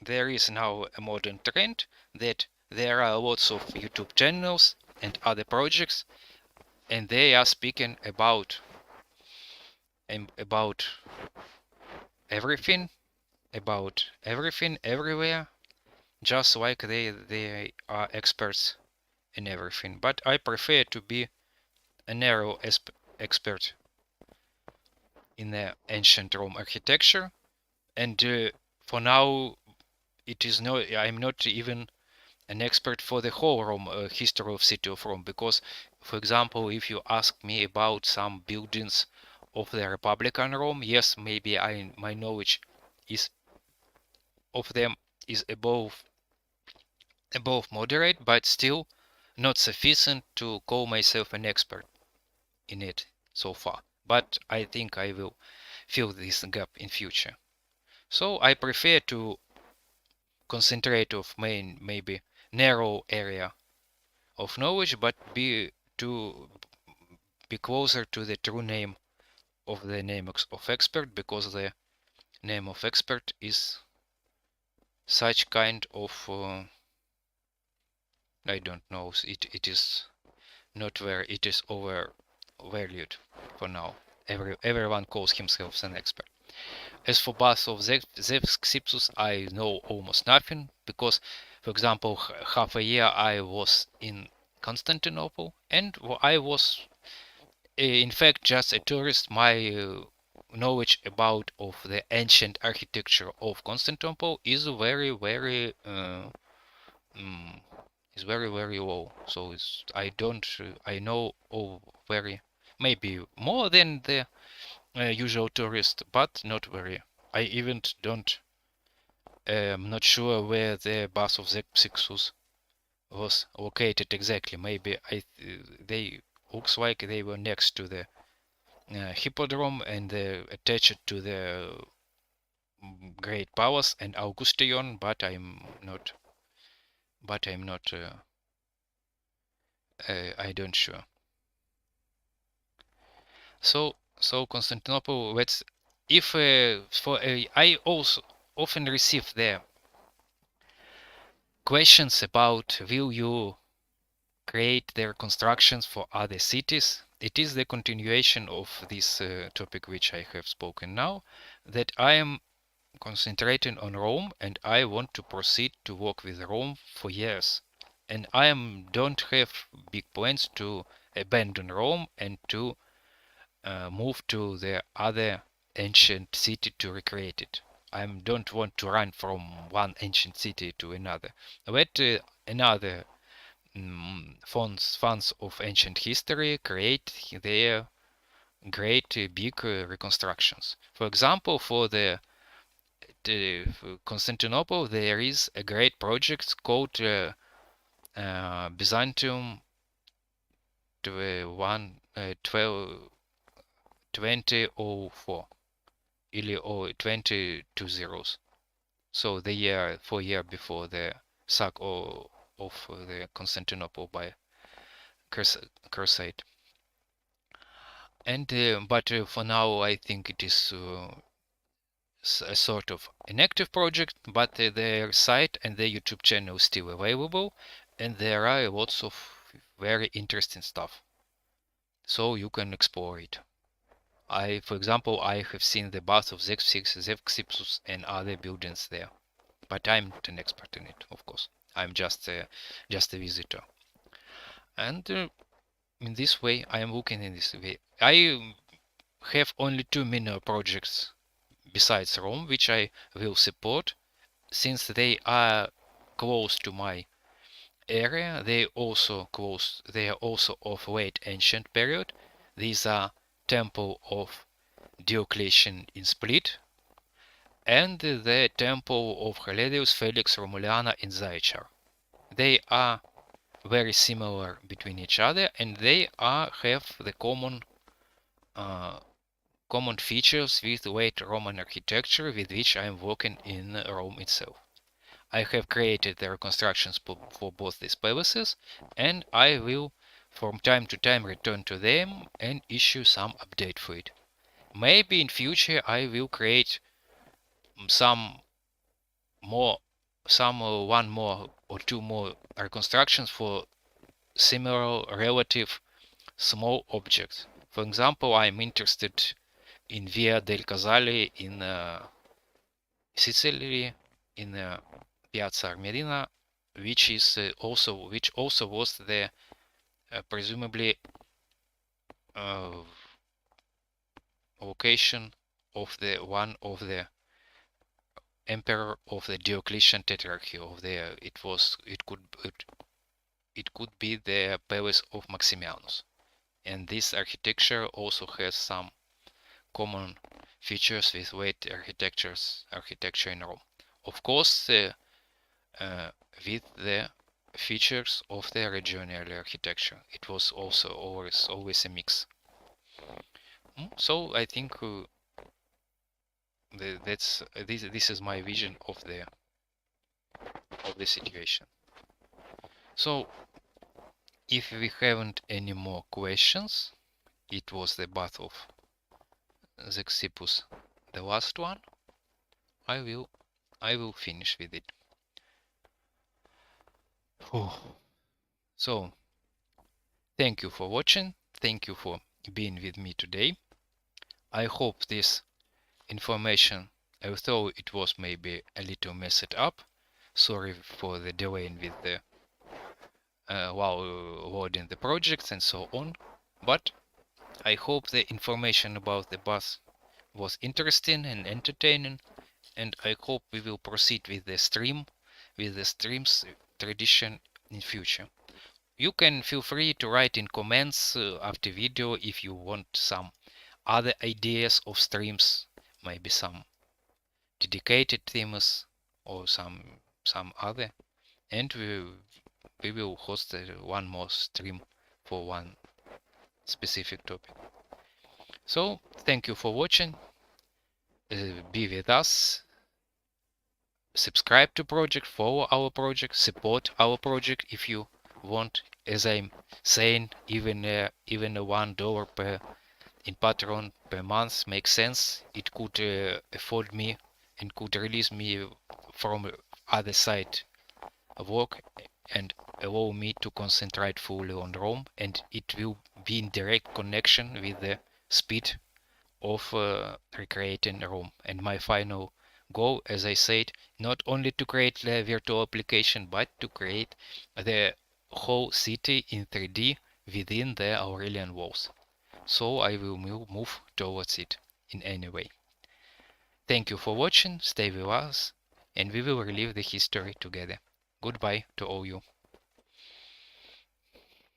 there is now a modern trend that there are lots of YouTube channels and other projects, and they are speaking about everything, everywhere, just like they are experts in everything. But I prefer to be a narrow expert in the ancient Rome architecture, and for now it is I'm not even an expert for the whole Rome history of city of Rome, because, for example, if you ask me about some buildings of the Republican Rome, yes, maybe my knowledge is of them is above moderate, but still not sufficient to call myself an expert in it so far. But I think I will fill this gap in future. So I prefer to concentrate of maybe narrow area of knowledge, but to be closer to the true name of the name of expert, because the name of expert is such kind of I don't know, it is not where it is overvalued for now. Everyone calls himself an expert. As for bath of Xipsus, I know almost nothing, because, for example, half a year I was in Constantinople, and I was in fact just a tourist. My knowledge about of the ancient architecture of Constantinople is very very low. So I don't I know very maybe more than the usual tourist, but not very. I even don't not sure where the bath of Xixus was located exactly. Maybe they looks like they were next to the hippodrome and attached to the Great Palace and Augustion, but I'm not. I don't sure. So Constantinople. Let's if for I also often receive the questions about will you create their constructions for other cities. It is the continuation of this topic which I have spoken now, that I am concentrating on Rome and I want to proceed to work with Rome for years. And I don't have big plans to abandon Rome and to move to the other ancient city to recreate it. I don't want to run from one ancient city to another. Let another fans of ancient history create their great big reconstructions. For example, for the Constantinople, there is a great project called Byzantium 2004 or 22 zeros. So the year 4 years before the sack of the Constantinople by Crusade. And but for now, I think it is a sort of inactive project, but their site and their YouTube channel is still available, and there are lots of very interesting stuff, so you can explore it. For example, I have seen the bath of Zeuxis and other buildings there, but I'm not an expert in it, of course. I'm just a visitor, and in this way, I am looking in this way. I have only 2 minor projects besides Rome, which I will support, since they are close to my area. They are also of late ancient period. These are Temple of Diocletian in Split and the Temple of Hilarius Felix Romuliana in Zaychar. They are very similar between each other, and they have the common features with late Roman architecture with which I am working in Rome itself. I have created the reconstructions for both these palaces, and I will from time to time return to them and issue some update for it. Maybe in future I will create some one more or two more reconstructions for similar relative small objects. For example, I'm interested in Via del Casale in Sicily, in Piazza Armerina, which also was the presumably location of the one of the emperor of the Diocletian Tetrarchy. It could be the palace of Maximianus, and this architecture also has some common features with late architecture in Rome. Of course, with the features of the regional architecture. It was also always a mix. So I think this is my vision of the situation. So if we haven't any more questions, it was the bath of Zeuxis, the last one. I will finish with it. So thank you for watching. Thank you for being with me today. I hope this information, although it was maybe a little messed up, sorry for the delay with the while loading the projects and so on, but I hope the information about the bus was interesting and entertaining, and I hope we will proceed with the streams tradition in future. You can feel free to write in comments after video if you want some other ideas of streams, maybe some dedicated themes or some other, and we will host one more stream for one specific topic. So thank you for watching. Be with us. Subscribe to project, follow our project, support our project if you want. As I'm saying, even a $1 per in Patreon per month makes sense. It could afford me and could release me from other side work and allow me to concentrate fully on Rome, and it will be in direct connection with the speed of recreating Rome. And my final goal, as I said, not only to create the virtual application, but to create the whole city in 3D within the Aurelian walls. So I will move towards it in any way. Thank you for watching, stay with us, and we will relive the history together. Goodbye to all you.